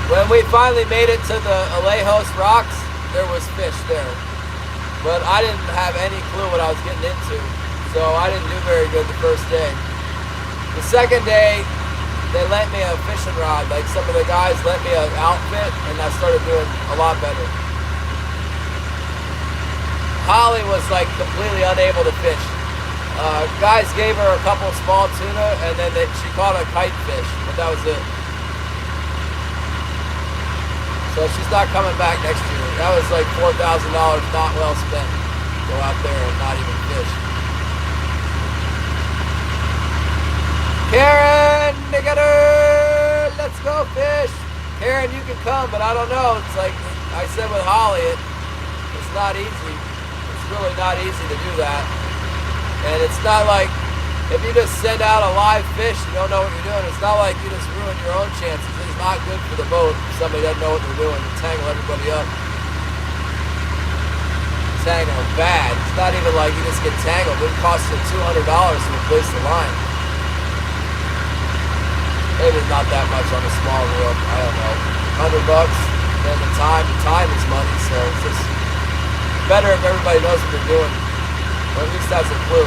When we finally made it to the Alejos rocks, there was fish there, but I didn't have any clue what I was getting into, so I didn't do very good the first day. The second day, they lent me a fishing rod. Like, some of the guys lent me an outfit, and I started doing a lot better. Holly was like completely unable to fish. Guys gave her a couple small tuna, and then she caught a kite fish, but that was it. So she's not coming back next year. That was like $4,000 not well spent. Go out there and not even fish. Karen, nigger, let's go fish. Karen, you can come, but I don't know. It's like I said with Holly, it's not easy. It's really not easy to do that. And it's not like, if you just send out a live fish, you don't know what you're doing. It's not like you just ruin your own chances. It's not good for the boat if somebody doesn't know what they're doing to tangle everybody up. Tangle bad. It's not even like you just get tangled. It costs you $200 to replace the line. Maybe not that much on a small reel. I don't know. $100. Then the time is money. So it's just better if everybody knows what they're doing. Or at least that's a clue.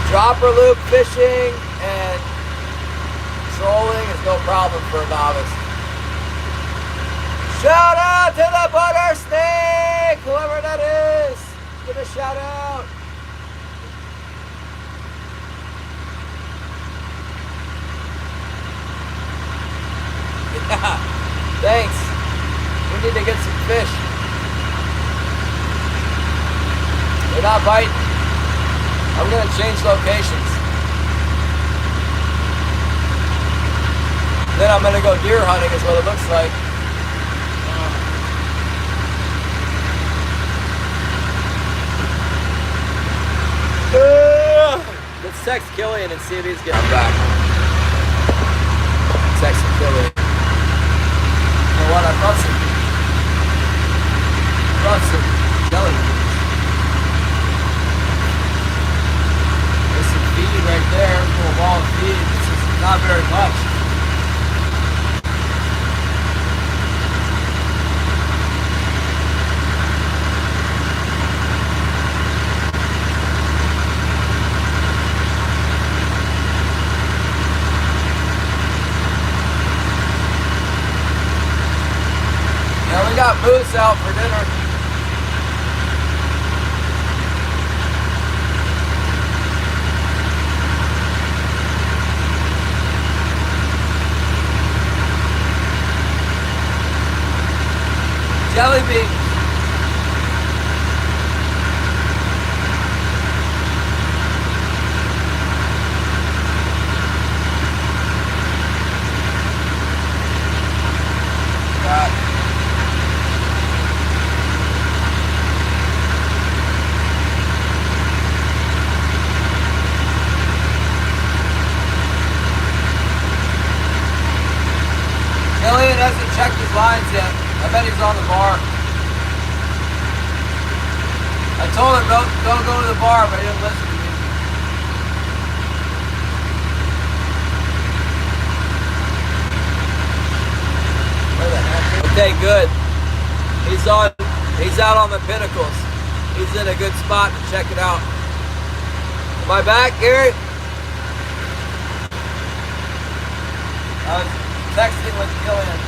Dropper loop fishing and trolling is no problem for a novice. Shout out to the butter snake, whoever that is. Give a shout out. Yeah, thanks. We need to get some fish. They're not biting. I'm going to change locations. Then I'm going to go deer hunting is what it looks like. Let's text Killian and see if he's getting back. Text Killian. You know what? I brought some jelly beans. There's some feed right there, a little ball of feed. It's just not very much. Yeah, we got moose out for dinner. Jelly beans. Killian hasn't checked his lines yet. I bet he's on the bar. I told him don't go to the bar, but he didn't listen to me. Where the heck? Okay, good. He's out on the pinnacles. He's in a good spot to check it out. Am I back, Gary? I was texting with Killian.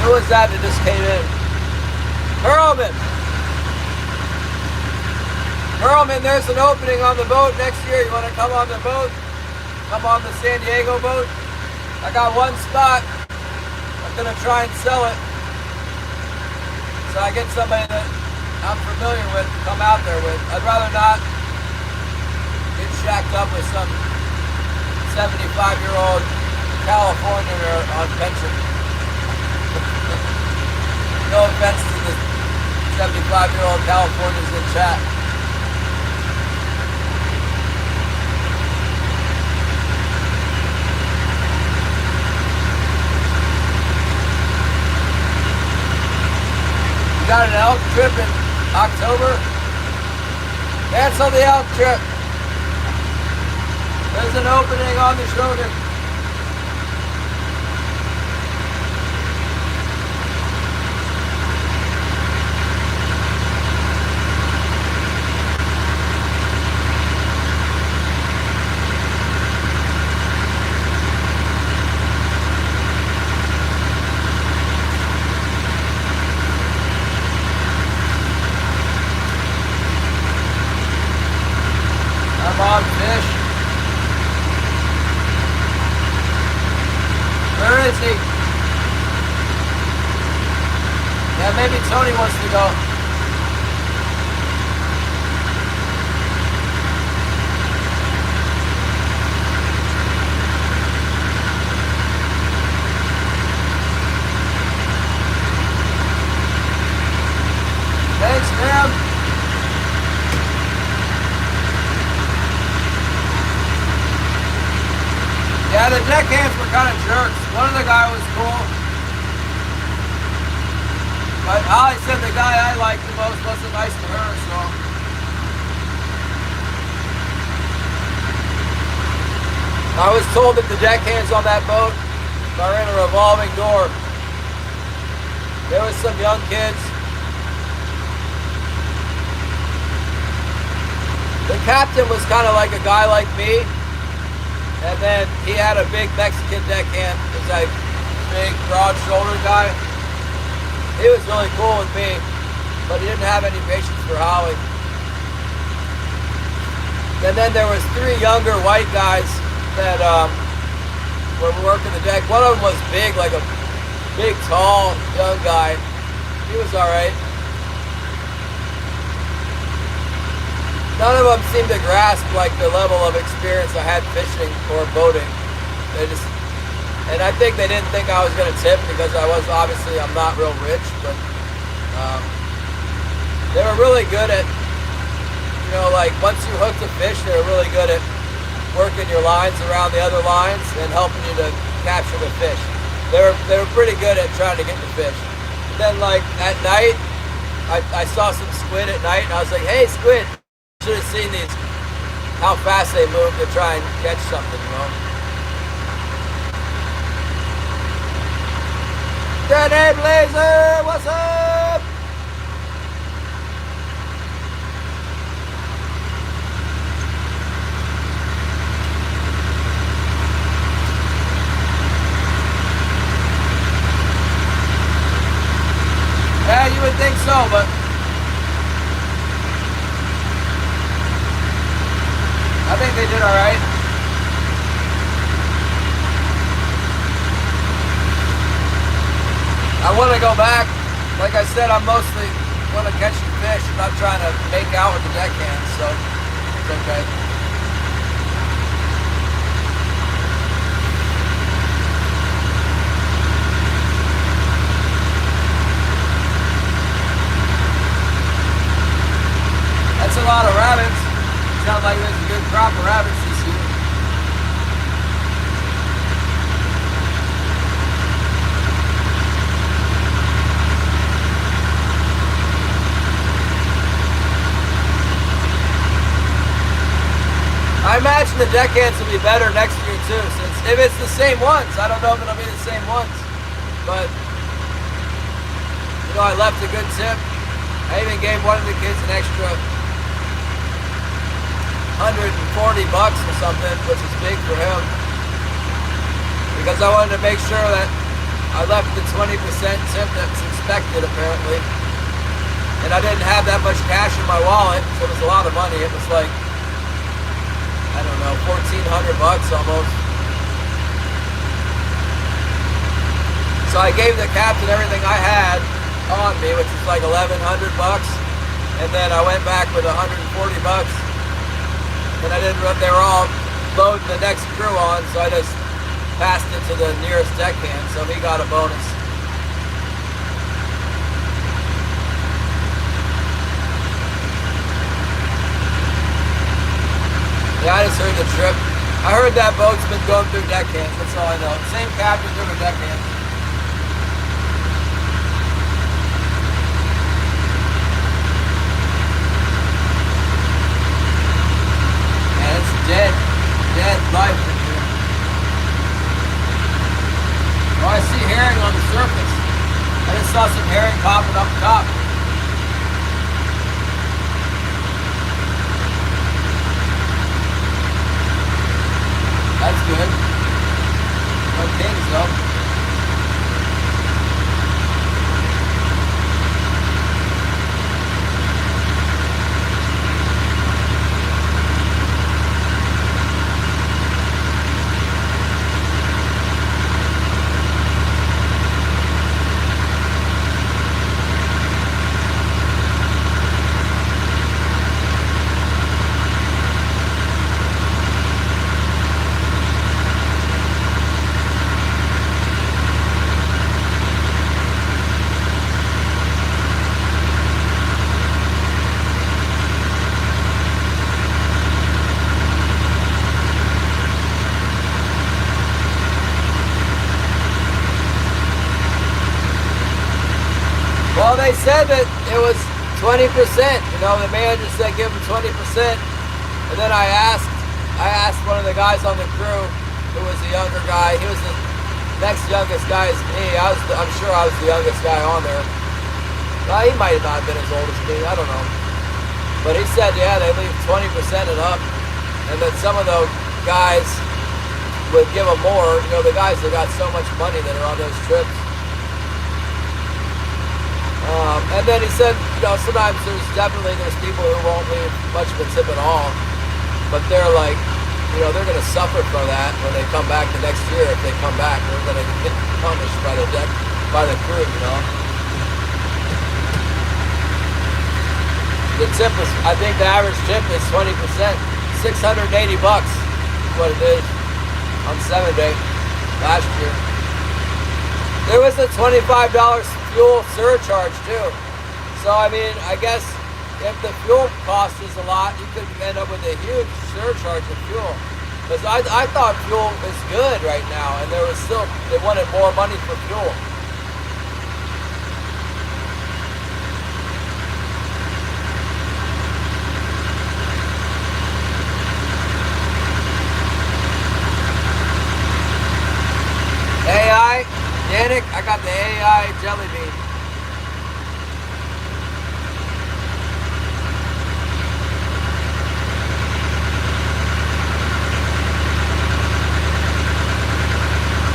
Who was that just came in? Perlman! Perlman, there's an opening on the boat next year. You want to come on the boat? Come on the San Diego boat? I got one spot. I'm going to try and sell it. So I get somebody that I'm familiar with to come out there with. I'd rather not get shacked up with some 75-year-old Californian on pension. No offense to the 75-year-old Californians in chat. got an elk trip in October. Cancel the elk trip. There's an opening on the shoulder. On fish. Where is he? Yeah, maybe Tony wants to go. Thanks, ma'am. Yeah, the deckhands were kind of jerks. One of the guys was cool. But Holly said the guy I liked the most wasn't nice to her, so. I was told that the deckhands on that boat are in a revolving door. There was some young kids. The captain was kind of like a guy like me. And then he had a big Mexican deckhand. He was like big, broad-shouldered guy. He was really cool with me, but he didn't have any patience for Holly. And then there was 3 younger white guys that were working the deck. One of them was big, like a big, tall, young guy. He was all right. None of them seemed to grasp like the level of experience I had fishing or boating. And I think they didn't think I was going to tip because obviously I'm not real rich, but they were really good at, like once you hooked a fish, they were really good at working your lines around the other lines and helping you to capture the fish. They were pretty good at trying to get the fish. Then like at night, I saw some squid at night and I was like, hey squid, should have seen these, how fast they move to try and catch something, Danny Blazer, what's up? Yeah, you would think so, but I think they did all right. I want to go back. Like I said, I'm mostly want to catch the fish. I'm not trying to make out with the deckhand, so it's okay. That's a lot of rabbits. Sounds like there's a good crop of rabbits this year. I imagine the deckhands will be better next year too, since if it's the same ones, I don't know if it'll be the same ones. But I left a good tip. I even gave one of the kids an extra $140 or something, which is big for him, because I wanted to make sure that I left the 20% tip that's expected apparently, and I didn't have that much cash in my wallet, so it was a lot of money. It was like, I don't know, $1,400 almost. So I gave the captain everything I had on me, which is like $1,100, and then I went back with $140. And they were all loading the next crew on, so I just passed it to the nearest deckhand, so he got a bonus. Yeah, I just heard the trip. I heard that boat's been going through deckhands, that's all I know. Same captain, different deckhand. some herring popping up top. That's good. No kings though. Well, they said that it was 20%. You know, the manager said give them 20%. And then I asked one of the guys on the crew, who was the younger guy. He was the next youngest guy as me. I'm sure I was the youngest guy on there. Well, he might not have been as old as me. I don't know. But he said, yeah, they leave 20% and up. And then some of the guys would give them more. You know, the guys that got so much money that are on those trips. And then he said, you know, sometimes there's people who won't leave much of a tip at all, but they're like, you know, they're going to suffer from that when they come back the next year. If they come back, they're going to get punished by the crew, you know. The tip is, I think the average tip is 20%, $680 is what it is on 7-day last year. There was a $25 fuel surcharge too. So I mean, I guess if the fuel cost is a lot, you could end up with a huge surcharge of fuel. Because I thought fuel is good right now, and they wanted more money for fuel. AI, Danik, I got the AI jelly bean.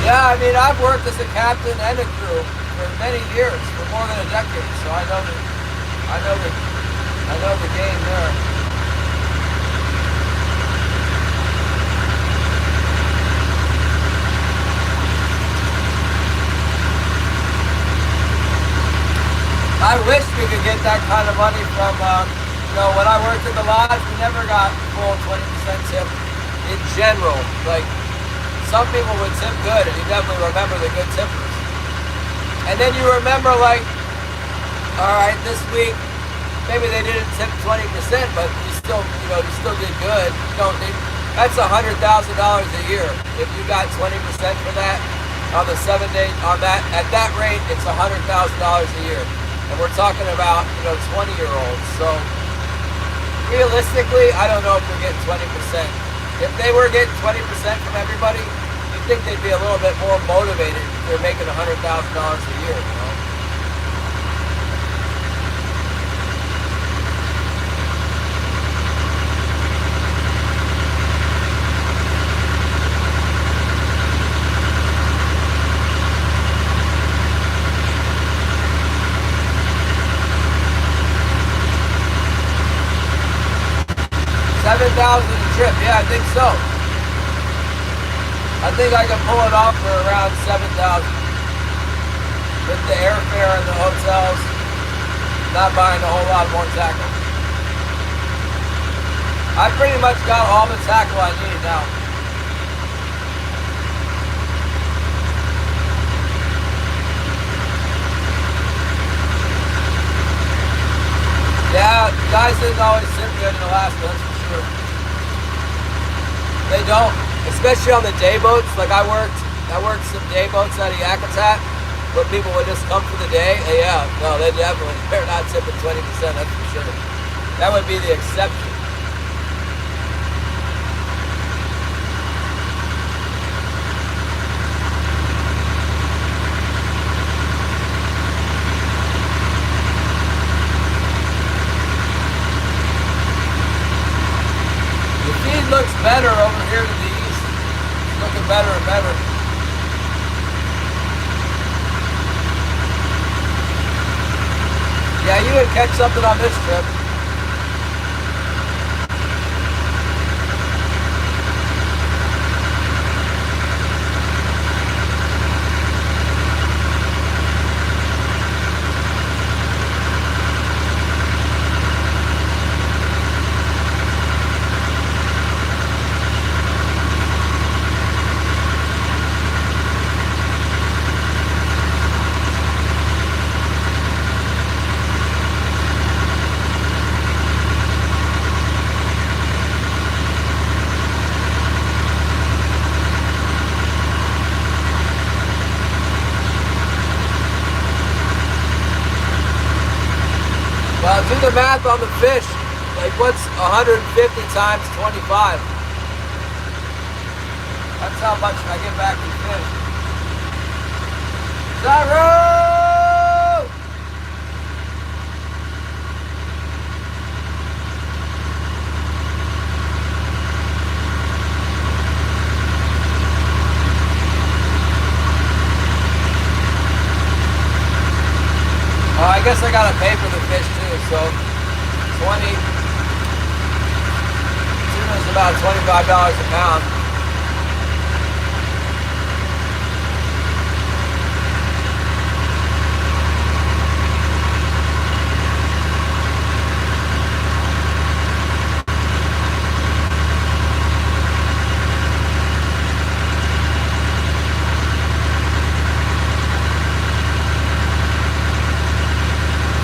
Yeah, I mean, I've worked as a captain and a crew for many years, for more than a decade, so I know the game there. I wish we could get that kind of money from, you know, when I worked in the lodge, we never got full 20% tip in general. Like, some people would tip good, and you definitely remember the good tippers. And then you remember, like, all right, this week, maybe they didn't tip 20%, but you still did good. That's $100,000 a year. If you got 20% for that on the 7-day, at that rate, it's $100,000 a year. And we're talking about, you know, 20-year-olds. So realistically, I don't know if we're getting 20%. If they were getting 20% from everybody, you'd think they'd be a little bit more motivated if they're making $100,000 a year, you know? $7,000 a trip, yeah, I think so. I think I can pull it off for around $7,000 with the airfare and the hotels, not buying a whole lot more tackle. I pretty much got all the tackle I need now. Yeah, guys didn't always sit good in Alaska, that's for sure. They don't, especially on the day boats. Like I worked some day boats out of Yakutat, where people would just come for the day. And yeah, no, they're not tipping 20%, that's for sure. That would be the exception. here to the east. It's looking better and better. Yeah, you would catch something on this trip. Well, do the math on the fish. Like, what's 150 times 25? That's how much I get back in fish. Zyro! I guess I gotta pay for the fish too, so 20. Tuna's about $25 a pound.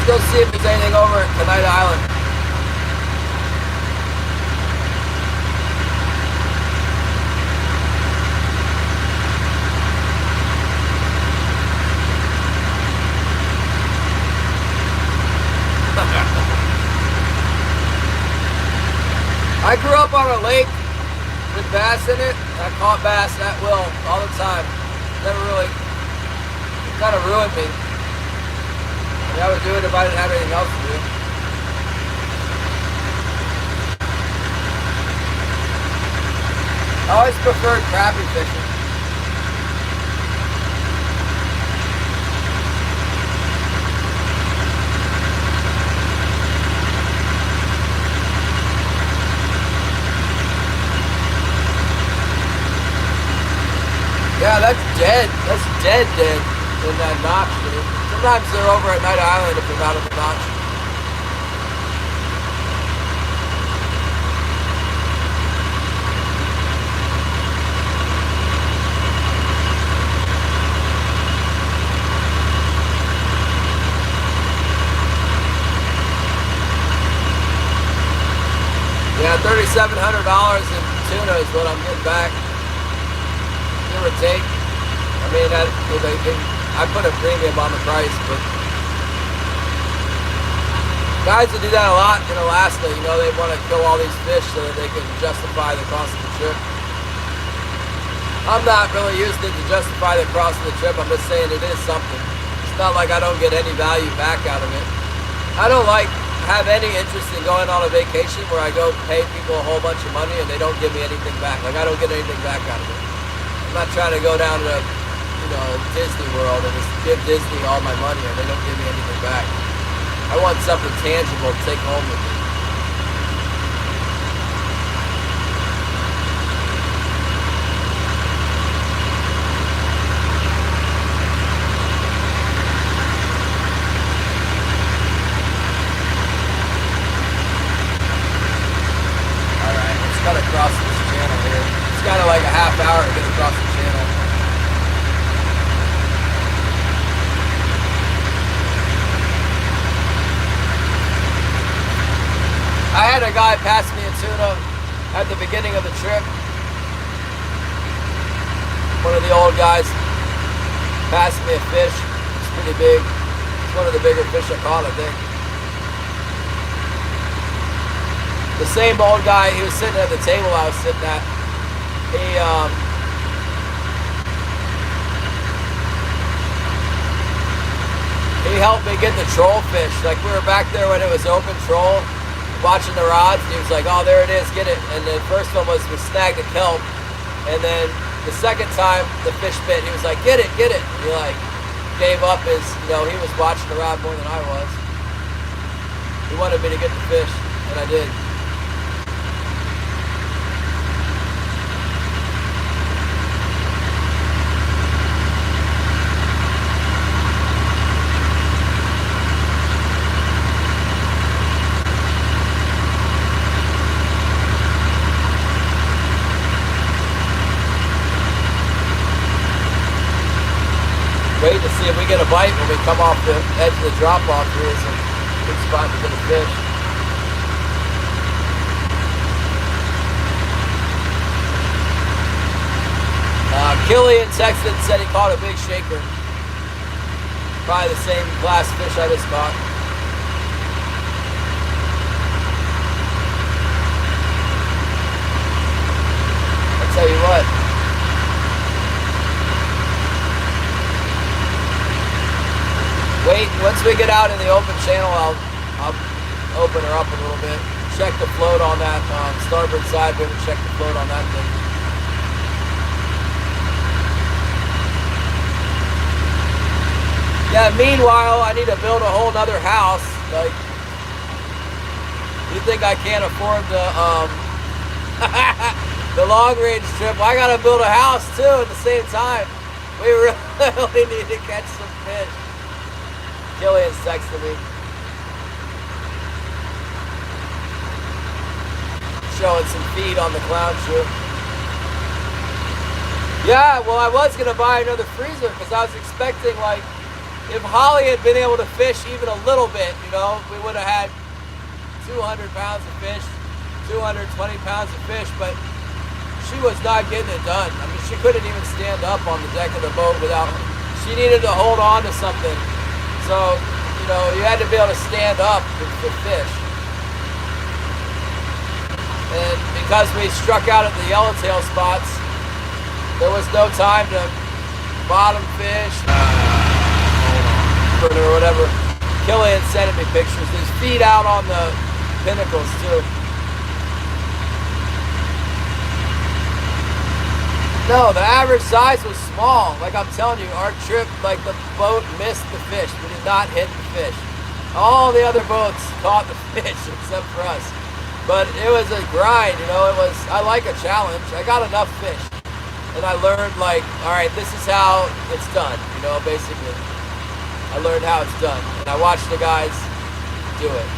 Go see if there's anything over at Tuna Island. I grew up on a lake with bass in it. I caught bass at will all the time. Never really, it kind of ruined me. I would do it if I didn't have anything else to do. I always preferred crappie fishing. Yeah, that's dead. That's dead in that notch, dude. Sometimes they're over at Tuna Island if they're not at the notch. Yeah, $3,700 in tuna is what I'm getting back, give or take. I mean, I put a premium on the price, but guys that do that a lot in Alaska, you know, they want to kill all these fish so that they can justify the cost of the trip. I'm not really using it to justify the cost of the trip. I'm just saying it is something. It's not like I don't get any value back out of it. I don't have any interest in going on a vacation where I go pay people a whole bunch of money and they don't give me anything back. Like, I don't get anything back out of it. I'm not trying to go down to Disney World and just give Disney all my money and they don't give me anything back. I want something tangible to take home with me. Alright, let's cut across this channel here. It's got like a half hour to get across the channel. I had a guy pass me a tuna at the beginning of the trip. One of the old guys passed me a fish. It's pretty big. It's one of the bigger fish I caught, I think. The same old guy, he was sitting at the table I was sitting at. He helped me get the troll fish. Like, we were back there when it was open troll. watching the rods, and he was like, oh, there it is, get it. And the first one was we snagged a kelp, and then the second time the fish bit, he was like, get it, get it. And he like gave up his, you know, he was watching the rod more than I was. He wanted me to get the fish, and I did. Wait to see if we get a bite when we come off the edge of the drop-off. Here is a good spot to get a fish. Killian texted and said he caught a big shaker. Probably the same glass fish I just caught. I'll tell you what. Wait, once we get out in the open channel, I'll open her up a little bit. Check the float on that starboard side. We haven't checked the float on that thing. Yeah, meanwhile, I need to build a whole nother house. Like, you think I can't afford the long range trip? Well, I gotta build a house too at the same time. We really need to catch some fish. Killian's texting me. Showing some feed on the clown shoe. Yeah, well, I was going to buy another freezer because I was expecting, like, if Holly had been able to fish even a little bit, you know, we would have had 200 pounds of fish, 220 pounds of fish, but she was not getting it done. I mean, she couldn't even stand up on the deck of the boat without, she needed to hold on to something. So, you know, you had to be able to stand up to fish. And because we struck out at the yellowtail spots, there was no time to bottom fish, or whatever. Killian sending me pictures. There's feed out on the pinnacles too. No, the average size was small. Like I'm telling you, our trip, like the boat missed the fish. We did not hit the fish. All the other boats caught the fish except for us. But it was a grind, you know, I like a challenge. I got enough fish. And I learned like, all right, this is how it's done, you know, basically. I learned how it's done. And I watched the guys do it.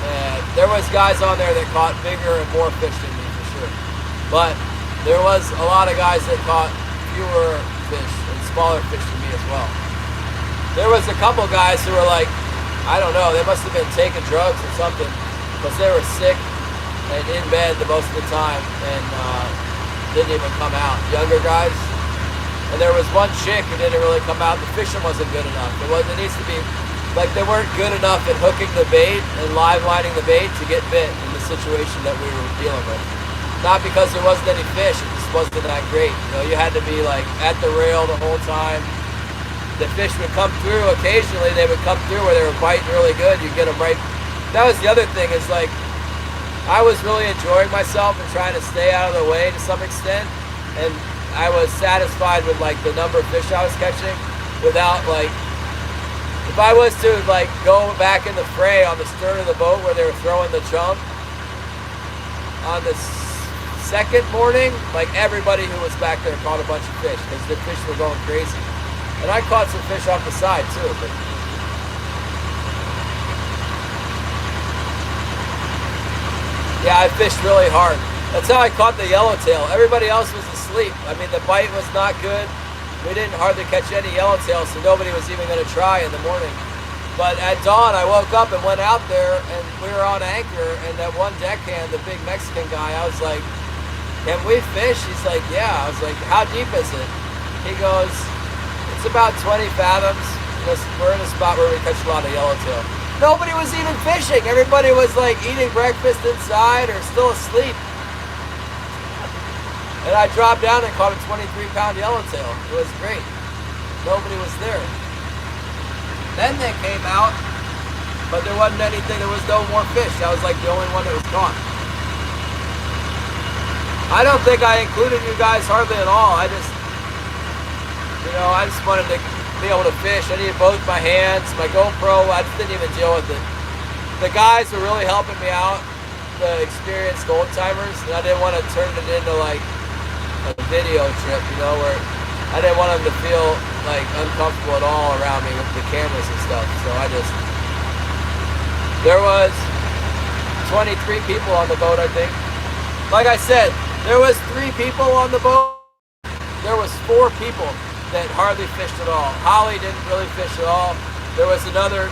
And there was guys on there that caught bigger and more fish than me for sure. But there was a lot of guys that caught fewer fish and smaller fish than me as well. There was a couple guys who were like, I don't know, they must have been taking drugs or something, because they were sick and in bed the most of the time and didn't even come out. Younger guys. And there was one chick who didn't really come out. The fishing wasn't good enough. It needs to be, like they weren't good enough at hooking the bait and live lining the bait to get bit in the situation that we were dealing with. Not because there wasn't any fish, it just wasn't that great. You know, you had to be like at the rail the whole time. The fish would come through occasionally, they would come through where they were biting really good, you get them right. That was the other thing, is like, I was really enjoying myself and trying to stay out of the way to some extent. And I was satisfied with like the number of fish I was catching without like, if I was to like go back in the fray on the stern of the boat where they were throwing the chum, on the second morning, like everybody who was back there caught a bunch of fish because the fish were going crazy. And I caught some fish off the side too. But yeah, I fished really hard. That's how I caught the yellowtail. Everybody else was asleep. I mean, the bite was not good. We didn't hardly catch any yellowtail, so nobody was even going to try in the morning. But at dawn, I woke up and went out there, and we were on anchor, and that one deckhand, the big Mexican guy, I was like, can we fish? He's like, yeah. I was like, how deep is it? He goes, it's about 20 fathoms. We're in a spot where we catch a lot of yellowtail. Nobody was even fishing. Everybody was like eating breakfast inside or still asleep. And I dropped down and caught a 23-pound yellowtail. It was great. Nobody was there. Then they came out but there wasn't anything, there was no more fish. That was like the only one that was caught. I don't think I included you guys hardly at all. I just, you know, I just wanted to be able to fish. I needed both my hands, my GoPro, I just didn't even deal with it. The guys were really helping me out, the experienced old timers, and I didn't want to turn it into like a video trip, you know, where I didn't want them to feel like uncomfortable at all around me with the cameras and stuff. So I just, there was 23 people on the boat, I think. Like I said, there was 3 people on the boat. There was 4 people that hardly fished at all. Holly didn't really fish at all. There was another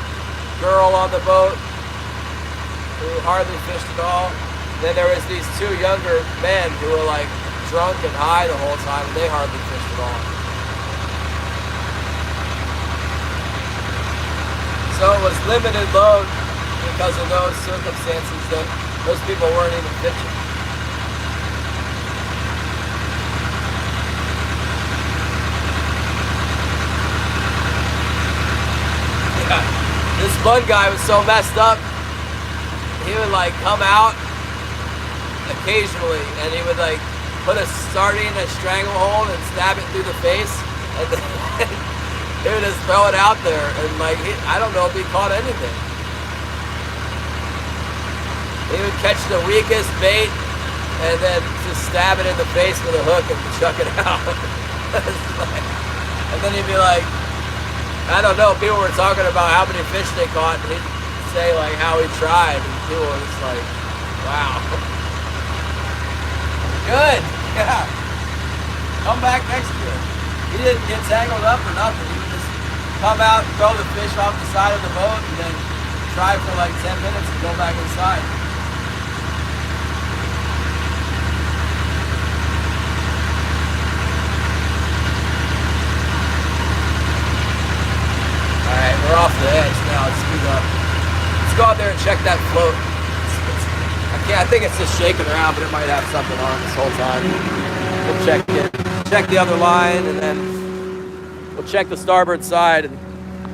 girl on the boat who hardly fished at all. Then there was these 2 younger men who were like drunk and high the whole time, and they hardly fished at all. So it was limited load because of those circumstances that those people weren't even fishing. This one guy was so messed up, he would like come out occasionally and he would like put a sardine in a stranglehold and stab it through the face, and then he would just throw it out there, and like, I don't know if he caught anything. He would catch the weakest bait and then just stab it in the face with a hook and chuck it out. And then he'd be like, I don't know, people were talking about how many fish they caught, and he'd say like how he tried, and people were just like, wow. Good, yeah. Come back next year. He didn't get tangled up or nothing. He would just come out, throw the fish off the side of the boat, and then try for like 10 minutes and go back inside. Alright, we're off the edge now. Let's speed up. Let's go out there and check that float. I think it's just shaking around, but it might have something on this whole time. We'll check it. Check the other line, and then we'll check the starboard side. And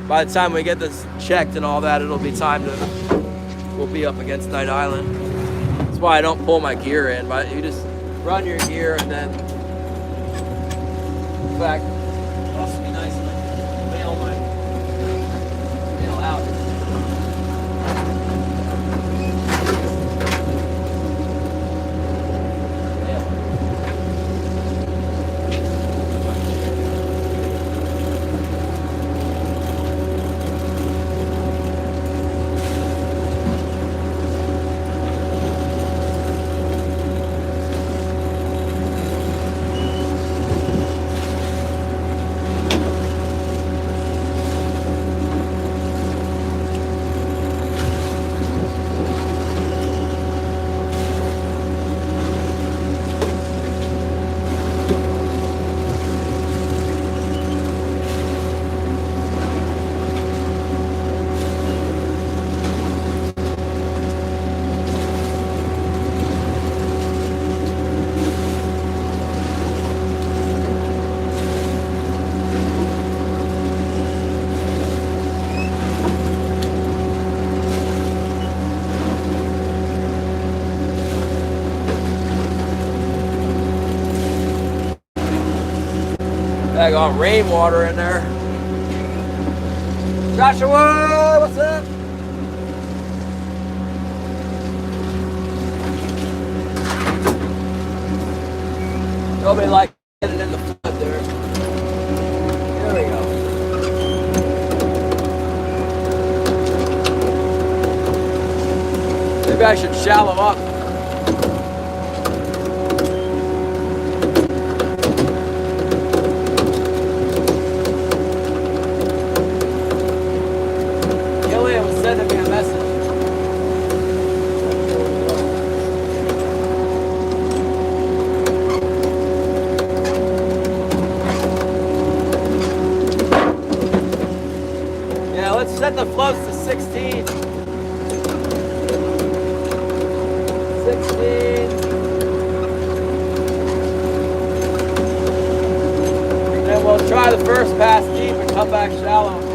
by the time we get this checked and all that, it'll be time to, we'll be up against Night Island. That's why I don't pull my gear in, but you just run your gear and then, in fact, it'll also be nice to bail out. I got rainwater in there. Joshua, what's up? Nobody like getting in the flood there. There we go. Maybe I should shallow up. Sending me a message. Yeah, let's set the floats to 16. 16. And we'll try the first pass deep and come back shallow.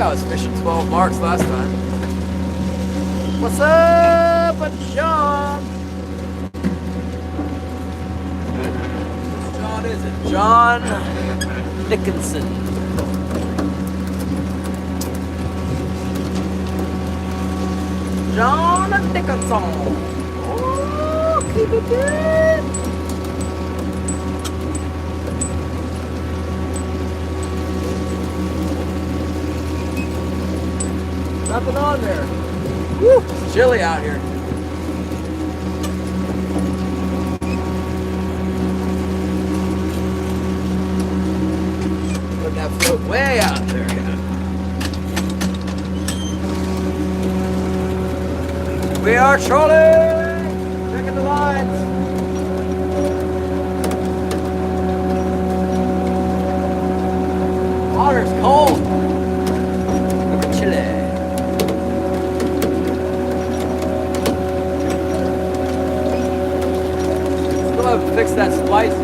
I was fishing 12 marks last time. What's up, John? Which John is it? John Dickinson. John Dickinson. Oh, keep it good. Nothing on there. Woo, it's chilly out here. Put that float way out there. We are trolling. Checking the lines. Water's cold. Look chilly. Fix that splice.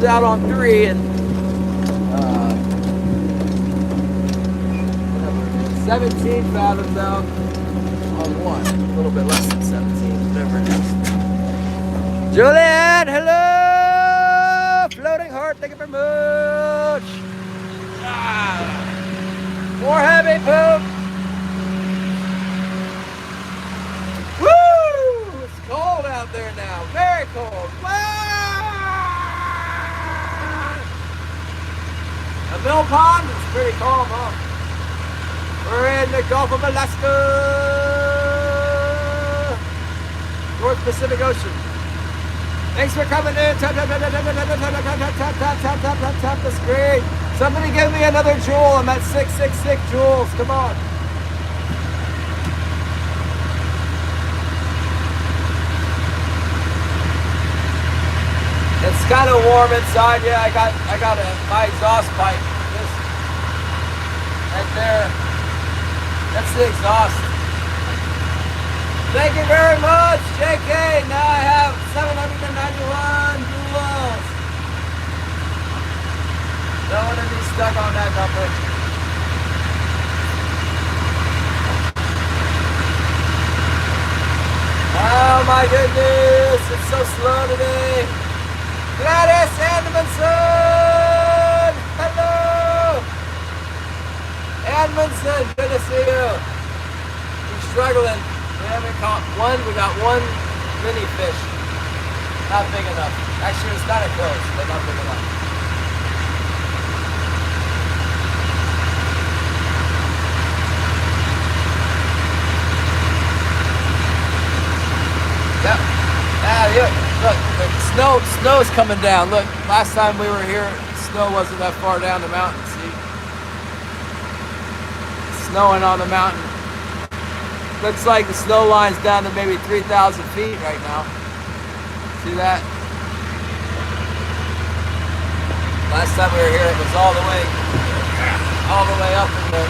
Out on 3 and 17 fathoms out on 1. A little bit less than 17, whatever it is. Julian, hello! Floating heart, thank you very much. More heavy poop. Woo! It's cold out there now, very cold. The Mill Pond is pretty calm, huh? We're in the Gulf of Alaska, North Pacific Ocean. Thanks for coming in. Tap the screen. Somebody give me another jewel. I'm at 666 jewels. Come on. It's kind of warm inside. Yeah, I got my exhaust pipe. This right there. That's the exhaust. Thank you very much, JK. Now I have 791 jewels. Don't want to be stuck on that number. Oh my goodness, it's so slow today. Gladys Edmondson! Hello! Edmondson, good to see you. We're struggling. We haven't caught one. We got one mini fish. Not big enough. Actually, it's kind of close, but not big enough. Yep. Look, snow's coming down. Look, last time we were here, snow wasn't that far down the mountain. See, it's snowing on the mountain. Looks like the snow line's down to maybe 3,000 feet right now. See that? Last time we were here, it was all the way up in the,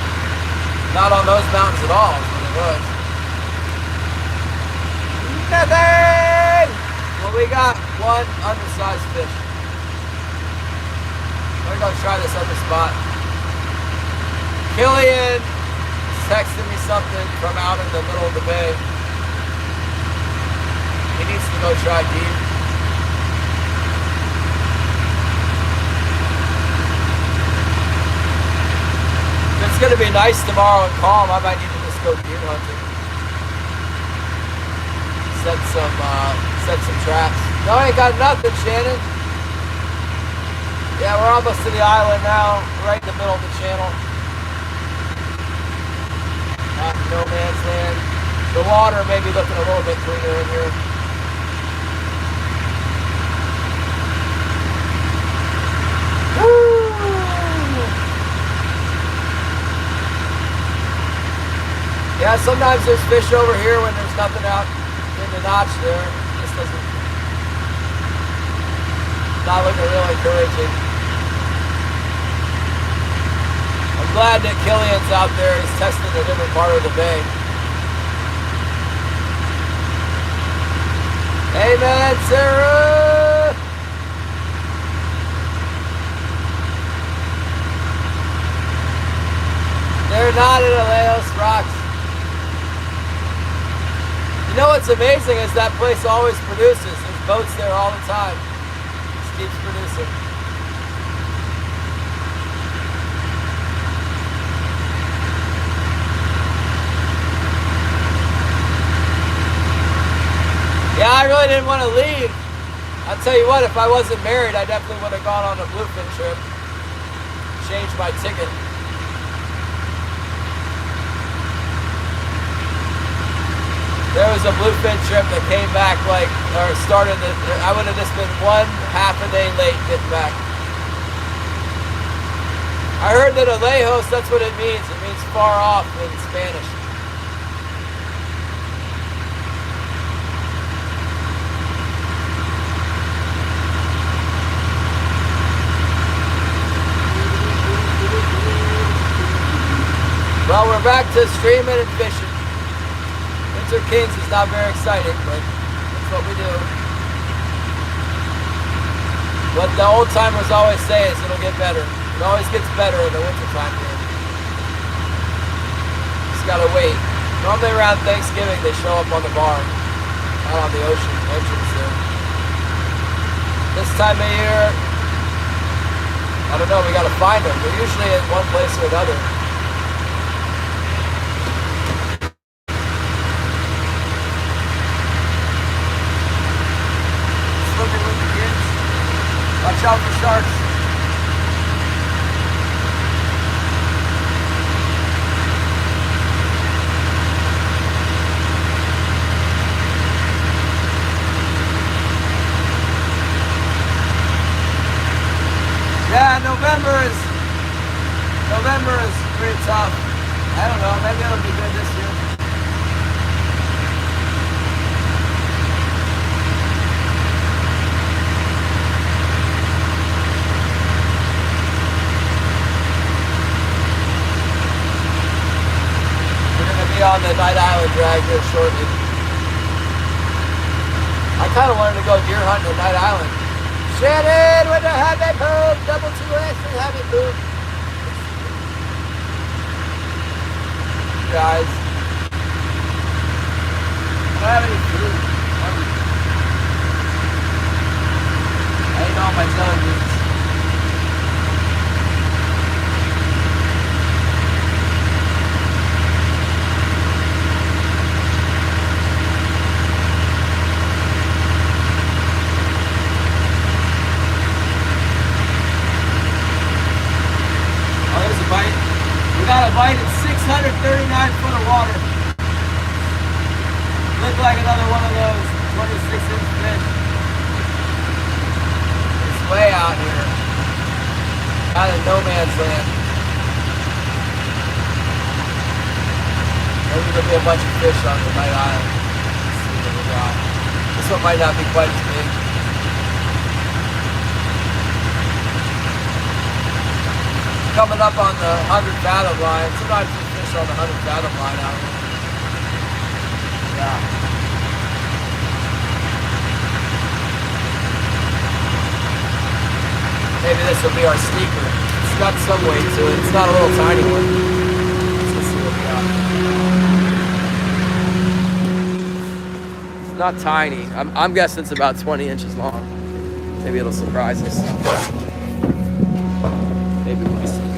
not on those mountains at all, is what it was. Nothing! Well, we got one undersized fish. We're gonna try this other spot. Killian texted me something from out in the middle of the bay. He needs to go try deep. If it's gonna be nice tomorrow and calm, I might need to just go deer hunting. Set some traps. No, I ain't got nothing, Shannon. Yeah, we're almost to the island now, right in the middle of the channel. Not no man's land. The water may be looking a little bit cleaner in here. Woo! Yeah, sometimes there's fish over here when there's nothing out in the notch there. This doesn't, not looking real encouraging. I'm glad that Killian's out there. He's testing a different part of the bay. Amen, Sarah! They're not at Aleos Rocks. You know what's amazing is that place always produces. There's boats there all the time. Just keeps producing. Yeah, I really didn't want to leave. I'll tell you what, if I wasn't married, I definitely would have gone on a bluefin trip. Changed my ticket. There was a bluefin trip that came back I would have just been half a day late getting back. I heard that Alejos, that's what it means. It means far off in Spanish. Well, we're back to streaming and fishing. Winter Kings is not very exciting, but that's what we do. What the old timers always say is it'll get better. It always gets better in the winter time here. Just gotta wait. Normally around Thanksgiving they show up on the bar, not on the ocean entrance there. This time of year, I don't know, we gotta find them. They're usually in one place or another. Watch out for sharks. Yeah, November is pretty tough. I don't know, maybe it'll be good this year. On the Night Island drag here shortly. I kind of wanted to go deer hunting at Night Island. Shannon with the habit boom, double 2X with habit boom. Guys, I don't have any food. I ate all my jelly beans. We got a bite at 639 foot of water. Looked like another one of those 26-inch fish. It's way out here. Out in no man's land. Maybe there'll be a bunch of fish on the Night Island. Let's see what we got. This one might not be quite as big. coming up on the 100 fathom line. Sometimes we fish on the 100 fathom line out here. Yeah. Maybe this will be our sneaker. It's got some weight to it. It's not a little tiny one. Let's see what we got. It's not tiny. I'm guessing it's about 20 inches long. Maybe it'll surprise us. Maybe we'll be surprised.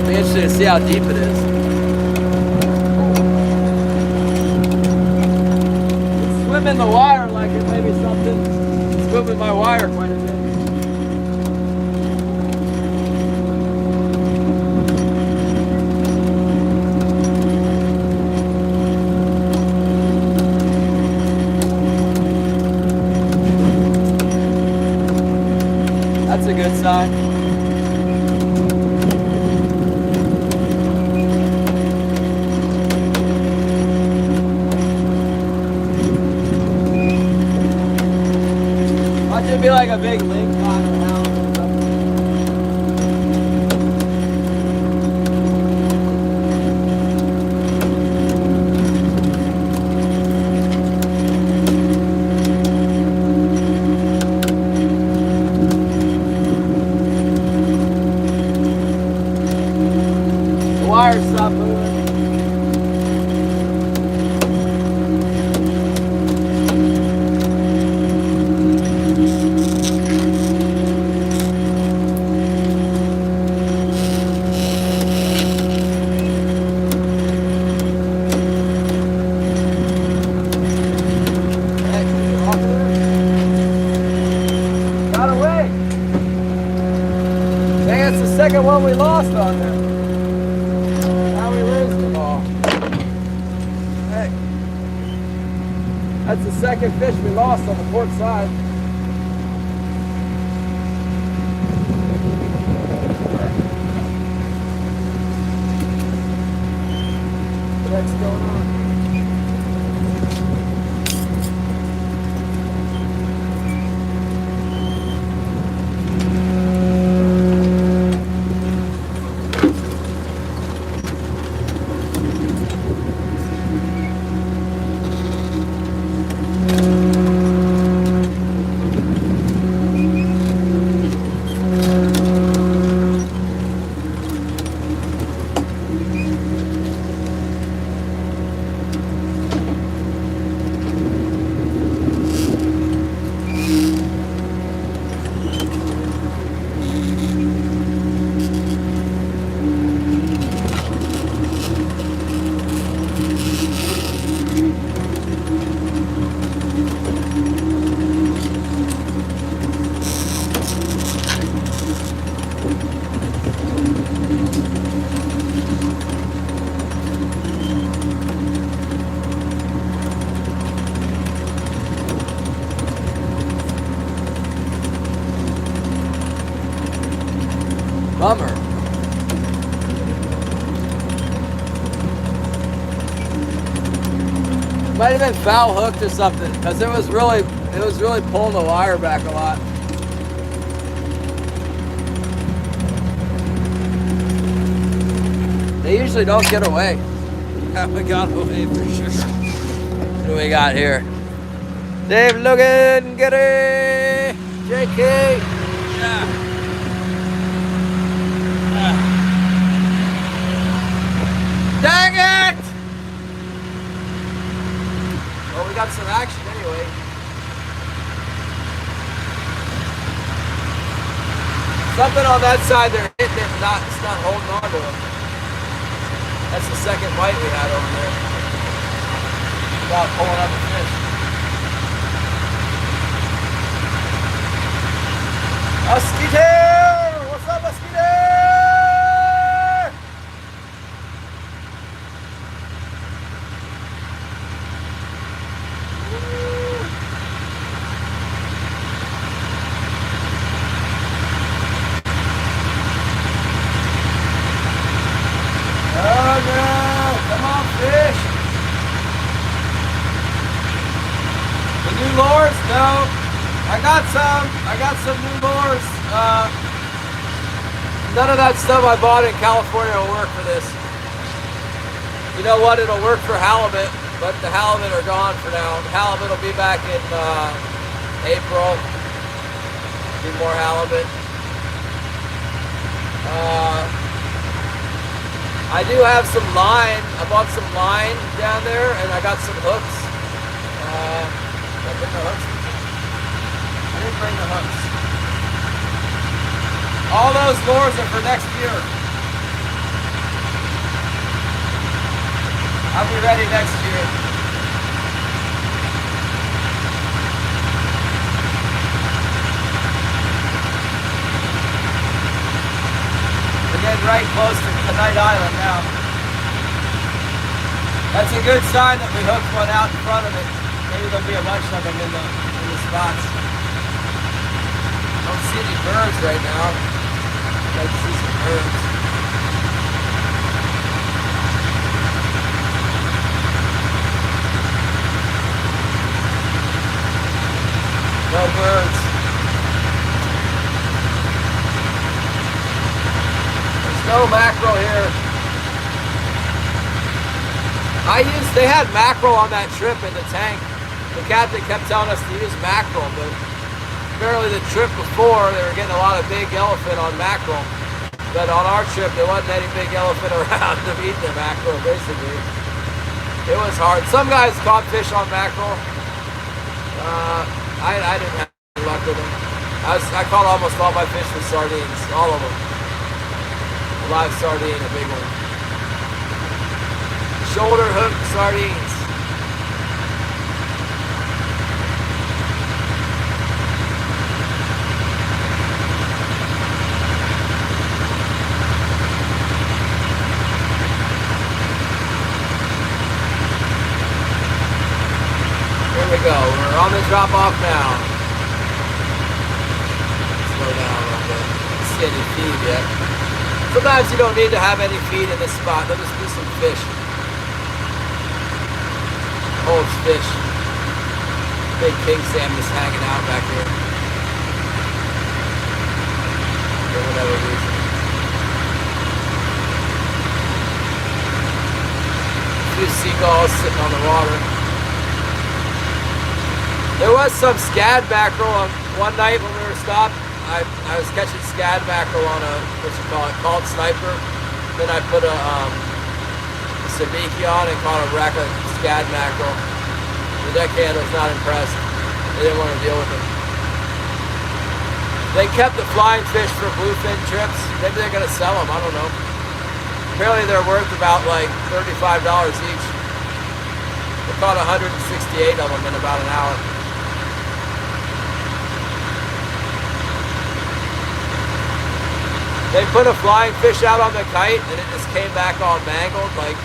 Be interesting to see how deep it is. It's swimming the wire like it may be something. It's swimming my wire quite a bit. That's a good sign. Watch it be like a big link on or something. Wires stop moving. Got away. Dang, it's the second one we lost on there. That's the second fish we lost on the port side. What's going on? Bummer. Might have been foul hooked or something, because it was really pulling the wire back a lot. They usually don't get away. We got away for sure. What do we got here? Dave Logan, get it! JK! Yeah. Dang it! Well, we got some action anyway. Something on that side they're hitting it, it's not holding on to them. That's the second bite we had over there. About pulling up a fish. Mosquito! What's up, mosquito? I got some new lures. None of that stuff I bought in California will work for this. You know what? It'll work for halibut, but the halibut are gone for now. The halibut will be back in April. Be more halibut. I do have some line. I bought some line down there, and I got some hooks. Did I bring the hooks? I didn't bring the hooks. All those lures are for next year. I'll be ready next year. We're getting right close to Knight Island now. That's a good sign that we hooked one out in front of it. Maybe there'll be a bunch of them in the spots. Don't see any birds right now. I'd like to see some birds. No birds. There's no mackerel here. They had mackerel on that trip in the tank. The captain kept telling us to use mackerel, but apparently the trip before they were getting a lot of big elephant on mackerel. But on our trip there wasn't any big elephant around to eat the mackerel, basically. It was hard. Some guys caught fish on mackerel. I didn't have any luck with them. I caught almost all my fish with sardines, all of them. A live sardine, a big one. Shoulder hook sardines. Here we go. We're on the drop off now. Slow down a little bit. Don't see any feed yet. Sometimes you don't need to have any feed in this spot. There'll just be some fish. Holds fish. Big king salmon just hanging out back here. For whatever reason. A few seagulls sitting on the water. There was some scad mackerel on one night when we were stopped. I was catching scad mackerel on a, called sniper. Then I put a sabiki on and caught a rack of scad mackerel. The deckhand was not impressed. They didn't want to deal with them. They kept the flying fish for bluefin trips. Maybe they're going to sell them. I don't know. Apparently they're worth about like $35 each. We caught 168 of them in about an hour. They put a flying fish out on the kite and it just came back all mangled. Like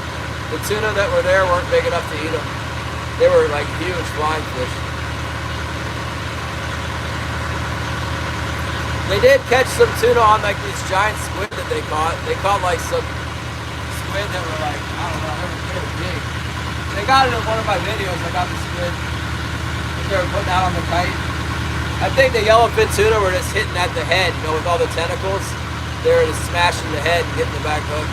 the tuna that were there weren't big enough to eat them. They were like huge flying fish. They did catch some tuna on like these giant squid that they caught. They caught like some squid that were like, I don't know, they were big. They got it in one of my videos. I got the squid that they were putting out on the kite. I think the yellowfin tuna were just hitting at the head, you know, with all the tentacles. They were just smashing the head and getting the back hook.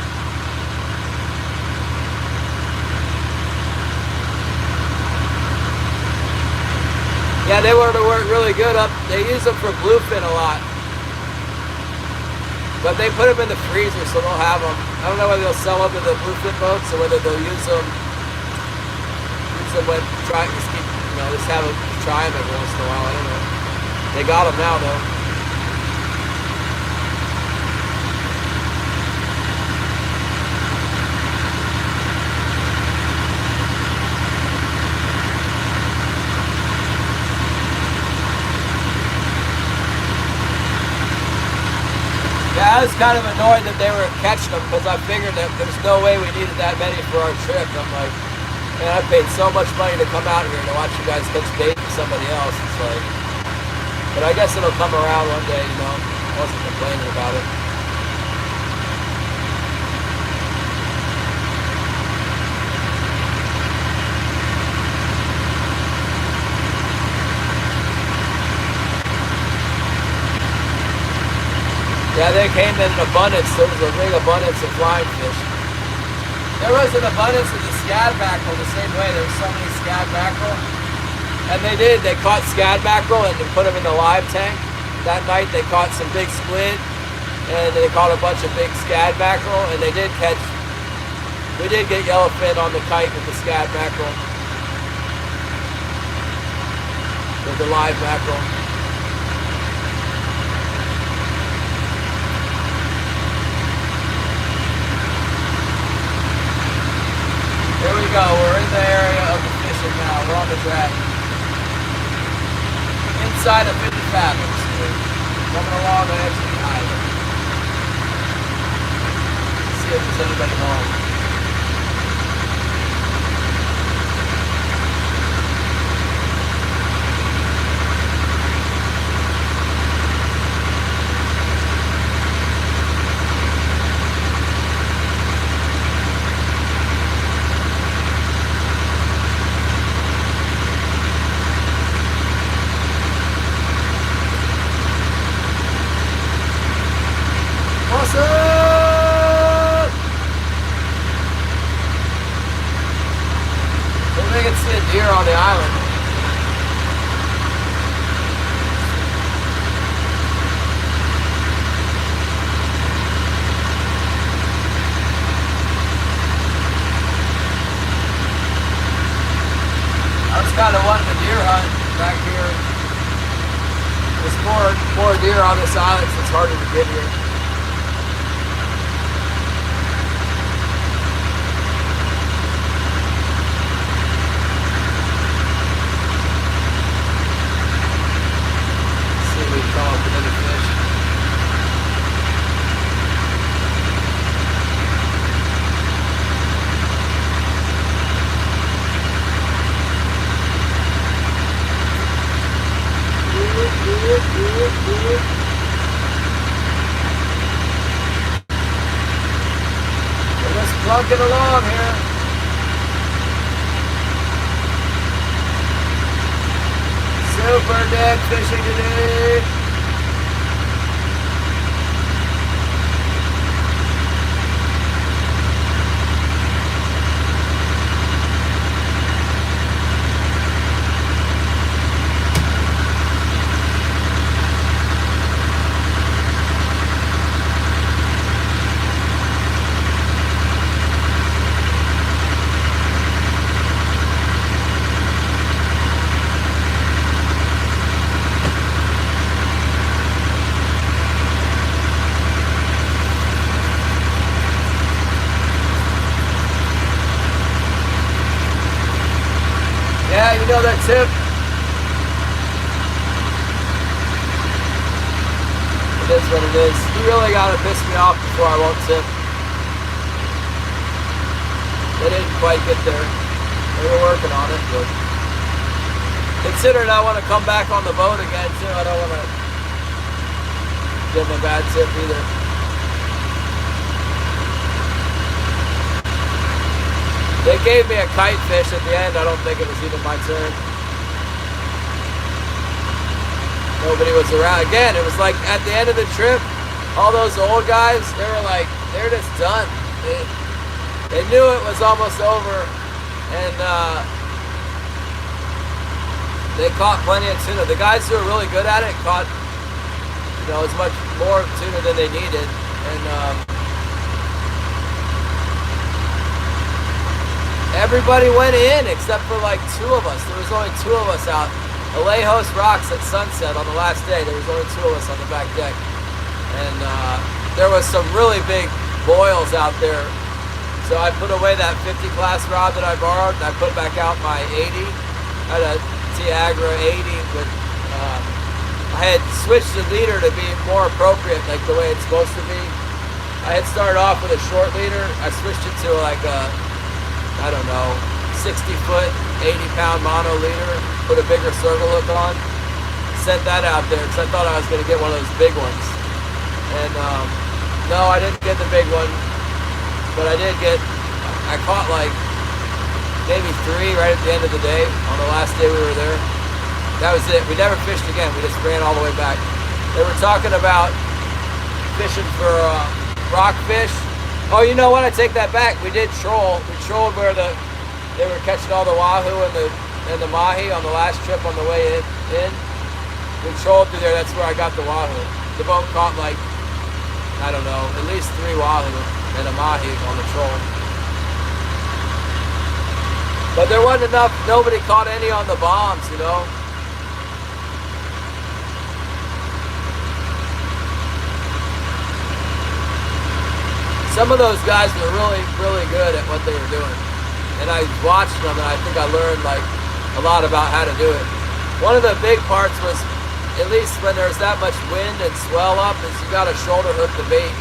Yeah, they were to work really good up. They use them for bluefin a lot. But they put them in the freezer, so they'll have them. I don't know whether they'll sell them to the bluefin boats or whether they'll use them when trying to keep, you know, just have them try them every once in a while. I don't know. They got them now though. Yeah, I was kind of annoyed that they were catching them because I figured that there's no way we needed that many for our trip. I'm like, man, I paid so much money to come out here to watch you guys catch bait with somebody else. It's like, but I guess it'll come around one day, you know. I wasn't complaining about it. Yeah, they came in abundance. There was a big abundance of flying fish. There was an abundance of the scad mackerel the same way. There was so many scad mackerel. And they caught scad mackerel and they put them in the live tank. That night they caught some big squid and they caught a bunch of big scad mackerel, and we did get yellowfin on the kite with the scad mackerel. With the live mackerel. Here we go, we're in the area of the fishing now, we're on the drag. Inside of 50 fathoms, coming along the edge of the island. See if there's anybody home. Deer on the island. I was kind of wanting a deer hunt back here. There's more deer on this island, so it's harder to get here. Plunking along here. Super dead fishing today. Yeah, you know that tip? It is what it is. You really gotta piss me off before I won't tip. They didn't quite get there. They were working on it, but considering I want to come back on the boat again too, I don't want to give them a bad tip either. They gave me a kite fish at the end. I don't think it was even my turn. Nobody was around. Again, it was like at the end of the trip, all those old guys, they were like, they're just done. They knew it was almost over, and they caught plenty of tuna. The guys who were really good at it caught, you know, as much more tuna than they needed, and everybody went in except for like two of us. There was only two of us out. Alejos Rocks at sunset on the last day. There was only two of us on the back deck. And there was some really big boils out there. So I put away that 50 class rod that I borrowed, and I put back out my 80. I had a Tiagra 80 with, I had switched the leader to be more appropriate, like the way it's supposed to be. I had started off with a short leader. I switched it to like a, I don't know, 60-foot, 80-pound mono leader, put a bigger circle hook on, sent that out there because I thought I was going to get one of those big ones. And no, I didn't get the big one, but I caught like maybe 3 right at the end of the day, on the last day we were there. That was it. We never fished again. We just ran all the way back. They were talking about fishing for rockfish. Oh, you know what? I take that back. We did troll. We trolled where they were catching all the wahoo and the mahi on the last trip on the way in. We trolled through there. That's where I got the wahoo. The boat caught like, I don't know, at least 3 wahoo and a mahi on the troll. But there wasn't enough. Nobody caught any on the bombs, you know. Some of those guys were really, really good at what they were doing. And I watched them and I think I learned like a lot about how to do it. One of the big parts was, at least when there's that much wind and swell up, is you gotta shoulder hook the bait.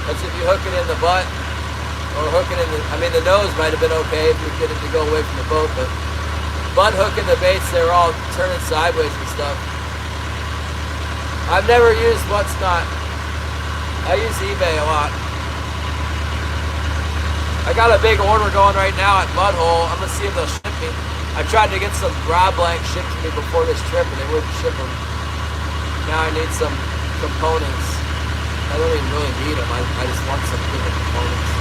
That's if you hook it in the butt or hook it in the, I mean the nose might have been okay if you get it to go away from the boat, but butt hooking the baits, they were all turning sideways and stuff. I've never used What's Not. I use eBay a lot. I got a big order going right now at Mudhole. I'm gonna see if they'll ship me. I tried to get some rod blanks shipped to me before this trip and they wouldn't ship them. Now I need some components. I don't even really need them. I just want some different components.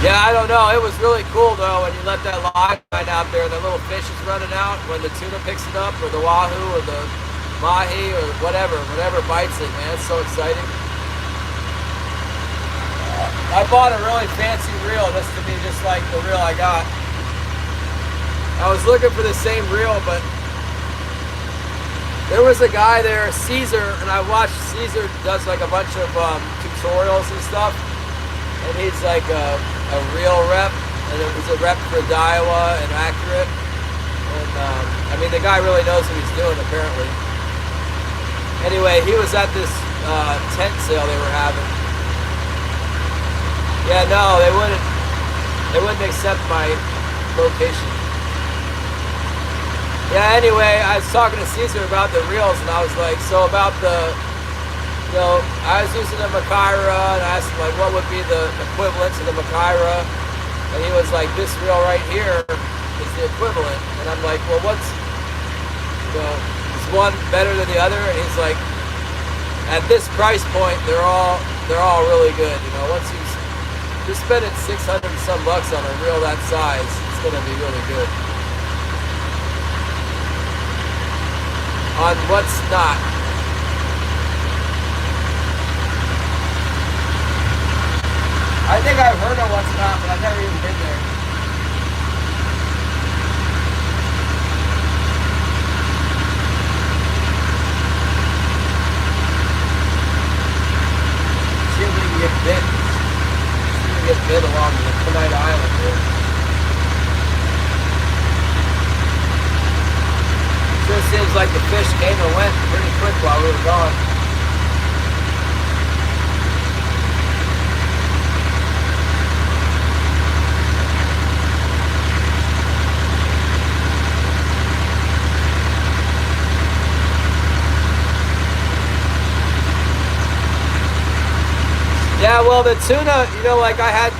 Yeah, I don't know. It was really cool though when you let that line out there and the little fish is running out, when the tuna picks it up or the wahoo or the mahi or whatever bites it, man. It's so exciting. I bought a really fancy reel. This to be just like the reel I got. I was looking for the same reel, but there was a guy there, Caesar, and I watched Caesar does like a bunch of tutorials and stuff, and he's like a reel rep, and it was a rep for Daiwa and Accurate, and I mean the guy really knows what he's doing apparently. Anyway, he was at this tent sale they were having. Yeah, no, they wouldn't accept my location. Yeah, anyway, I was talking to Caesar about the reels, and I was like, so about the, you know, I was using the Makaira, and I asked him, like, what would be the equivalent to the Makaira? And he was like, this reel right here is the equivalent. And I'm like, well, what's, you know, is one better than the other? And he's like, at this price point, they're all really good. You know, once you're spending 600 and some bucks on a reel that size, it's gonna be really good. On What's Not. I think I've heard of What's Not, but I've never even been there. See if we can get bit. See if we can get bit along the Tuna Island here. Sure seems like the fish came and went pretty quick while we were gone. Yeah, well, the tuna, you know, like I had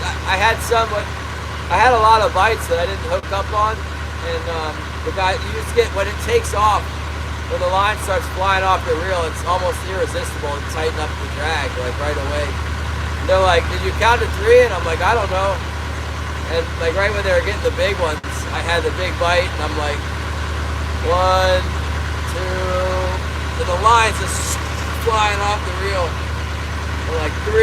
a lot of bites that I didn't hook up on, and the guy, you just get, when it takes off, when the line starts flying off the reel, it's almost irresistible to tighten up the drag, like right away. And they're like, did you count to 3? And I'm like, I don't know. And like right when they were getting the big ones, I had the big bite, and I'm like, 1, 2, and the line's just flying off the reel. And like 3, 3.5,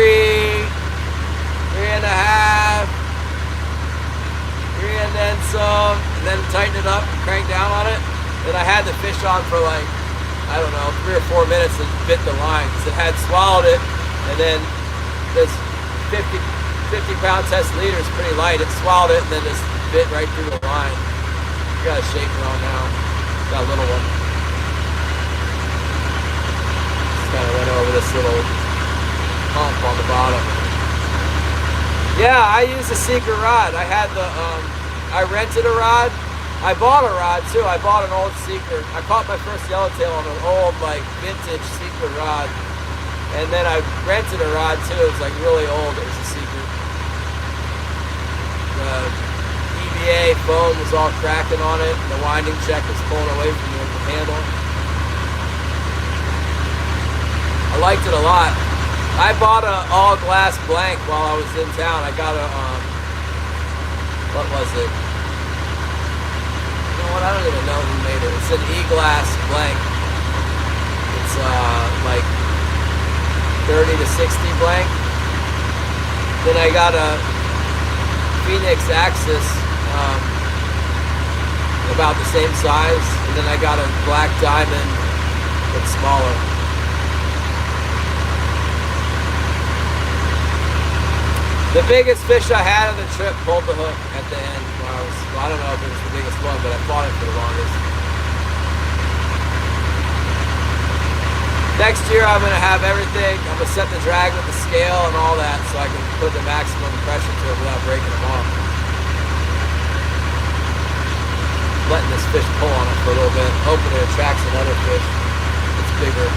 3 and then some, and then tighten it up, crank down on it. And I had the fish on for like, I don't know, 3 or 4 minutes and bit the line. Because it had swallowed it, and then this 50-pound test leader is pretty light. It swallowed it and then just bit right through the line. You got a shaker on now. Got a little one. Just kind of went over this little hump on the bottom. Yeah, I used a Seeker rod. I had the, I rented a rod. I bought a rod too. I bought an old Seeker. I caught my first yellowtail on an old, like, vintage Seeker rod. And then I rented a rod too. It was like really old. It was a Seeker. The EVA foam was all cracking on it. And the winding check was pulling away from the handle. I liked it a lot. I bought a all glass blank while I was in town. I got a, what was it? You know what? I don't even know who made it. It's an E-glass blank. It's like 30 to 60 blank. Then I got a Phoenix Axis, about the same size. And then I got a black diamond that's smaller. The biggest fish I had on the trip pulled the hook at the end. Well, I don't know if it was the biggest one, but I fought it for the longest. Next year I'm going to have everything. I'm going to set the drag with the scale and all that so I can put the maximum pressure to it without breaking them off. Letting this fish pull on it for a little bit, hoping it attracts another fish that's bigger.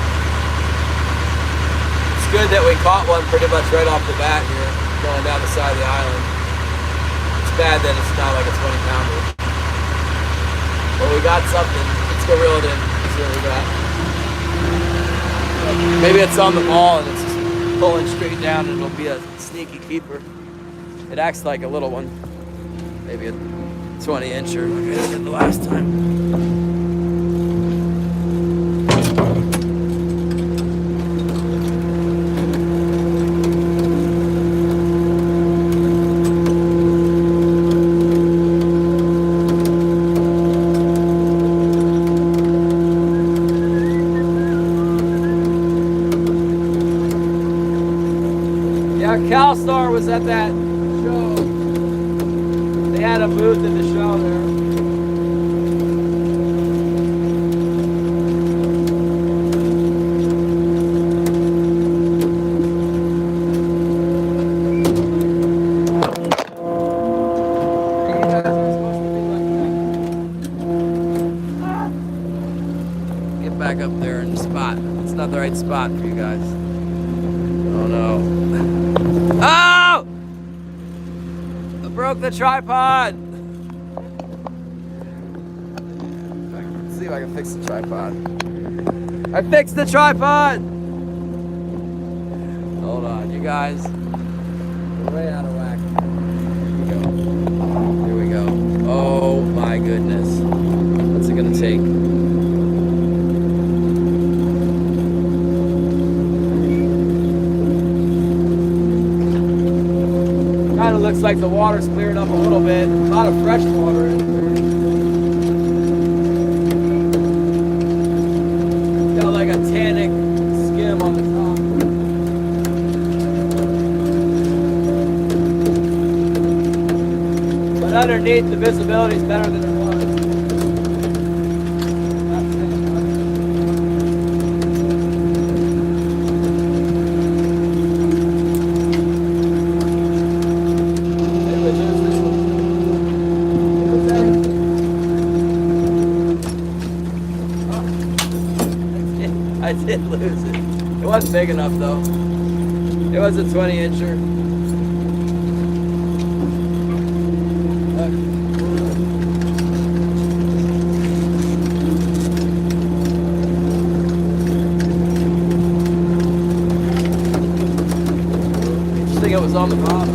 It's good that we caught one pretty much right off the bat here, going down the side of the island. It's bad that it's not like a 20-pounder. But we got something. Let's go reel it in. See what we got. Maybe it's on the ball and it's just pulling straight down and it'll be a sneaky keeper. It acts like a little one. Maybe a 20-incher like I did the last time. CalStar was at that show. They had a booth in the show there. You guys are supposed to be like that. Get back up there in the spot. It's not the right spot for you guys. Oh no. Oh! I broke the tripod! Let's see if I can fix the tripod. I fixed the tripod! Hold on, you guys. We're way out of whack. Here we go. Here we go. Oh my goodness. What's it gonna take? Kind of looks like the water's cleared up a little bit. A lot of fresh water in there. Got like a tannic skim on the top. But underneath, the visibility is better than it was. I did lose it. It wasn't big enough though. It was a 20-incher. I think it was on the bottom.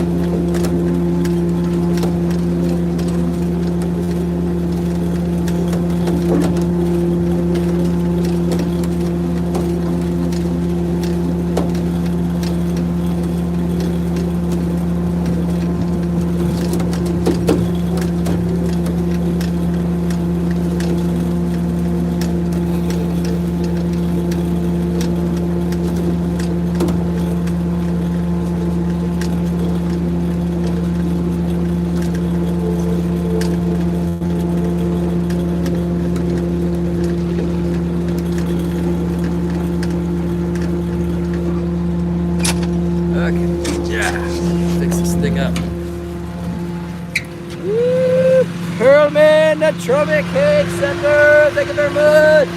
Pearlman, the Tropic Cake Center. Thank you very much.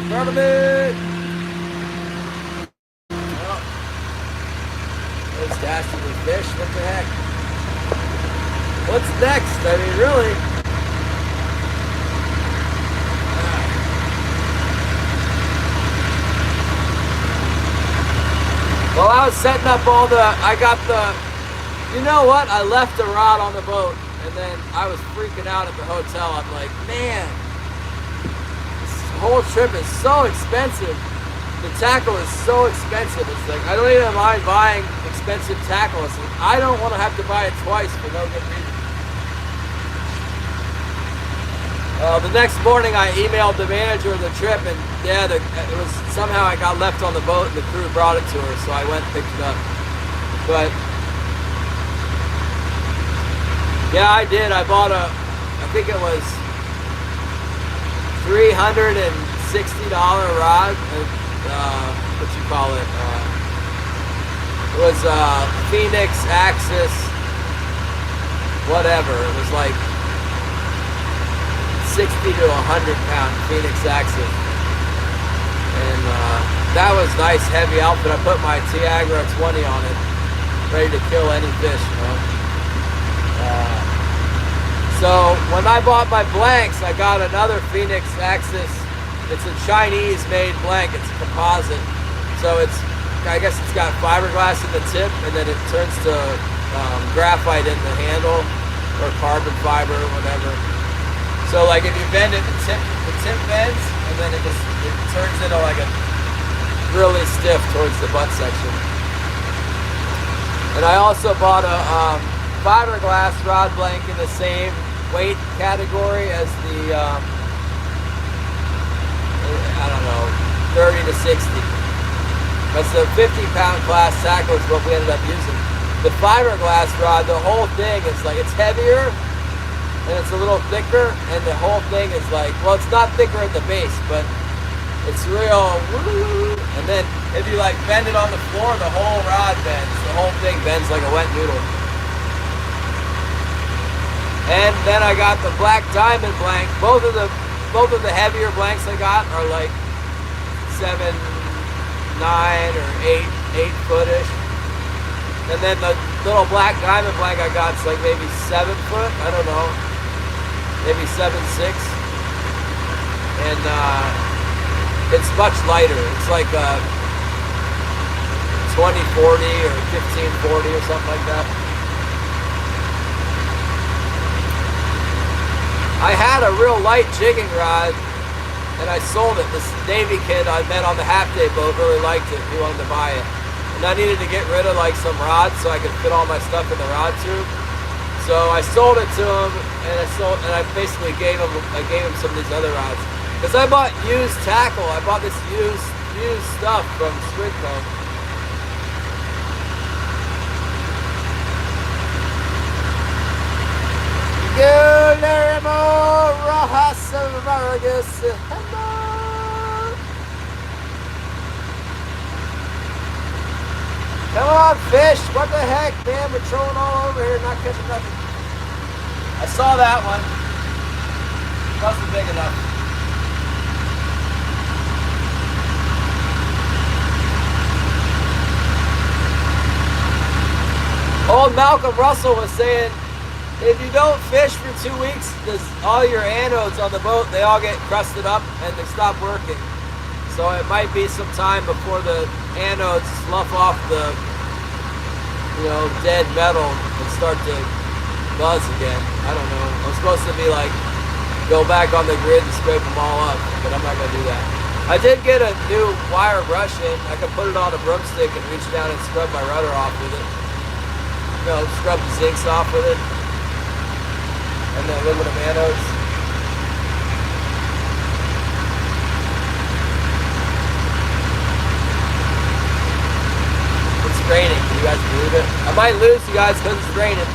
Pearlman. Oh. Those dastardly fish. What the heck? what's next? I mean, really. Well, I was setting up all the, you know what? I left the rod on the boat, and then I was freaking out at the hotel. I'm like, man, this whole trip is so expensive. The tackle is so expensive. It's like, I don't even mind buying expensive tackle. It's like, I don't want to have to buy it twice for no good reason. The next morning, I emailed the manager of the trip, and yeah, it was somehow I got left on the boat, and the crew brought it to her, so I went and picked it up. But yeah, I did. I bought I think it was $360 rod. What you call it? It was Phoenix Axis, whatever. It was like 60 to 100 pound Phoenix Axis, and that was nice, heavy outfit. I put my Tiagra 20 on it, ready to kill any fish, you know. So when I bought my blanks, I got another Phoenix Axis. It's a Chinese made blank. It's a composite, so I guess it's got fiberglass in the tip, and then it turns to graphite in the handle, or carbon fiber, or whatever. So like if you bend it, the tip bends, and then it turns into like a really stiff towards the butt section. And I also bought a fiberglass rod blank in the same weight category as the I don't know, 30 to 60. That's the 50-pound class tackle is what we ended up using. The fiberglass rod, the whole thing is like, it's heavier, and it's a little thicker, and the whole thing is like, well, it's not thicker at the base, but it's real woo. And then if you like bend it on the floor, the whole rod bends. The whole thing bends like a wet noodle. And then I got the black diamond blank. Both of the heavier blanks I got are like 7, 9, or 8 foot-ish. And then the little black diamond blank I got is like maybe 7 foot, I don't know. Maybe 7'6", and it's much lighter. It's like 2040 or 1540 or something like that. I had a real light jigging rod, and I sold it. This Navy kid I met on the half-day boat really liked it. He wanted to buy it, and I needed to get rid of like some rods so I could fit all my stuff in the rod tube. So I sold it to him, and I basically gave him some of these other rods, because I bought used tackle. I bought this used stuff from Squidcomb. Guillermo Rojas of Vargas. Come on, fish! What the heck, man? We're trolling all over here, not catching nothing. I saw that one. Wasn't big enough. Old Malcolm Russell was saying, if you don't fish for 2 weeks, all your anodes on the boat, they all get crusted up and they stop working. So it might be some time before the anodes slough off the, dead metal and start to buzz again. I don't know. I'm supposed to be like, go back on the grid and scrape them all up, but I'm not going to do that. I did get a new wire brush in. I can put it on a broomstick and reach down and scrub my rudder off with it. Scrub the zincs off with it. And the aluminum anodes. It's raining. Can you guys believe it? I might lose you guys because it's raining.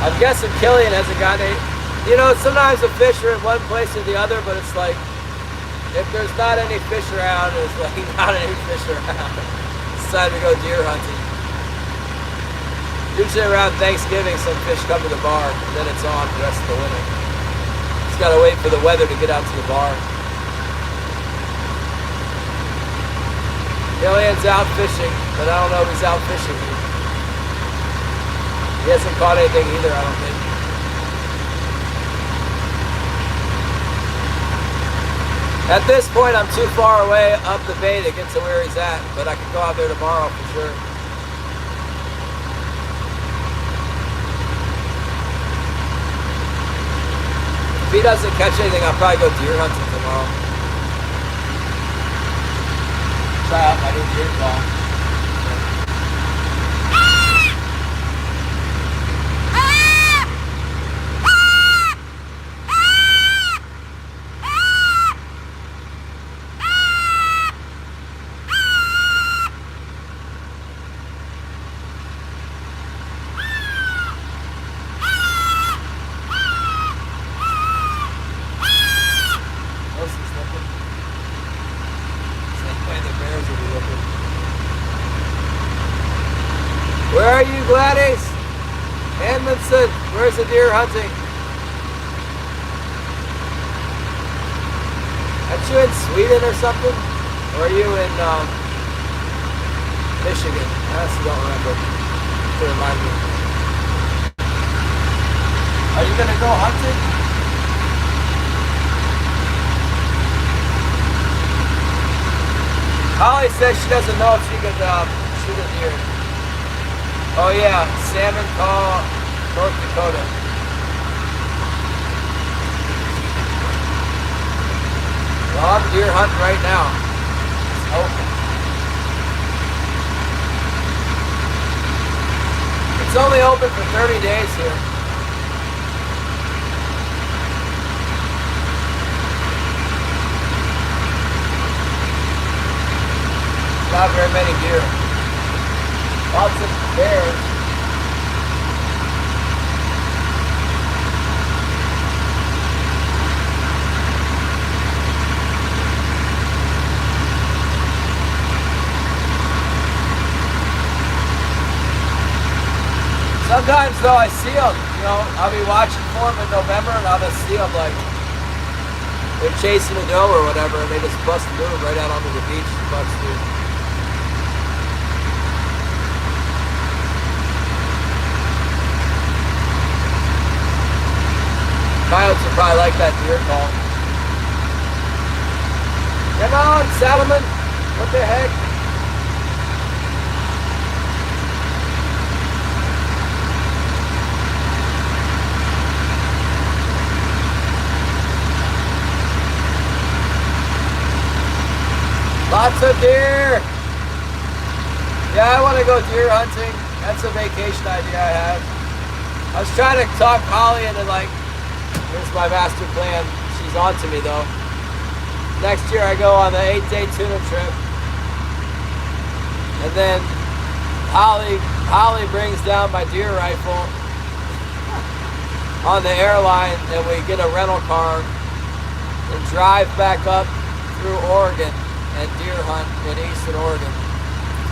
I'm guessing Killian hasn't gotten any. Sometimes the fish are in one place or the other, but it's like, if there's not any fish around, there's like not any fish around. It's time to go deer hunting. Usually around Thanksgiving, some fish come to the bar, and then it's on for the rest of the winter. Just gotta wait for the weather to get out to the bar. Killian's out fishing, but I don't know if he's out fishing. He hasn't caught anything either, I don't think. At this point, I'm too far away up the bay to get to where he's at, but I can go out there tomorrow for sure. If he doesn't catch anything, I'll probably go deer hunting tomorrow. Try out my new deer call. Where are you, Gladys? Edmondson, where's the deer hunting? Aren't you in Sweden or something? Or are you in Michigan? I honestly don't remember. To remind me. Are you gonna go hunting? Holly says she doesn't know if she could shoot a deer. Oh yeah, Salmon call, North Dakota. Well, I'm deer hunting right now. It's open. It's only open for 30 days here. Not very many deer. Lots of bears. Sometimes though I see them, you know, I'll be watching for them in November and I'll just see them like they're chasing a doe or whatever and they just bust a move right out onto the beach. Bucks do. Coyotes would probably like that deer call. Come on, Salmon. What the heck? Lots of deer. Yeah, I want to go deer hunting. That's a vacation idea I have. I was trying to talk Holly into like, here's my master plan. She's on to me though. Next year I go on the 8-day Tuna trip. And then Holly brings down my deer rifle on the airline and we get a rental car and drive back up through Oregon and deer hunt in eastern Oregon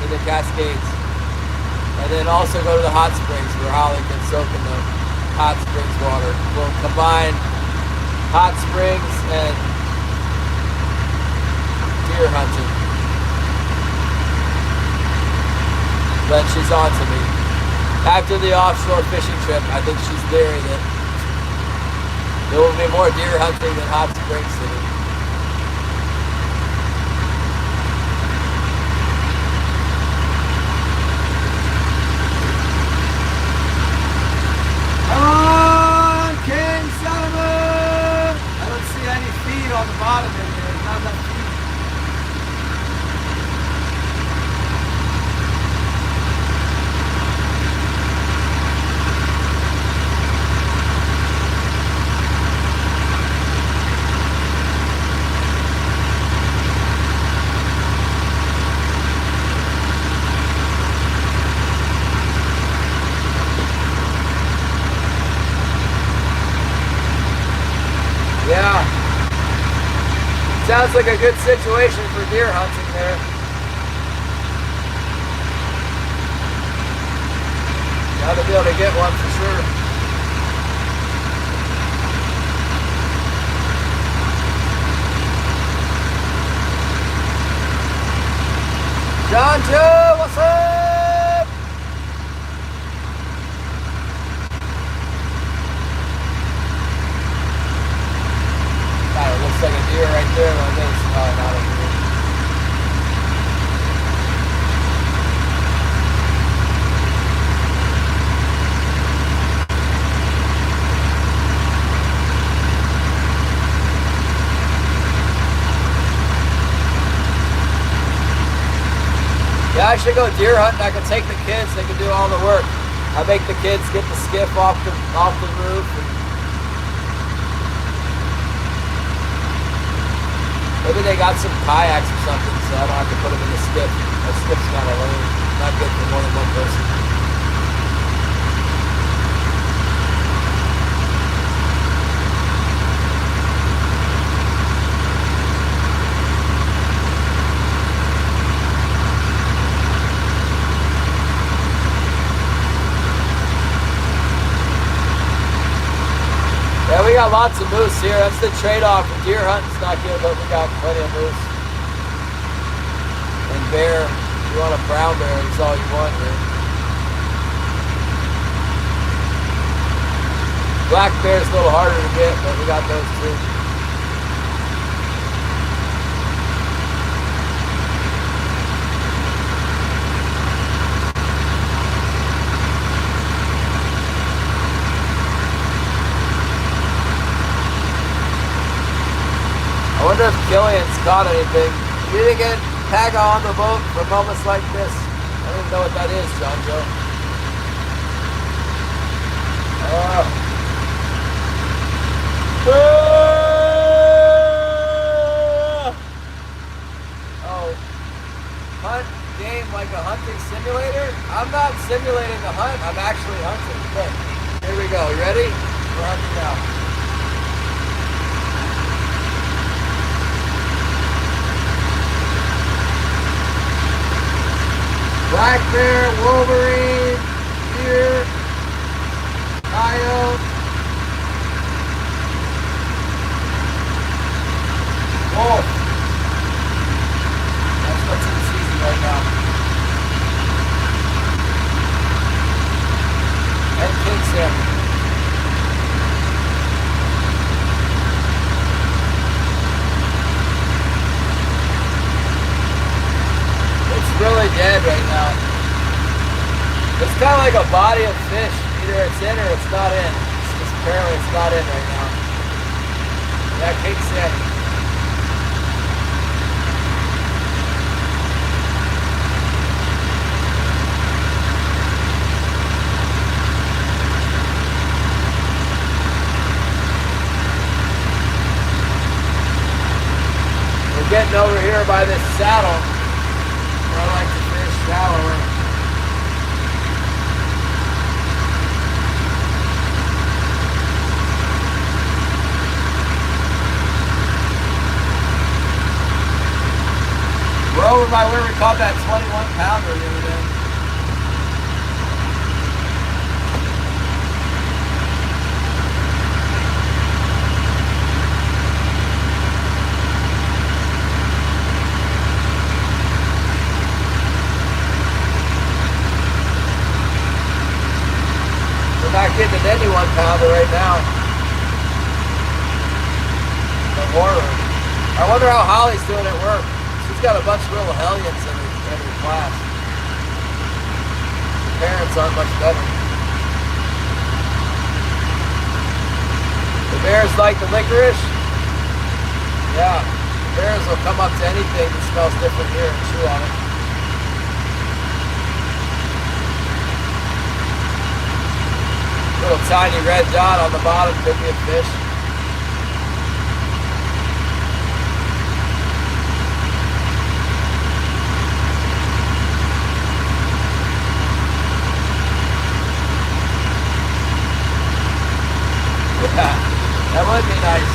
in the Cascades. And then also go to the hot springs where Holly can soak in the hot springs water. We'll combine hot springs and deer hunting. But she's on to me. After the offshore fishing trip, I think she's theory that there will be more deer hunting than hot springs city. Come on, King Salmon! I don't see any feed on the bottom in here. There's not enough feed. Yeah. Sounds like a good situation for deer hunting there. Gotta be able to get one for sure. John Joe, what's up? Yeah, I should go deer hunting. I can take the kids. They can do all the work. I make the kids get the skiff off the roof. Maybe they got some kayaks or something, so I don't have to put them in the skiff. The skiff's kind of lame. Not good for more than one person. Yeah, we got lots of moose here. That's the trade-off. Deer hunting's not good, but we got plenty of moose. And bear. If you want a brown bear, that's all you want here. Black bear's a little harder to get, but we got those too. I wonder if Killian's caught anything. You didn't get Paga on the boat for moments like this? I don't even know what that is, John Joe. Oh, hunt game like a hunting simulator? I'm not simulating the hunt, I'm actually hunting. Look, here we go, you ready? We're hunting now. Black bear, wolverine, deer, coyote, wolf. That's what's in season right now. And king salmon. Really dead right now. It's kind of like a body of fish. Either it's in or it's not in. It's just apparently it's not in right now. Yeah, king salmon. We're getting over here by this saddle. I like to fish shallower. We're over by where we caught that 21-pounder the other day. Not getting an any 1-pounder right now. The horror. I wonder how Holly's doing at work. She's got a bunch of little hellions in her class. Her parents aren't much better. The bears like the licorice? Yeah. The bears will come up to anything that smells different here and chew on it. Little tiny red dot on the bottom could be a fish. Yeah, that would be nice.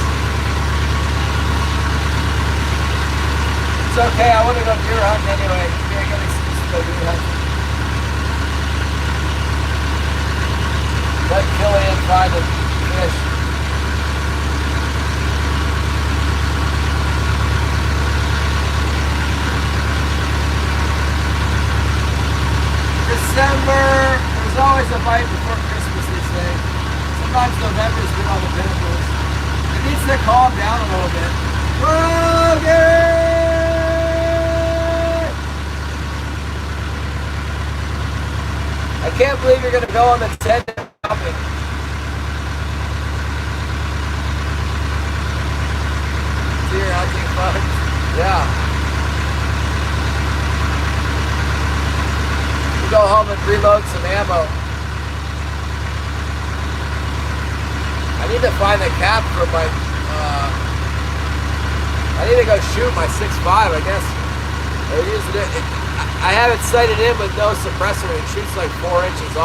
It's okay, I want to go deer hunting anyway. You're going to see some deer hunting. Let Killian find a fish. December, there's always a bite before Christmas, they say. Sometimes November's good on the pinnacles. It needs to calm down a little bit. Whoa, Gary! I can't believe you're going to go on the 10-day shopping. Deer hunting fun. Yeah. go home and reload some ammo. I need to find the cap for my, I need to go shoot my 6.5, I guess. I have it sighted in with no suppressor. It shoots like 4 inches off.